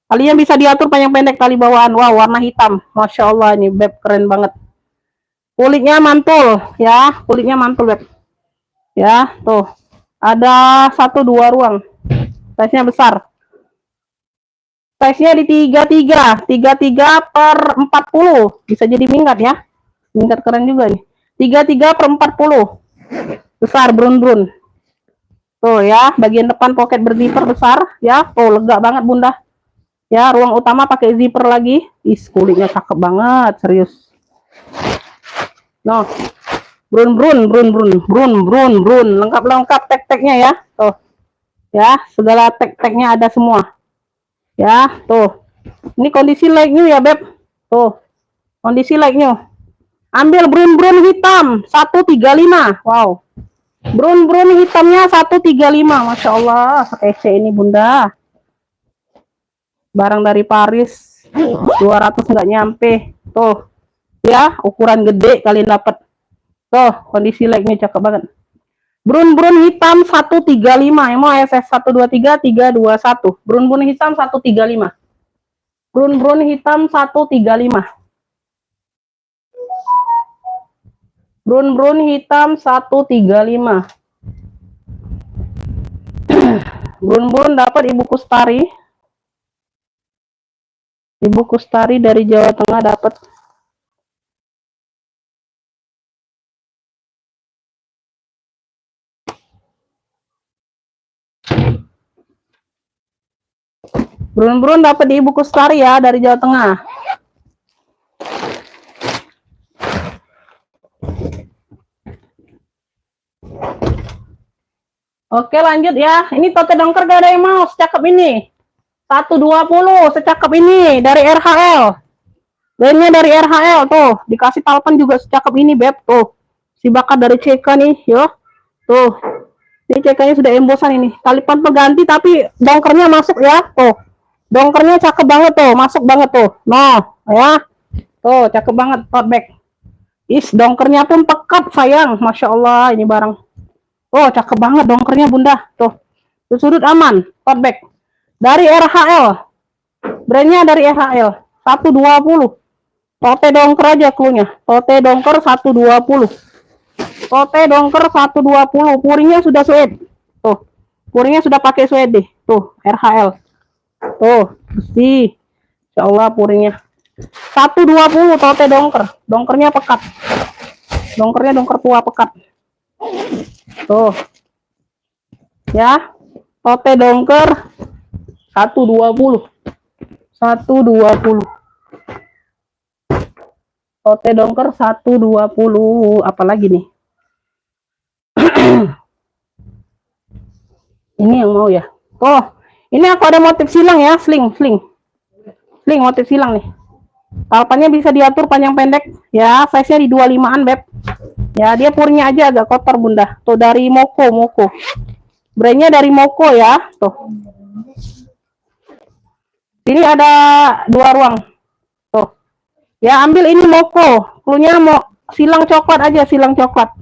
Talinya bisa diatur panjang pendek, tali bawaan. Wow, warna hitam. Masya Allah, ini Beb keren banget. Kulitnya mantul, ya. Kulitnya mantul, Beb. Ya, tuh. Ada 1-2 ruang. Size-nya besar. Size-nya di 33 per 40. Bisa jadi minggat ya. Minggat keren juga nih. 33 per 40. Besar, brun-brun. Tuh ya, bagian depan pocket berzipper besar. Ya, tuh lega banget bunda. Ya, ruang utama pakai zipper lagi. Ih, kulitnya cakep banget, serius. No. Brun. Lengkap tag-tagnya ya. Tuh. Ya, segala tag-tagnya ada semua. Ya, tuh. Ini kondisi like-nya ya, Beb. Tuh. Kondisi like-nya. Ambil brun hitam 135. Wow. Brun hitamnya 135. Masya Allah, sekece ini bunda. Barang dari Paris 200 nggak nyampe. Tuh. Ya, ukuran gede kalian dapat. Tuh, kondisi like-nya cakep banget. Brun hitam 135. Yang mau SS 123 321. Brun hitam 135. Brun hitam 135. Brun hitam 135. Brun dapat Ibu Kustari. Ibu Kustari dari Jawa Tengah dapat. Brun dapat di Ibu Kustari ya dari Jawa Tengah. Oke, lanjut ya. Ini tote dongker gak ada yang mau secakep ini. 120 secakep ini dari RHL. Lainnya dari RHL tuh, dikasih talpen juga secakep ini, Beb. Tuh. Si bakat dari CK nih, yo. Tuh. Ini CK-nya sudah embosan ini. Talipan pengganti tapi dongkernya masuk ya. Tuh. Dongkernya cakep banget tuh, masuk banget tuh. Nah, ya. Tuh, cakep banget tote bag. Is, dongkernya pun pekat, sayang. Masya Allah, ini barang. Oh, cakep banget dongkernya, bunda. Tuh, sudut aman, tote bag. Dari RHL. Brandnya dari RHL 120. Tote dongker aja cluenya. Tote dongker 120. Tote dongker 120. Puringnya sudah suede. Tuh. Puringnya sudah pakai suede. Tuh, RHL. Tuh, bersih. Insyaallah puringnya. 120 tote dongker. Dongkernya pekat. Dongkernya dongker tua pekat. Tuh. Ya. Tote dongker 120. 120. Tote dongker 120. Apalagi nih? Ini yang mau ya. Oh, ini aku ada motif silang ya, sling motif silang nih. Talpannya bisa diatur panjang pendek ya, size-nya di 25-an, Beb. Ya, dia puringnya aja agak kotor, Bunda. Tuh dari Moko. Brandnya dari Moko ya, tuh. Ini ada 2 ruang. Tuh. Ya, ambil ini Moko. Cluenya mau silang coklat aja, silang coklat.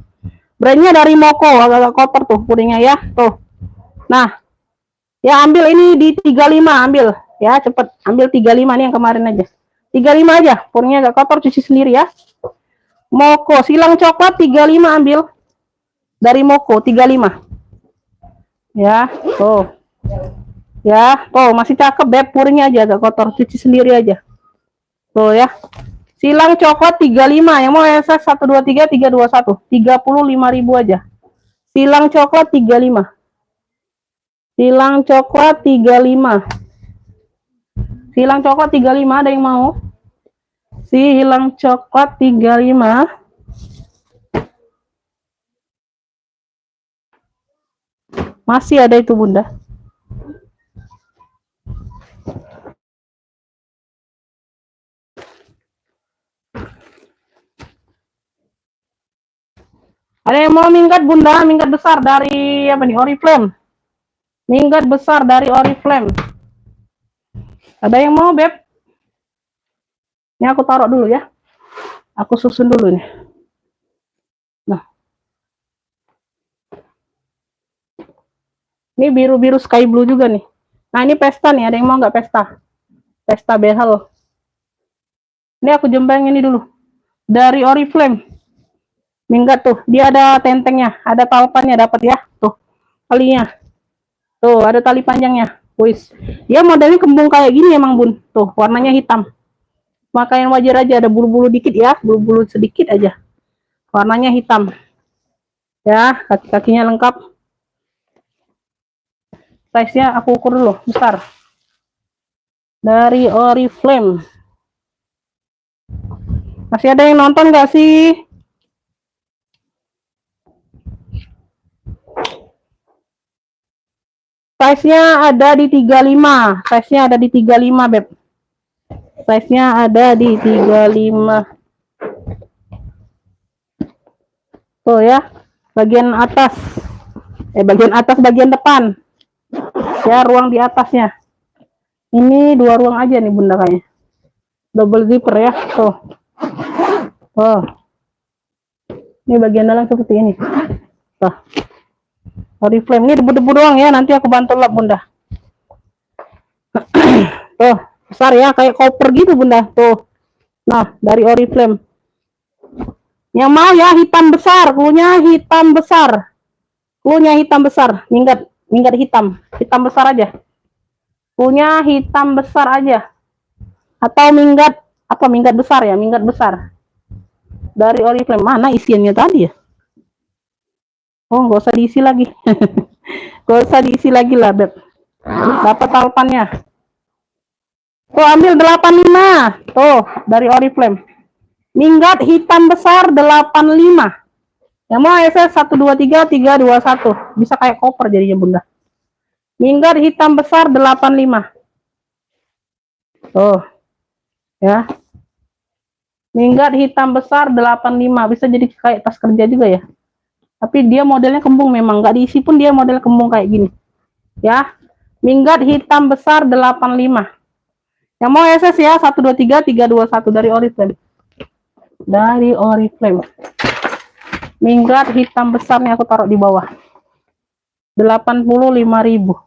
Brandnya dari Moko, agak kotor tuh puringnya ya, tuh. Nah, ya ambil ini di 35, ambil. Ya, cepet. Ambil 35 nih yang kemarin aja. 35 aja, puringnya agak kotor, cuci sendiri ya. Moko, silang coklat 35 ambil. Dari Moko, 35. Ya, tuh. Ya, tuh masih cakep, Beb. Puringnya aja agak kotor, cuci sendiri aja. Tuh ya. Silang coklat 35, yang mau SS 123 321. 35.000 aja. Silang coklat 35. Silang coklat 35. Silang coklat 35, ada yang mau? Silang coklat 35. Masih ada itu, Bunda. Ada yang mau minggat, Bunda? Minggat besar dari apa nih? Oriflame. Minggat besar dari Oriflame. Ada yang mau, Beb? Ini aku taruh dulu ya. Aku susun dulu nih. Nah. Ini biru-biru sky blue juga nih. Nah, ini pesta nih. Ada yang mau nggak pesta? Pesta behel. Ini aku jembang ini dulu. Dari Oriflame. Minggat tuh. Dia ada tentengnya. Ada talpannya dapat ya. Tuh. Talinya. Tuh, ada tali panjangnya. Wis. Dia modelnya kembung kayak gini emang, Bun. Tuh, warnanya hitam. Pakaian wajar aja, ada bulu-bulu dikit ya, bulu-bulu sedikit aja. Warnanya hitam. Ya, kaki-kakinya lengkap. Size-nya aku ukur dulu, besar. Dari Oriflame. Masih ada yang nonton nggak sih? Size-nya ada di 35. Size-nya ada di 35, Beb. Size-nya ada di 35. Tuh ya. Bagian atas. Bagian atas, bagian depan. Ya, ruang di atasnya. Ini 2 ruang aja nih, Bunda kayaknya. Double zipper ya. Tuh. Oh. Ini bagian dalam seperti ini. Tuh. Oriflame ini debu-debu doang ya, nanti aku bantu lap, Bunda. Tuh, besar ya, kayak koper gitu, Bunda. Tuh. Nah, dari Oriflame. Yang mau ya hitam besar, cluenya hitam besar. Cluenya hitam besar, minggat hitam. Hitam besar aja. Cluenya hitam besar aja. Atau minggat besar ya, minggat besar. Dari Oriflame. Mana isiannya tadi ya? Oh, nggak usah diisi lagi. Nggak usah diisi lagi lah, Beb. Dapat talpannya. Tuh, ambil 85. Tuh, dari Oriflame. Minggat hitam besar 85. Yang mau SS 123 321. Bisa kayak koper jadinya, Bunda. Minggat hitam besar 85. Tuh. Ya. Minggat hitam besar 85. Bisa jadi kayak tas kerja juga ya. Tapi dia modelnya kembung memang, nggak diisi pun dia model kembung kayak gini. Ya. Minggat hitam besar 85. Yang mau SS ya 123 321 dari Oriflame. Dari Oriflame. Minggat hitam besarnya aku taruh di bawah. 85.000.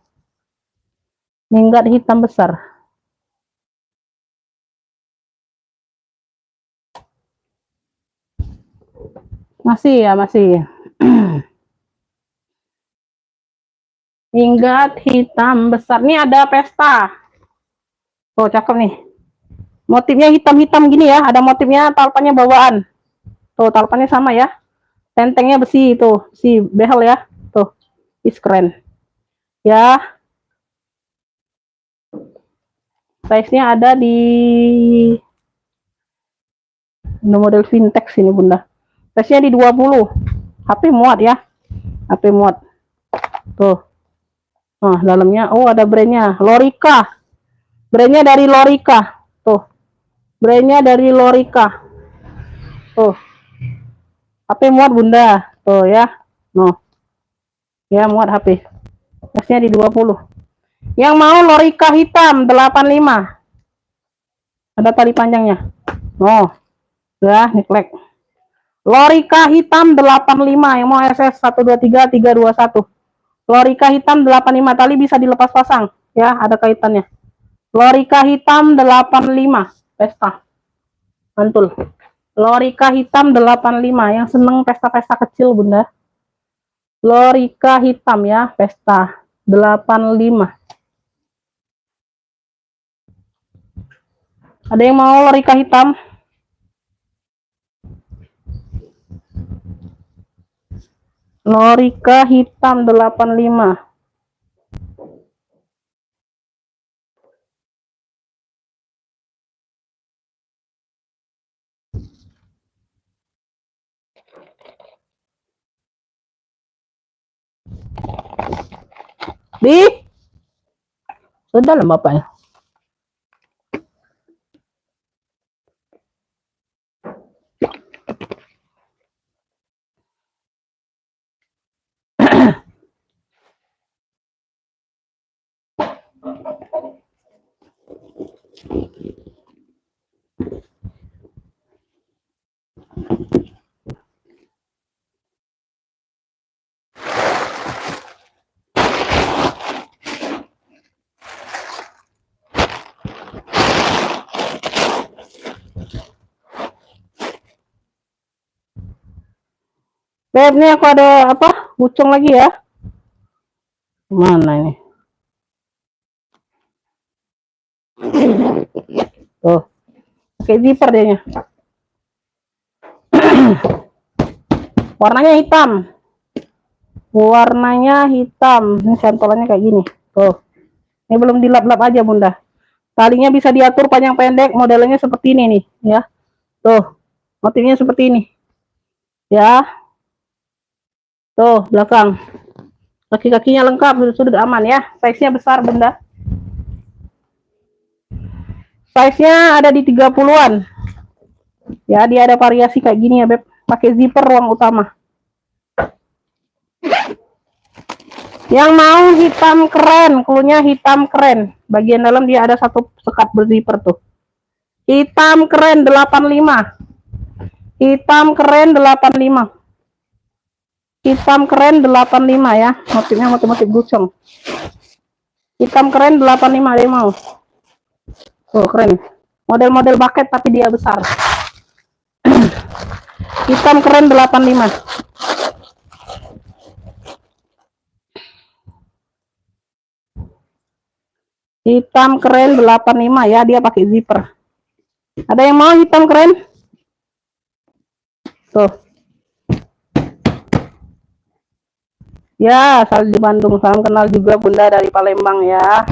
Minggat hitam besar. Masih ya, masih. Minggat hitam besar. Nih ada pesta. Tuh, cakep nih. Motifnya hitam-hitam gini ya. Ada motifnya, talpannya bawaan. Tuh, talpannya sama ya. Tentengnya besi itu, si behel ya. Tuh, is keren. Ya. Size-nya ada di model vintage ini, Bunda. Size-nya di 20. HP muat ya. HP muat. Tuh. Nah, dalamnya ada brandnya, Lorica. Brandnya dari Lorica. Tuh. Brandnya dari Lorica. Tuh. HP muat, Bunda. Tuh ya. No. Ya, muat HP. Size-nya di 20. Yang mau Lorica hitam 85. Ada tali panjangnya. Oh. Ya, niklek. Lorica hitam 85. Yang mau SS 123 321. Lorica hitam 85. Tali bisa dilepas pasang. Ya, ada kaitannya. Lorica hitam 85. Pesta. Mantul. Lorica hitam 85. Yang seneng pesta-pesta kecil, Bunda. Lorica hitam ya, pesta 85. Ada yang mau Lorica hitam? Lorica hitam 85. Di sudah lah bapaknya. Beb, nih aku ada apa? Bucong lagi ya. Mana ini? Tuh. Pakai zipper dia. Warnanya hitam. Warnanya hitam. Ini cantolannya kayak gini. Tuh. Ini belum dilap-lap aja, Bunda. Talinya bisa diatur panjang pendek, modelnya seperti ini nih, ya. Tuh. Motifnya seperti ini. Ya. Tuh, belakang. Kaki-kakinya lengkap, sudut-sudut aman ya. Size-nya besar, Bunda. Size-nya ada di 30-an. Ya, dia ada variasi kayak gini ya, Beb. Pakai zipper ruang utama. Yang mau hitam keren, klunya hitam keren. Bagian dalam dia ada satu sekat berzipper tuh. Hitam keren 85. Hitam keren 85. Hitam keren 85 ya. Motifnya motif-motif gucong. Hitam keren 85 dia mau. Oh, keren. Model-model bucket tapi dia besar. Hitam keren 85. Hitam keren 85 ya, dia pakai zipper. Ada yang mau hitam keren? Tuh. Ya, asal di Bandung. Salam kenal juga Bunda dari Palembang ya.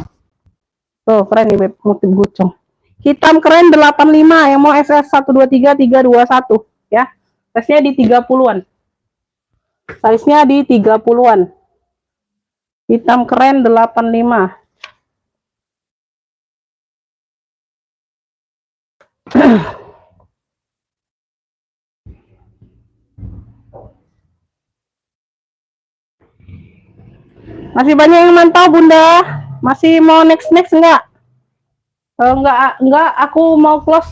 Tuh, keren nih, Beb. Motif gucong. Hitam keren 85. Yang mau SS 123 321 ya. Size-nya di 30-an. Size-nya di 30-an. Hitam keren 85. Masih banyak yang mantau, Bunda. Masih mau next enggak? Kalau enggak, aku mau close.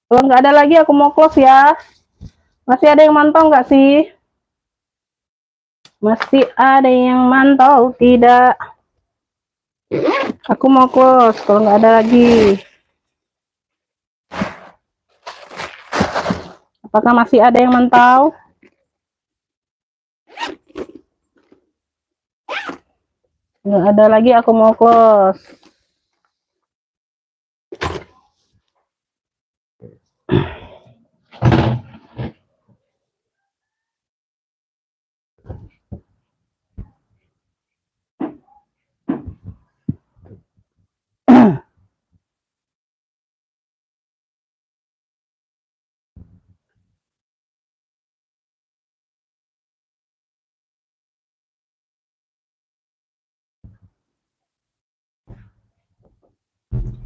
Kalau enggak ada lagi, aku mau close ya. Masih ada yang mantau enggak sih? Masih ada yang mantau tidak? Aku mau close kalau enggak ada lagi. Apakah masih ada yang mantau? Nggak ada lagi, aku mau close.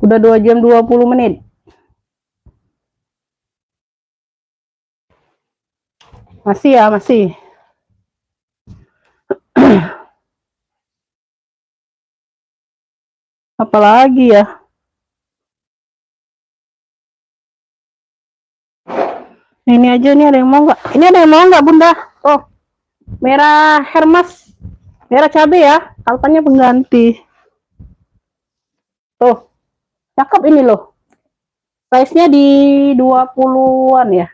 Udah 2 jam 20 menit. Masih ya, masih. Apalagi ya? Ini aja nih, ada yang mau nggak? Ini ada yang mau nggak, Bunda? Oh, merah Hermas, merah cabai ya, kalpannya pengganti. Tuh, cakep ini loh. Size-nya di 20-an ya.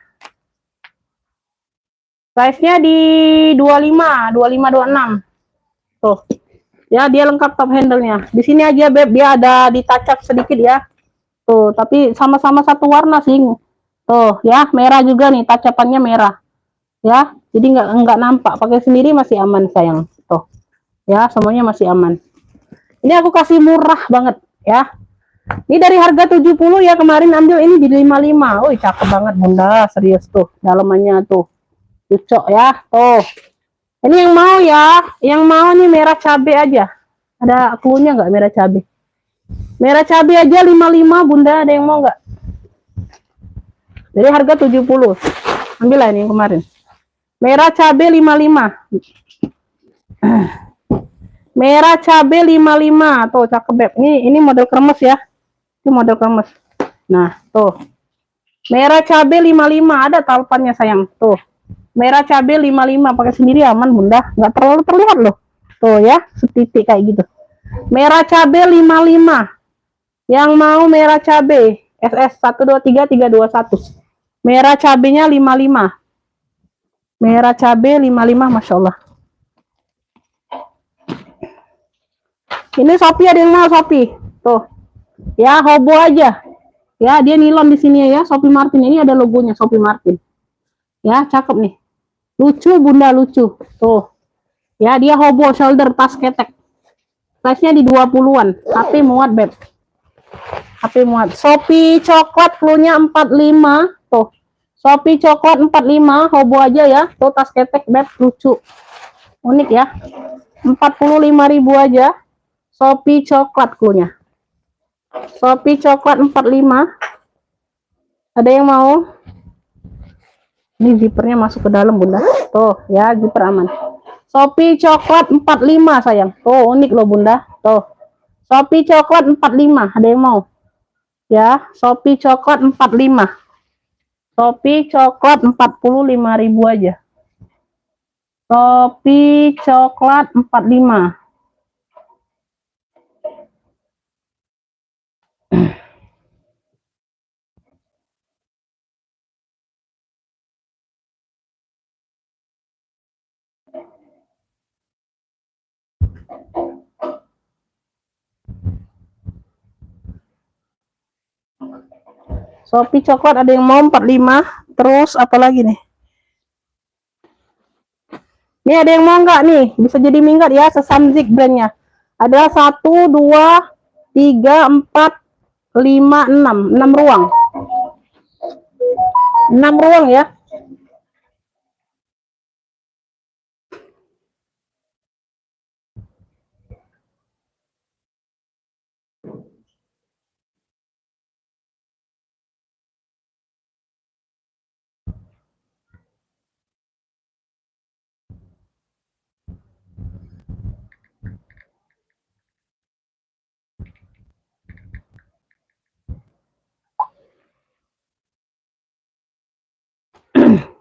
Size-nya di 25, 26. Tuh. Ya, dia lengkap top handle-nya. Di sini aja, Beb, dia ada di touch up sedikit ya. Tuh, tapi sama-sama satu warna sih. Tuh, ya, merah juga nih, touch up-annya merah. Ya, jadi nggak nampak. Pakai sendiri masih aman, sayang. Tuh. Ya, semuanya masih aman. Ini aku kasih murah banget, ya. Ini dari harga 70 ya, kemarin ambil ini di 55. Wih, cakep banget, Bunda. Serius tuh, dalamannya tuh. Cocok ya, tuh. Ini yang mau ya, yang mau nih merah cabai aja. Ada cluenya nggak merah cabai? Merah cabai aja 55, Bunda. Ada yang mau nggak? Dari harga 70. Ambil lah ini yang kemarin. Merah cabai 55. Merah cabai 55. Tuh, cakep, Beb. Ini model kremes ya. Ini model kremes. Nah, tuh. Merah cabai 55. Ada talpannya, sayang. Tuh. Merah cabai 55, pakai sendiri aman, Bunda. Nggak terlalu terlihat loh. Tuh ya, setitik kayak gitu. Merah cabai 55. Yang mau merah cabai SS 123321. Merah cabainya 55. Merah cabai 55, Masya Allah. Ini Shopee, ada yang mau Shopee? Tuh. Ya, hobo aja. Ya, dia nilon di sini ya, Shopee Martin. Ini ada logonya Shopee Martin. Ya, cakep nih. Lucu, Bunda, lucu. Tuh. Ya, dia hobo shoulder tas ketek. Size-nya di 20-an. HP muat, Beb. HP muat. Shopee coklat cluenya 45. Tuh. Shopee coklat 45, hobo aja ya. Tuh tas ketek, Beb, lucu. Unik ya. 45.000 aja. Shopee coklat cluenya. Shopee coklat 45. Ada yang mau? Ini zippernya masuk ke dalam, Bunda. Tuh, ya, zipper aman. Shopee coklat 45, sayang. Tuh, unik loh, Bunda. Tuh. Shopee coklat 45. Ada yang mau? Ya, Shopee coklat 45. Shopee coklat 45.000 aja. Shopee coklat 45. Shopee coklat ada yang mau 45. Terus apa lagi nih? Ini ada yang mau nggak nih? Bisa jadi minggat ya, Sesamzik brandnya. Ada 1, 2, 3, 4, 5, 6. 6 ruang. 6 ruang ya.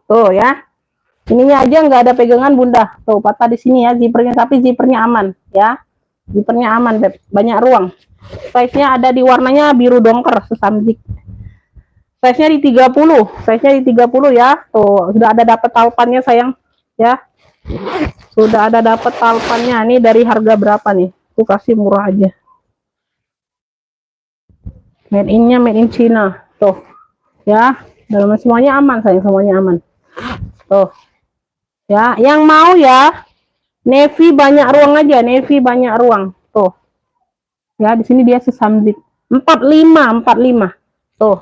Tuh ya. Ininya aja nggak ada pegangan, Bunda. Tuh, patah di sini ya zippernya, tapi zippernya aman ya. Zippernya aman, Beb. Banyak ruang. Size-nya ada di warnanya biru dongker, Sesamzik. Size-nya di 30. Size-nya di 30 ya. Tuh, sudah ada dapat talpannya sayang. Ya. Sudah ada dapat talpannya. Ini dari harga berapa nih? Aku kasih murah aja. Made in-nya made in China. Tuh. Ya. Dalamnya semuanya aman sayang, semuanya aman. Tuh. Ya, yang mau ya. Navy banyak ruang aja, navy banyak ruang. Tuh. Ya, di sini dia sesamzip. 45. Tuh.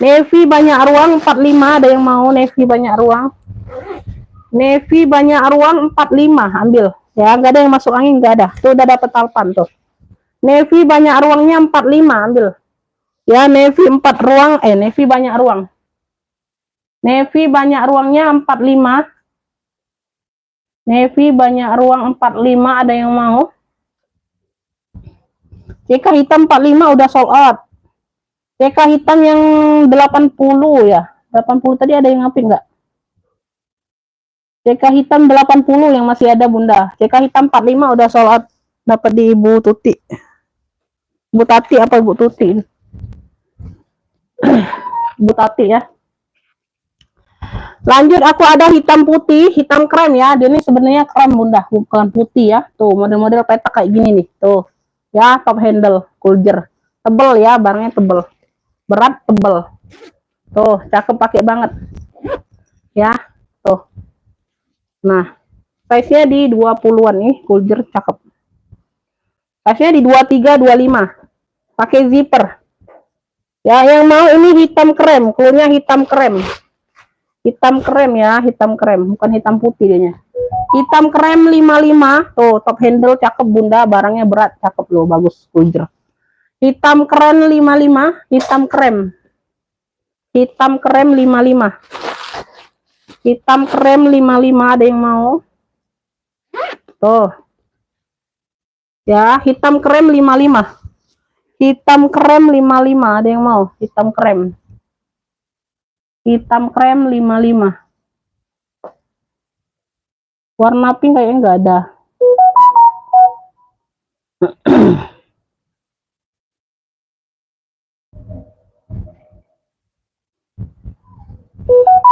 Navy banyak ruang 45, ada yang mau navy banyak ruang. Navy banyak ruang 45, ambil. Ya, enggak ada yang masuk angin, enggak ada. Tuh udah dapat talpan tuh. Navy banyak ruangnya 45, ambil. Ya, navy 4 ruang, navy banyak ruang. Navy banyak ruangnya 45. Navy banyak ruang 45, ada yang mau? CK hitam 45 udah sold out. CK hitam yang 80 ya. 80 tadi ada yang ngapin enggak? CK hitam 80 yang masih ada Bunda. CK hitam 45 udah sold out. Dapat di Ibu Tuti. Ibu Tati apa Ibu Tuti? Ibu Tati ya. Lanjut, aku ada hitam putih, hitam krem ya. Dia ini sebenarnya krem Bunda, bukan putih ya. Tuh model-model petak kayak gini nih. Tuh. Ya, top handle, kuljer. Tebel ya, barangnya tebel. Berat, tebel. Tuh, cakep pakai banget. Ya, tuh. Nah, size-nya di 20-an nih, kuljer cakep. Size-nya di 23, 25. Pakai zipper. Ya, yang mau ini hitam krem, cluenya hitam krem. Hitam krem ya, hitam krem, bukan hitam putih dianya. Hitam krem 55, tuh top handle cakep Bunda, barangnya berat, cakep loh, bagus kuljer. Hitam krem 55, hitam krem. Hitam krem 55. Hitam krem 55, ada yang mau? Tuh. Ya, hitam krem 55. Hitam krem 55, ada yang mau? Hitam krem. Hitam krem 55. Warna pink kayaknya enggak ada.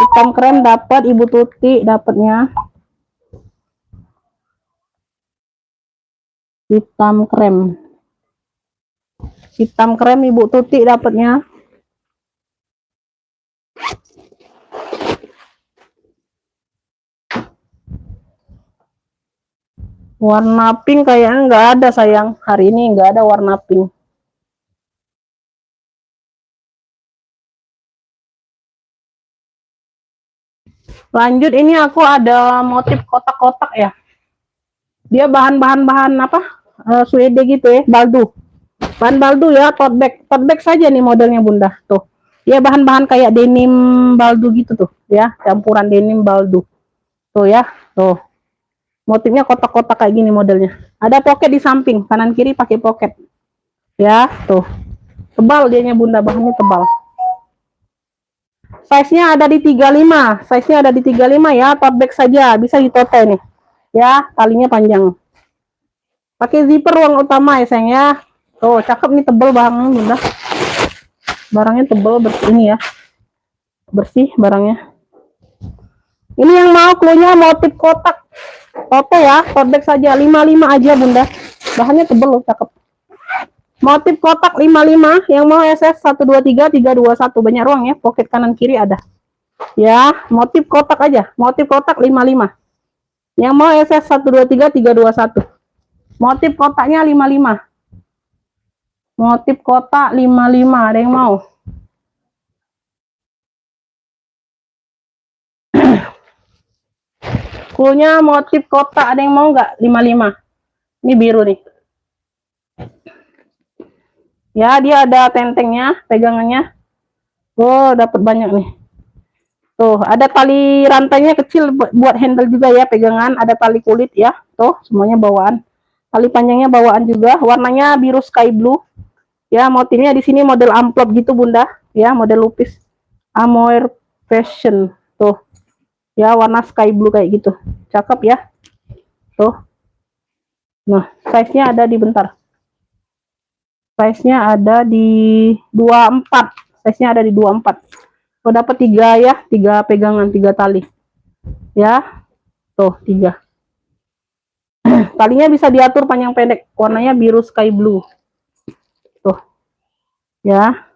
Hitam krem dapat Ibu Tuti, dapatnya. Hitam krem. Hitam krem Ibu Tuti dapatnya. Warna pink kayaknya nggak ada sayang. Hari ini nggak ada warna pink. Lanjut, ini aku ada motif kotak-kotak ya. Dia bahan-bahan apa? Suede gitu ya, baldu. Bahan baldu ya, tote bag. Tote bag saja nih modelnya Bunda. Tuh. Dia bahan-bahan kayak denim baldu gitu tuh, ya. Campuran denim baldu. Tuh ya, tuh. Motifnya kotak-kotak kayak gini modelnya. Ada pocket di samping, kanan kiri pakai pocket. Ya, tuh. Tebal dianya Bunda, bahannya tebal. Size-nya ada di 35. Size-nya ada di 35 ya, tote bag saja, bisa ditote nih. Ya, talinya panjang. Pakai zipper ruang utama ya, sayang ya. Tuh, cakep nih, tebal barangnya Bunda. Barangnya tebal, bersih ini ya. Bersih barangnya. Ini yang mau cluenya motif kotak. Foto ya, tote bag saja 55 aja Bunda. Bahannya tebal loh, cakep. Motif kotak 55, yang mau SS 123 321, banyak ruang ya, pocket kanan kiri ada. Ya, motif kotak aja, motif kotak 55. Yang mau SS 123 321. Motif kotaknya 55. Motif kotak 55, ada yang mau? Cluenya motif kotak, ada yang mau nggak? 55. Ini biru nih. Ya, dia ada tentengnya, pegangannya. Oh, dapat banyak nih. Tuh, ada tali rantainya kecil buat handle juga ya, pegangan. Ada tali kulit ya. Tuh, semuanya bawaan. Tali panjangnya bawaan juga. Warnanya biru sky blue. Ya, motifnya di sini model amplop gitu Bunda. Ya, model lupis. Amoir fashion. Tuh. Ya, warna sky blue kayak gitu. Cakep ya. Tuh. Nah, size-nya ada di bentar. Size-nya ada di 24. size-nya ada di 24. Oh, dapat 3 ya, 3 pegangan, 3 tali. Ya. Tuh, 3. Talinya bisa diatur panjang pendek. Warnanya biru sky blue. Tuh. Ya.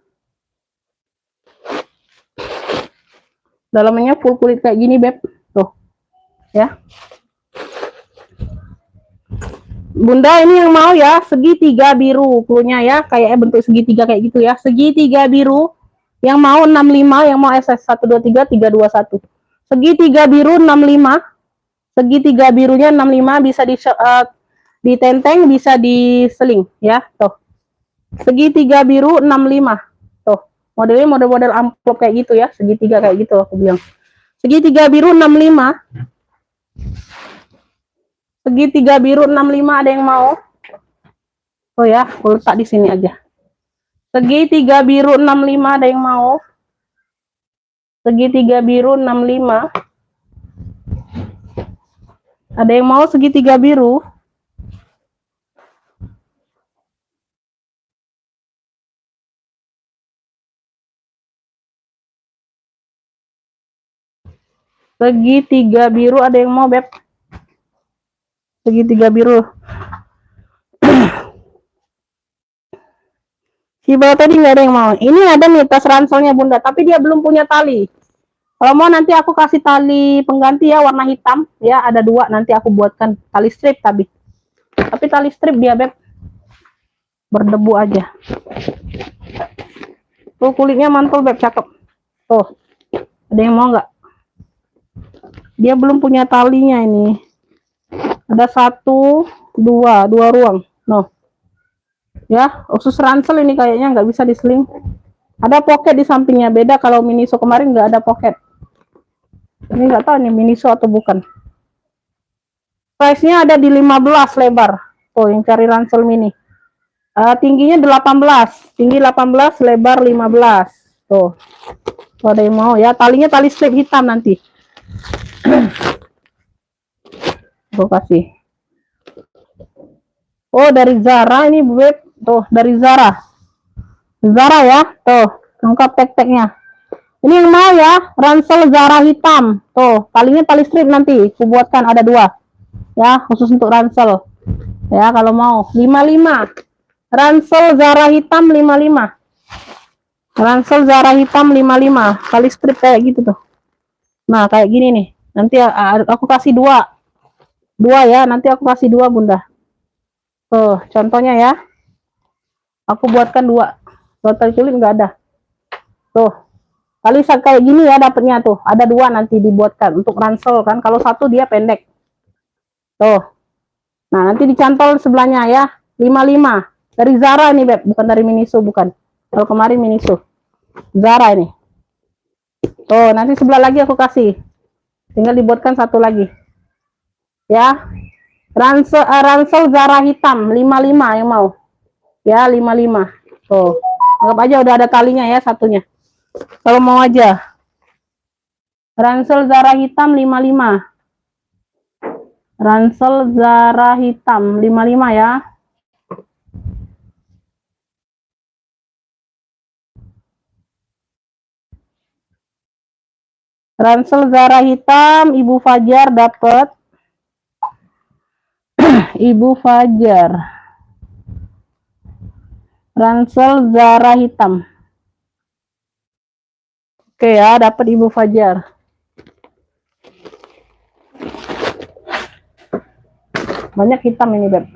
Dalamnya full kulit kayak gini, Beb. Tuh. Ya. Bunda ini yang mau ya, segitiga biru cluenya ya, kayak bentuk segitiga kayak gitu ya. Segitiga biru. Yang mau 65, yang mau SS 123 321. Segitiga biru 65. Segitiga birunya 65 bisa ditenteng, bisa diseling ya, tuh. Segitiga biru 65. Tuh. Modelnya model-model amplop kayak gitu ya, segitiga kayak gitu aku bilang. Segitiga biru 65. Segitiga biru 65 ada yang mau? Oh ya, aku letak di sini aja. Segitiga biru 65 ada yang mau? Segitiga biru 65. Ada yang mau segitiga biru? Segitiga biru ada yang mau, Beb? Segitiga biru. Si bawah tadi nggak ada yang mau. Ini ada nih tas ranselnya Bunda, tapi dia belum punya tali. Kalau mau nanti aku kasih tali pengganti ya, warna hitam. Ya, ada 2, nanti aku buatkan tali strip tapi. Tapi tali strip dia, Beb. Berdebu aja. Tuh kulitnya mantul, Beb, cakep. Tuh. Ada yang mau nggak? Dia belum punya talinya ini. Ada 1, 2 ruang. No. Ya, khusus ransel ini kayaknya nggak bisa diseling. Ada pocket di sampingnya, beda kalau Miniso kemarin nggak ada pocket. Ini nggak tahu nih Miniso atau bukan. Size-nya ada di 15 lebar. Oh, yang cari ransel mini. Tingginya 18, tinggi 18, lebar 15. Tuh. Tuh ada yang mau ya, talinya tali strip hitam nanti. Aku kasih. Oh, dari Zara ini, Beb. Tuh, dari Zara. Zara ya, tuh, lengkap tek-teknya. Ini yang mau ya, ransel Zara hitam. Tuh, talinya tali strip nanti, aku buatkan ada 2. Ya, khusus untuk ransel. Ya, kalau mau 55. Ransel Zara hitam 55. Ransel Zara hitam 55. Tali strip kayak gitu tuh. Nah, kayak gini nih. Nanti aku kasih 2. 2 ya, nanti aku kasih 2, Bunda. Tuh, contohnya ya. Aku buatkan 2. Total kulit nggak ada. Tuh. Tali kayak gini ya dapatnya tuh. Ada 2 nanti dibuatkan untuk ransel kan. Kalau 1 dia pendek. Tuh. Nah, nanti dicantol sebelahnya ya. 55. Dari Zara ini, Beb, bukan dari Miniso, bukan. Kalau kemarin Miniso. Zara ini. Tuh, nanti sebelah lagi aku kasih. Tinggal dibuatkan 1 lagi. Ya. Ransel Zara hitam 55 yang mau. Ya, 55. Tuh. Anggap aja udah ada talinya ya satunya. Kalau mau aja. Ransel Zara hitam 55. Ransel Zara hitam 55 ya. Ransel Zara hitam, Ibu Fajar dapat. Ibu Fajar. Ransel Zara hitam. Oke ya, dapat Ibu Fajar. Banyak hitam ini, Beb.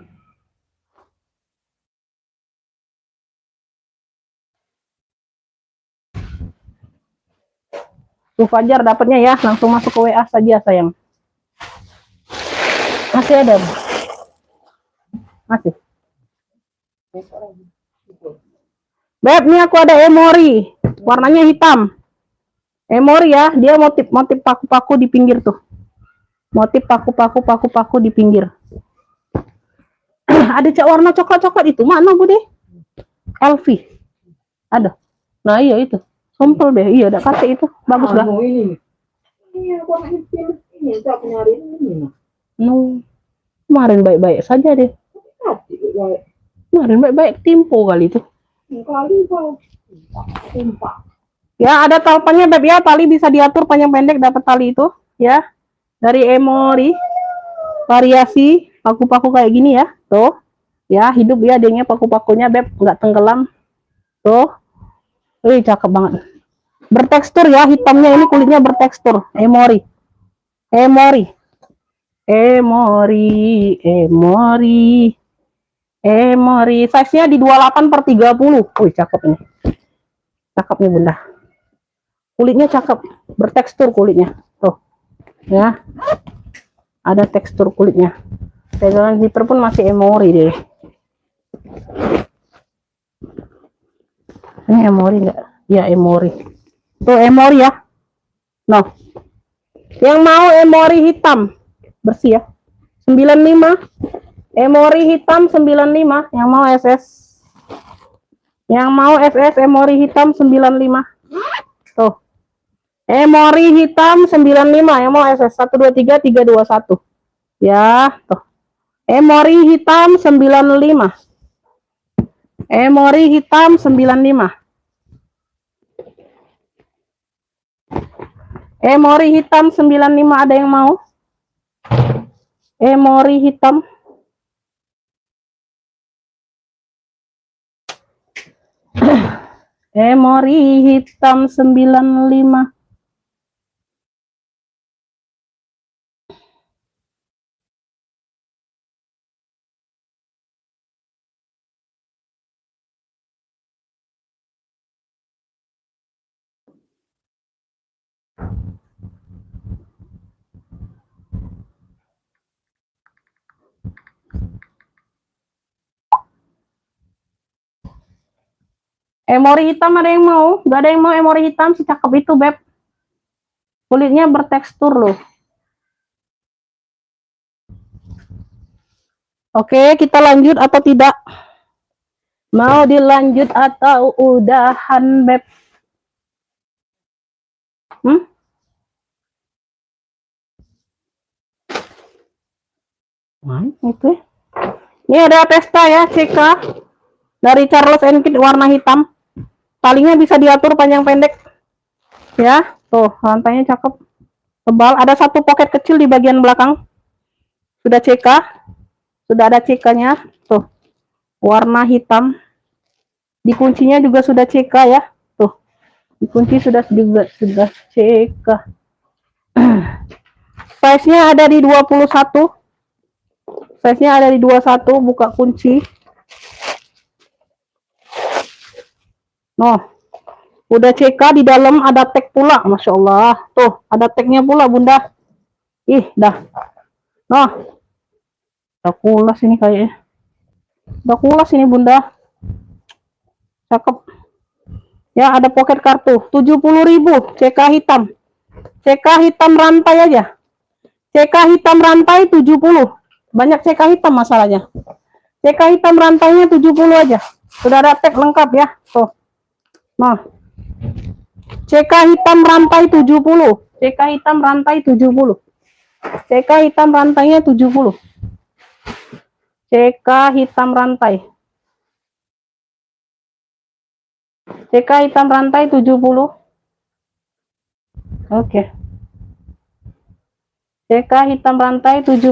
Ibu Fajar dapatnya ya, langsung masuk ke WA saja sayang. Masih ada, Bu? Masih. Beb, ini aku ada emori. Warnanya hitam. Emori ya, dia motif paku-paku di pinggir tuh. Motif paku-paku di pinggir. Ada warna coklat-coklat itu. Mana, Bu deh? Elvi. Ada. Nah, iya itu. Sumpel deh. Iya, ada kata itu. Bagus lah. Ini warna hitam. Ini aku nyari ini. No. Kemarin baik-baik saja deh. Kemarin baik-baik tempo kali itu. Kali kau. Sumpah. Ya, ada talpannya Beb ya, tali bisa diatur panjang pendek dapat tali itu ya. Dari Emori variasi paku-paku kayak gini ya. Tuh. Ya, hidup ya adanya paku-pakunya Beb, nggak tenggelam. Tuh. Wih, cakep banget. Bertekstur ya, hitamnya ini kulitnya bertekstur. Emori. Emori. Emori, Emori. Emori. Size-nya di 28/30. Wih, cakep ini. Cakep nih Bunda. Kulitnya cakep, bertekstur kulitnya. Tuh. Ya. Ada tekstur kulitnya. Pegangan zipper pun masih Emori deh. Ini Emori enggak? Ya, Emori. Tuh Emori ya. Nah. Yang mau Emori hitam. Bersih ya. 95. Emori hitam 95. Yang mau SS. Yang mau SS Emori hitam 95. Tuh. Emori hitam 95. Yang mau SS 123 321. Ya, tuh. Emori hitam 95. Emori hitam 95. Emori hitam 95 ada yang mau? Emori hitam. Emori hitam 95. Emori hitam ada yang mau? Gak ada yang mau emori hitam secakep itu Beb. Kulitnya bertekstur loh. Oke, kita lanjut atau tidak? Mau dilanjut atau udahan Beb? Mana itu ya? Ini ada Testa ya, CK dari Charles & Kit warna hitam. Talinya bisa diatur panjang pendek. Ya, tuh rantainya cakep. Tebal, ada satu pocket kecil di bagian belakang. Sudah CK. Sudah ada CK-nya. Tuh. Warna hitam. Dikuncinya juga sudah CK ya. Tuh. Dikunci sudah CK. Size-nya ada di 21. Size-nya ada di 21, buka kunci. Noh, udah CK di dalam ada tag pula, Masya Allah. Tuh, ada tagnya pula Bunda. Ih, dah. Noh, udah kulas ini kayaknya. Udah kulas ini Bunda. Cakep. Ya, ada pocket kartu. 70.000, CK hitam. CK hitam rantai aja. CK hitam rantai 70. Banyak CK hitam masalahnya. CK hitam rantainya 70 aja. Sudah ada tag lengkap ya. Tuh. Nah. CK hitam rantai 70. CK hitam rantai 70. CK hitam rantainya 70. CK hitam rantai. CK hitam rantai 70. Oke. CK hitam rantai 70.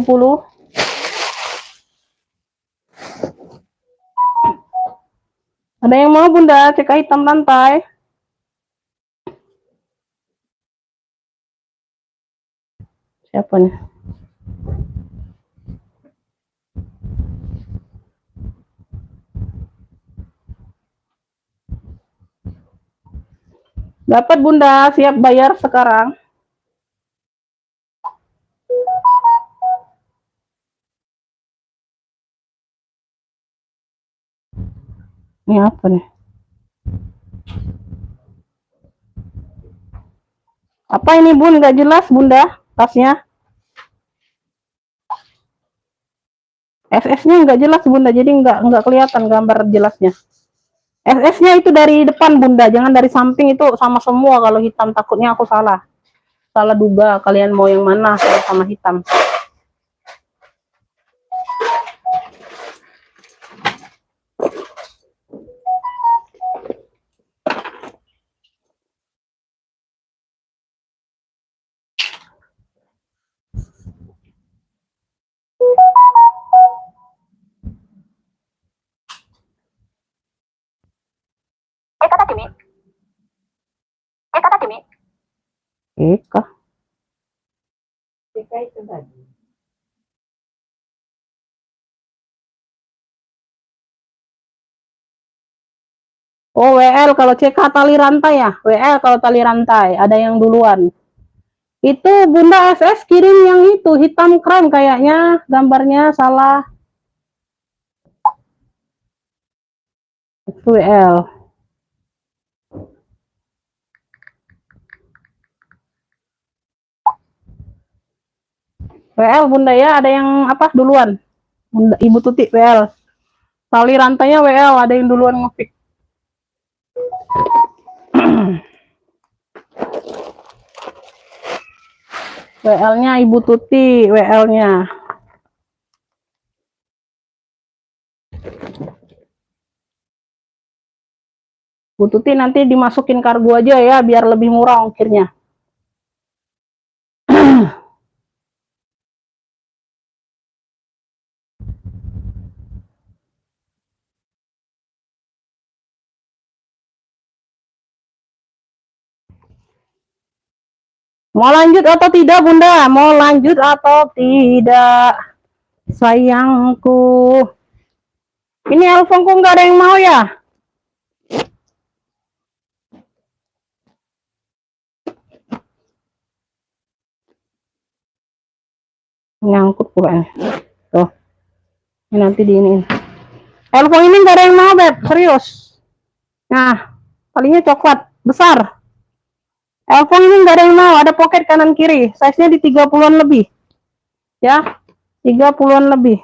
Ada yang mau Bunda CK hitam rantai? Siapa nih? Dapat Bunda, siap bayar sekarang. Ini apa nih? Apa ini Bun? Nggak jelas Bunda tasnya. SS-nya nggak jelas Bunda, jadi nggak kelihatan gambar jelasnya. SS-nya itu dari depan Bunda, jangan dari samping, itu sama semua kalau hitam. Takutnya aku salah duga kalian mau yang mana sama hitam. CK. CK itu tadi. Oh, WL kalau CK tali rantai ya. WL kalau tali rantai, ada yang duluan. Itu Bunda SS kirim yang itu hitam krem kayaknya, gambarnya salah. Itu WL. WL Bunda ya, ada yang apa duluan? Bunda, Ibu Tuti WL. Tali rantainya WL, ada yang duluan ngefix. WL-nya Ibu Tuti, WL-nya. Bu Tuti nanti dimasukin kargo aja ya, biar lebih murah ongkirnya. Mau lanjut atau tidak, Bunda? Mau lanjut atau tidak? Sayangku. Ini Elfongku nggak ada yang mau ya? Nyangkut pokoknya. Tuh. Ini nanti diinin. Elfong ini nggak ada yang mau, Beb. Serius. Nah, palingnya coklat. Besar. Elfong ini nggak ada yang mau. Ada pocket kanan kiri. Size-nya di 30-an lebih. Ya. 30-an lebih.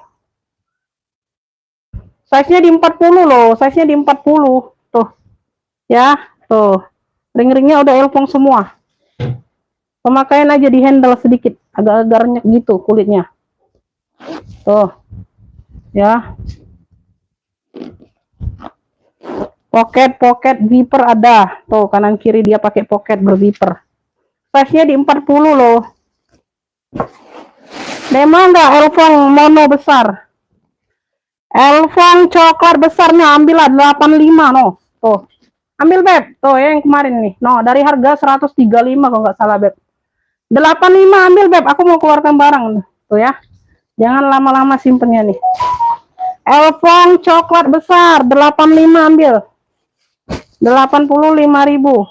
Size-nya di 40 loh. Size-nya di 40. Tuh. Ya. Tuh. Ring-ringnya udah Elfong semua. Pemakaian aja di handle sedikit. Agak-agak renyek gitu kulitnya. Tuh. Ya. Pocket zipper ada. Tuh, kanan kiri dia pakai pocket berzipper. Size-nya di 40 loh. Demo enggak Elfong mono besar? Elfong coklat besarnya ambillah 85 no. Tuh. Ambil Beb. Tuh ya yang kemarin nih. No, dari harga 135 kalau nggak salah Beb. 85 ambil Beb. Aku mau keluarkan barang. Tuh ya. Jangan lama-lama simpennya nih. Elfong coklat besar 85 ambil. 85.000.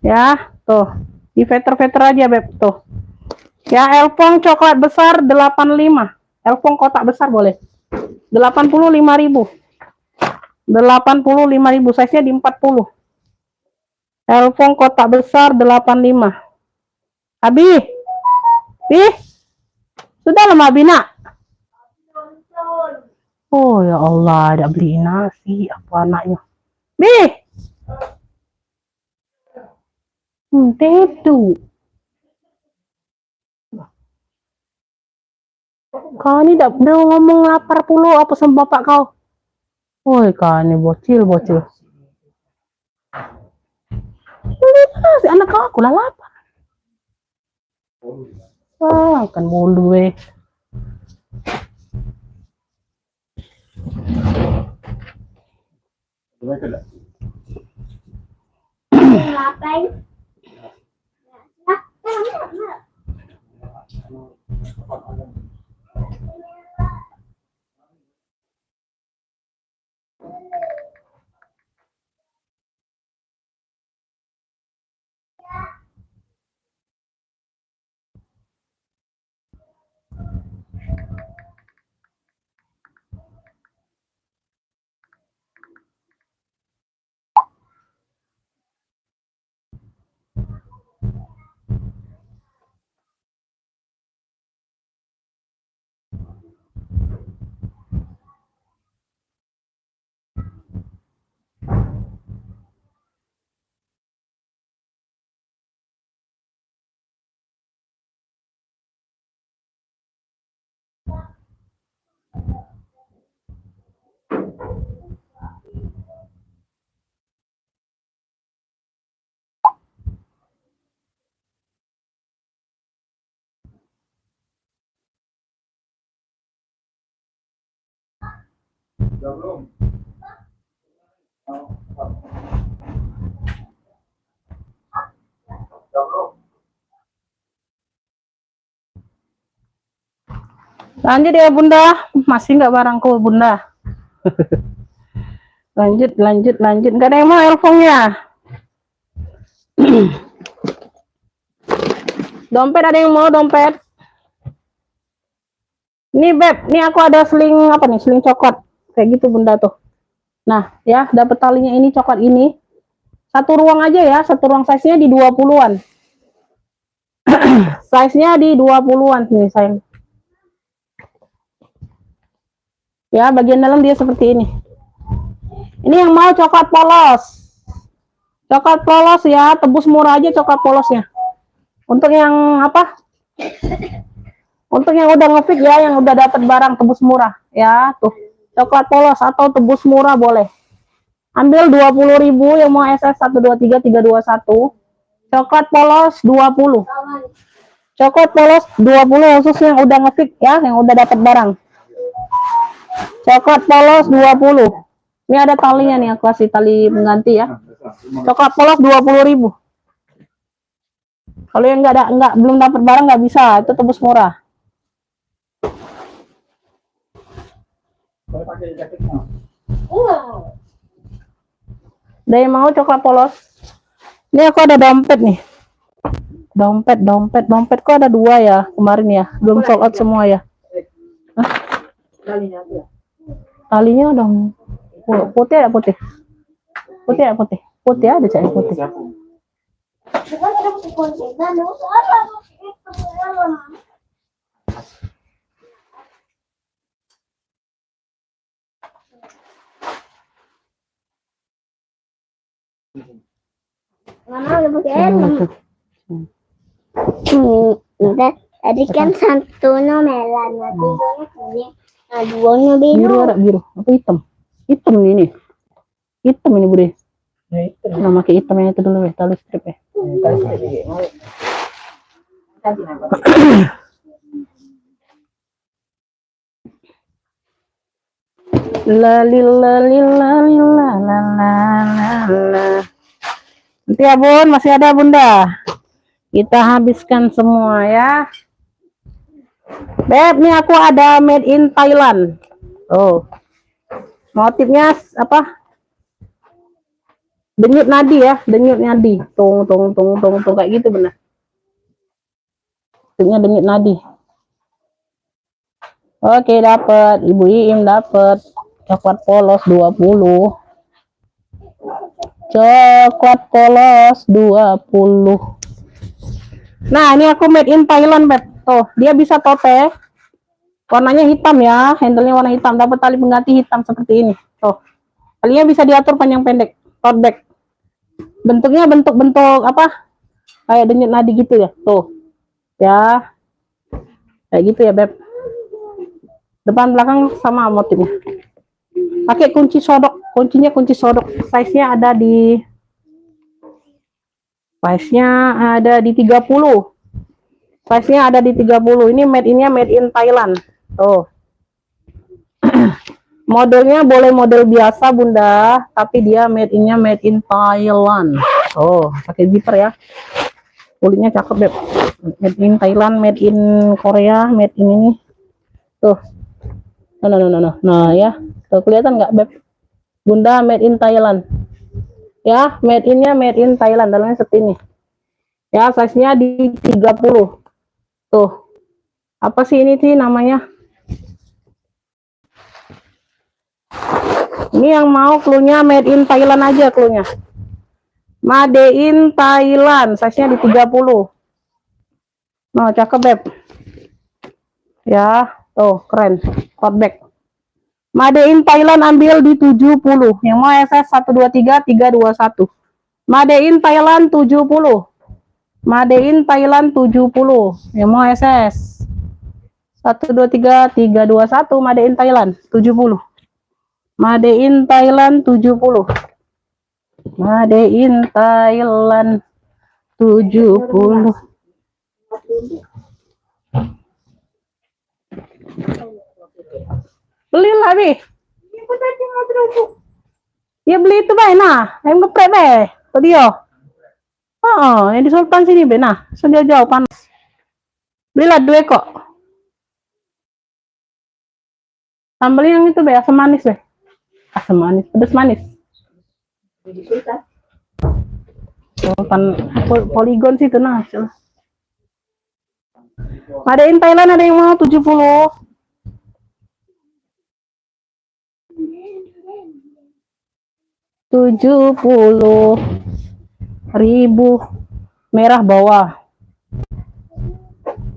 Ya, tuh. Di veter-veter aja Beb, tuh. Ya, Elfong coklat besar 85. Elfong kotak besar boleh. 85.000. 85.000, size-nya di 40. Elfong kotak besar 85. Abi. Ih. Sudah lama Abi nak. Oh ya Allah, ada beli nasi apa anaknya. Bi. Tetu. Kau ini udah ngomong lapar puluh apa sama bapak kau? Woi, kau ini bocil. Beli nasi, anak kau aku lah lapar. Wah, kan mulu Ngapain? Lanjut ya bunda, masih nggak barangku bunda. Lanjut. Nggak ada yang mau elfongnya. Dompet ada yang mau dompet? Nih beb, nih aku ada seling apa nih? Seling coklat kayak gitu bunda tuh. Nah ya, dapat talinya ini coklat ini. Satu ruang aja ya, satu ruang size-nya di 20-an. Size-nya di 20-an nih sayang. Ya, bagian dalam dia seperti ini. Ini yang mau coklat polos. Coklat polos ya, tebus murah aja coklat polosnya. Untuk yang apa? Untuk yang udah ngefix ya, yang udah dapat barang tebus murah ya, tuh. Coklat polos atau tebus murah boleh. Ambil 20.000 yang mau SS 123 321. Coklat polos 20. Coklat polos 20 khusus yang udah ngefix ya, yang udah dapat barang. Coklat polos 20. Ini ada talinya nih, aku kasih tali pengganti ya. Coklat polos 20.000. Kalau yang belum dapat barang nggak bisa, itu tebus murah. Ada yang mau coklat polos? Ini aku ada dompet nih. Dompet kok ada 2 ya kemarin ya, belum sold out semua ya. Talinya udah putih ada putih. Putih ada cak putih. Tadi kan satunya merah, tiganya kuning, nah duanya Biru ada biru, apa hitam? Hitam ini. Hitam ini bude. Nah, pakai hitam yang itu dulu ya, tali strip ya. Nanti ya bun, masih ada bunda. Kita habiskan semua ya. Beb, nih aku ada made in Thailand. Oh, motifnya apa? Denyut nadi ya, denyut nadi. Tung kayak gitu benar. Motifnya denyut nadi. Oke, dapat. Ibu Iim dapat coklat polos 20. Coklat polos 20. Nah, ini aku made in Thailand, Beb. Tuh, dia bisa tote. Warnanya hitam ya, handle-nya warna hitam. Dapat tali pengganti hitam seperti ini. Tuh. Talinya bisa diatur panjang pendek, tote bag. Bentuknya bentuk apa? Kayak denyut nadi gitu ya. Tuh. Ya. Kayak gitu ya, Beb. Depan belakang sama motifnya. Pakai kunci sodok. Kuncinya kunci sodok. Size-nya ada di 30. Size-nya ada di 30. Ini made in Thailand. Tuh. Modelnya boleh model biasa bunda, tapi dia made in Thailand. Oh, pakai zipper ya. Kulitnya cakep Beb. Made in Thailand, made in Korea, made in ini. Tuh. No. Nah ya, tuh kelihatan nggak Beb? Bunda made in Thailand. Ya, made in Thailand. Dalamnya seperti ini. Ya, size-nya di 30. Tuh. Apa sih ini sih namanya? Ini yang mau cluenya made in Thailand aja cluenya. Made in Thailand, size-nya di 30. Nah, cakep Beb. Ya, tuh keren. Tote bag. Made in Thailand ambil di 70. Yang mau SS 123 321. Made in Thailand 70. Made in Thailand 70. Yang mau SS 123 321 Made in Thailand 70. Made in Thailand 70. Made in Thailand 70. Beli lah Bi. Ya beli itu Bay, nah. Yang geprek Bay. Tuh dia. Oh, yang di Sultan sini Bay, nah. Sudah jauh panas. Belilah 2 kok. Sambal yang itu be, asam manis be. Asam manis, pedas manis. Jadi Sultan. Sultan Poligon sih itu nah. Ngadain Thailand ada yang mau 70. 70.000 merah bawah.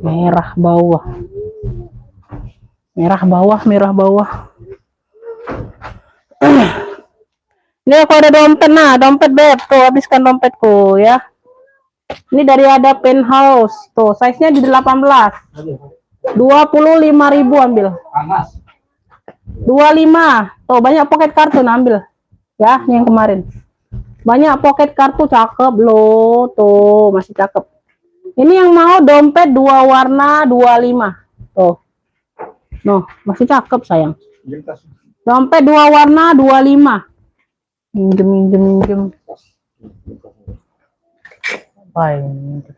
Merah bawah. Merah bawah, merah bawah. Ini aku ada dompet, nah dompet beb, tuh habiskan dompetku ya. Ini dari ada penthouse, tuh size-nya di 18. 25.000 ambil. 25, tuh banyak pocket kartu ambil. Ya, ini yang kemarin. Banyak pocket kartu cakep loh, tuh masih cakep. Ini yang mau dompet 2 warna 25. Tuh. Noh, masih cakep sayang. Dompet 2 warna 25. Minjem. Baik.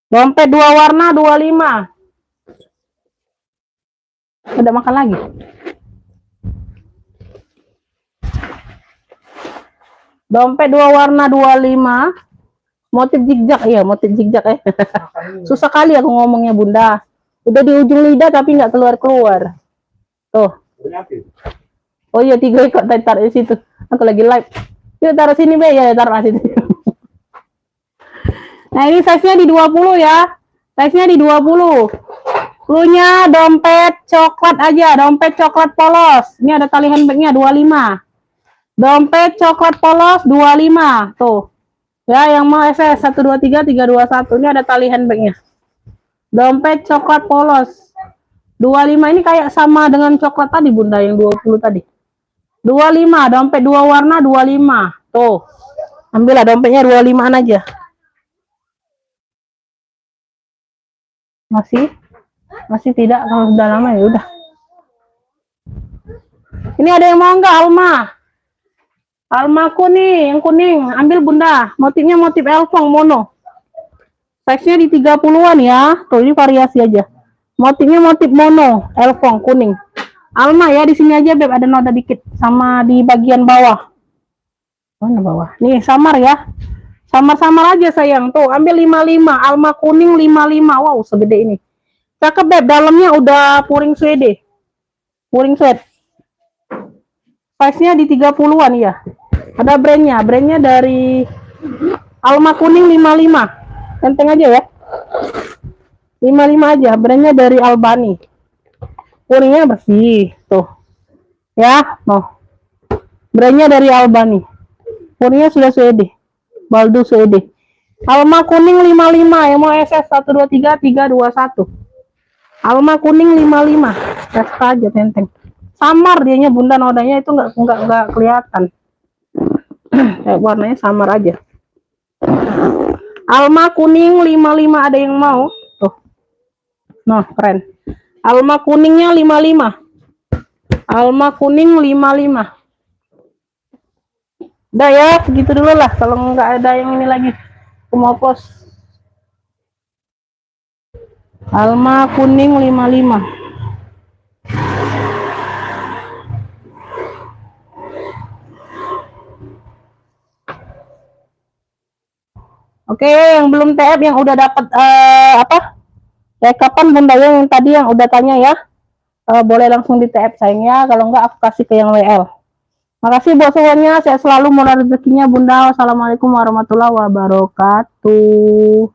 Dompet 2 warna 25. Udah makan lagi. Dompet 2 warna 25. Motif zigzag, iya motif zigzag ya. Susah kali aku ngomongnya bunda. Udah di ujung lidah tapi nggak keluar. Tuh. Oh iya 3 kok taruh di situ. Aku lagi live. Yuk taruh sini be ya, taruh situ. Nah ini size-nya di 20 ya. Size-nya di 20. Cluenya dompet coklat aja, dompet coklat polos. Ini ada tali handbagnya 25. Dompet coklat polos 25. Tuh. Ya, yang mau SS 123 321. Ini ada tali handbagnya. Dompet coklat polos 25, ini kayak sama dengan coklat tadi bunda yang 20 tadi. 25, dompet 2 warna 25. Tuh. Ambillah dompetnya 25-an aja. Masih tidak, kalau sudah lama ya udah. Ini ada yang mau enggak Alma? Almaku nih, yang kuning. Ambil bunda. Motifnya motif elfong mono. Size-nya di 30-an ya. Tuh, ini variasi aja. Motifnya motif mono, elfong kuning. Alma ya, di sini aja beb, ada noda dikit sama di bagian bawah. Mana bawah? Nih, samar ya. Samar-samar aja sayang. Tuh, ambil 55. Alma kuning 55. Wow, segede ini. Cakep beb, dalamnya udah puring suede. Puring suede. Size-nya di 30-an ya. Ada brandnya dari Alma kuning 55. Enteng aja ya. 55 aja, brandnya dari Albani. Puringnya bersih, tuh. Ya, noh. Brandnya dari Albani. Puringnya sudah suede. Baldo suede. Alma kuning 55, yang mau SS 123 321. Alma kuning 55. Tes aja tenteng. Samar dianya bunda, nodanya itu enggak kelihatan. Warnanya samar aja. Alma kuning 55, ada yang mau? Tuh. Nah, keren. Alma kuningnya 55. Alma kuning 55. Udah ya, segitu dulu lah. Kalau nggak ada yang ini lagi, aku mau post. Alma kuning 55. Oke, yang belum TF, yang udah dapat kapan bunda yang tadi yang udah tanya ya, boleh langsung di TF sayangnya. Kalau enggak aku kasih ke yang WL. Makasih buat semuanya, saya selalu murah rezekinya bunda. Wassalamualaikum warahmatullahi wabarakatuh.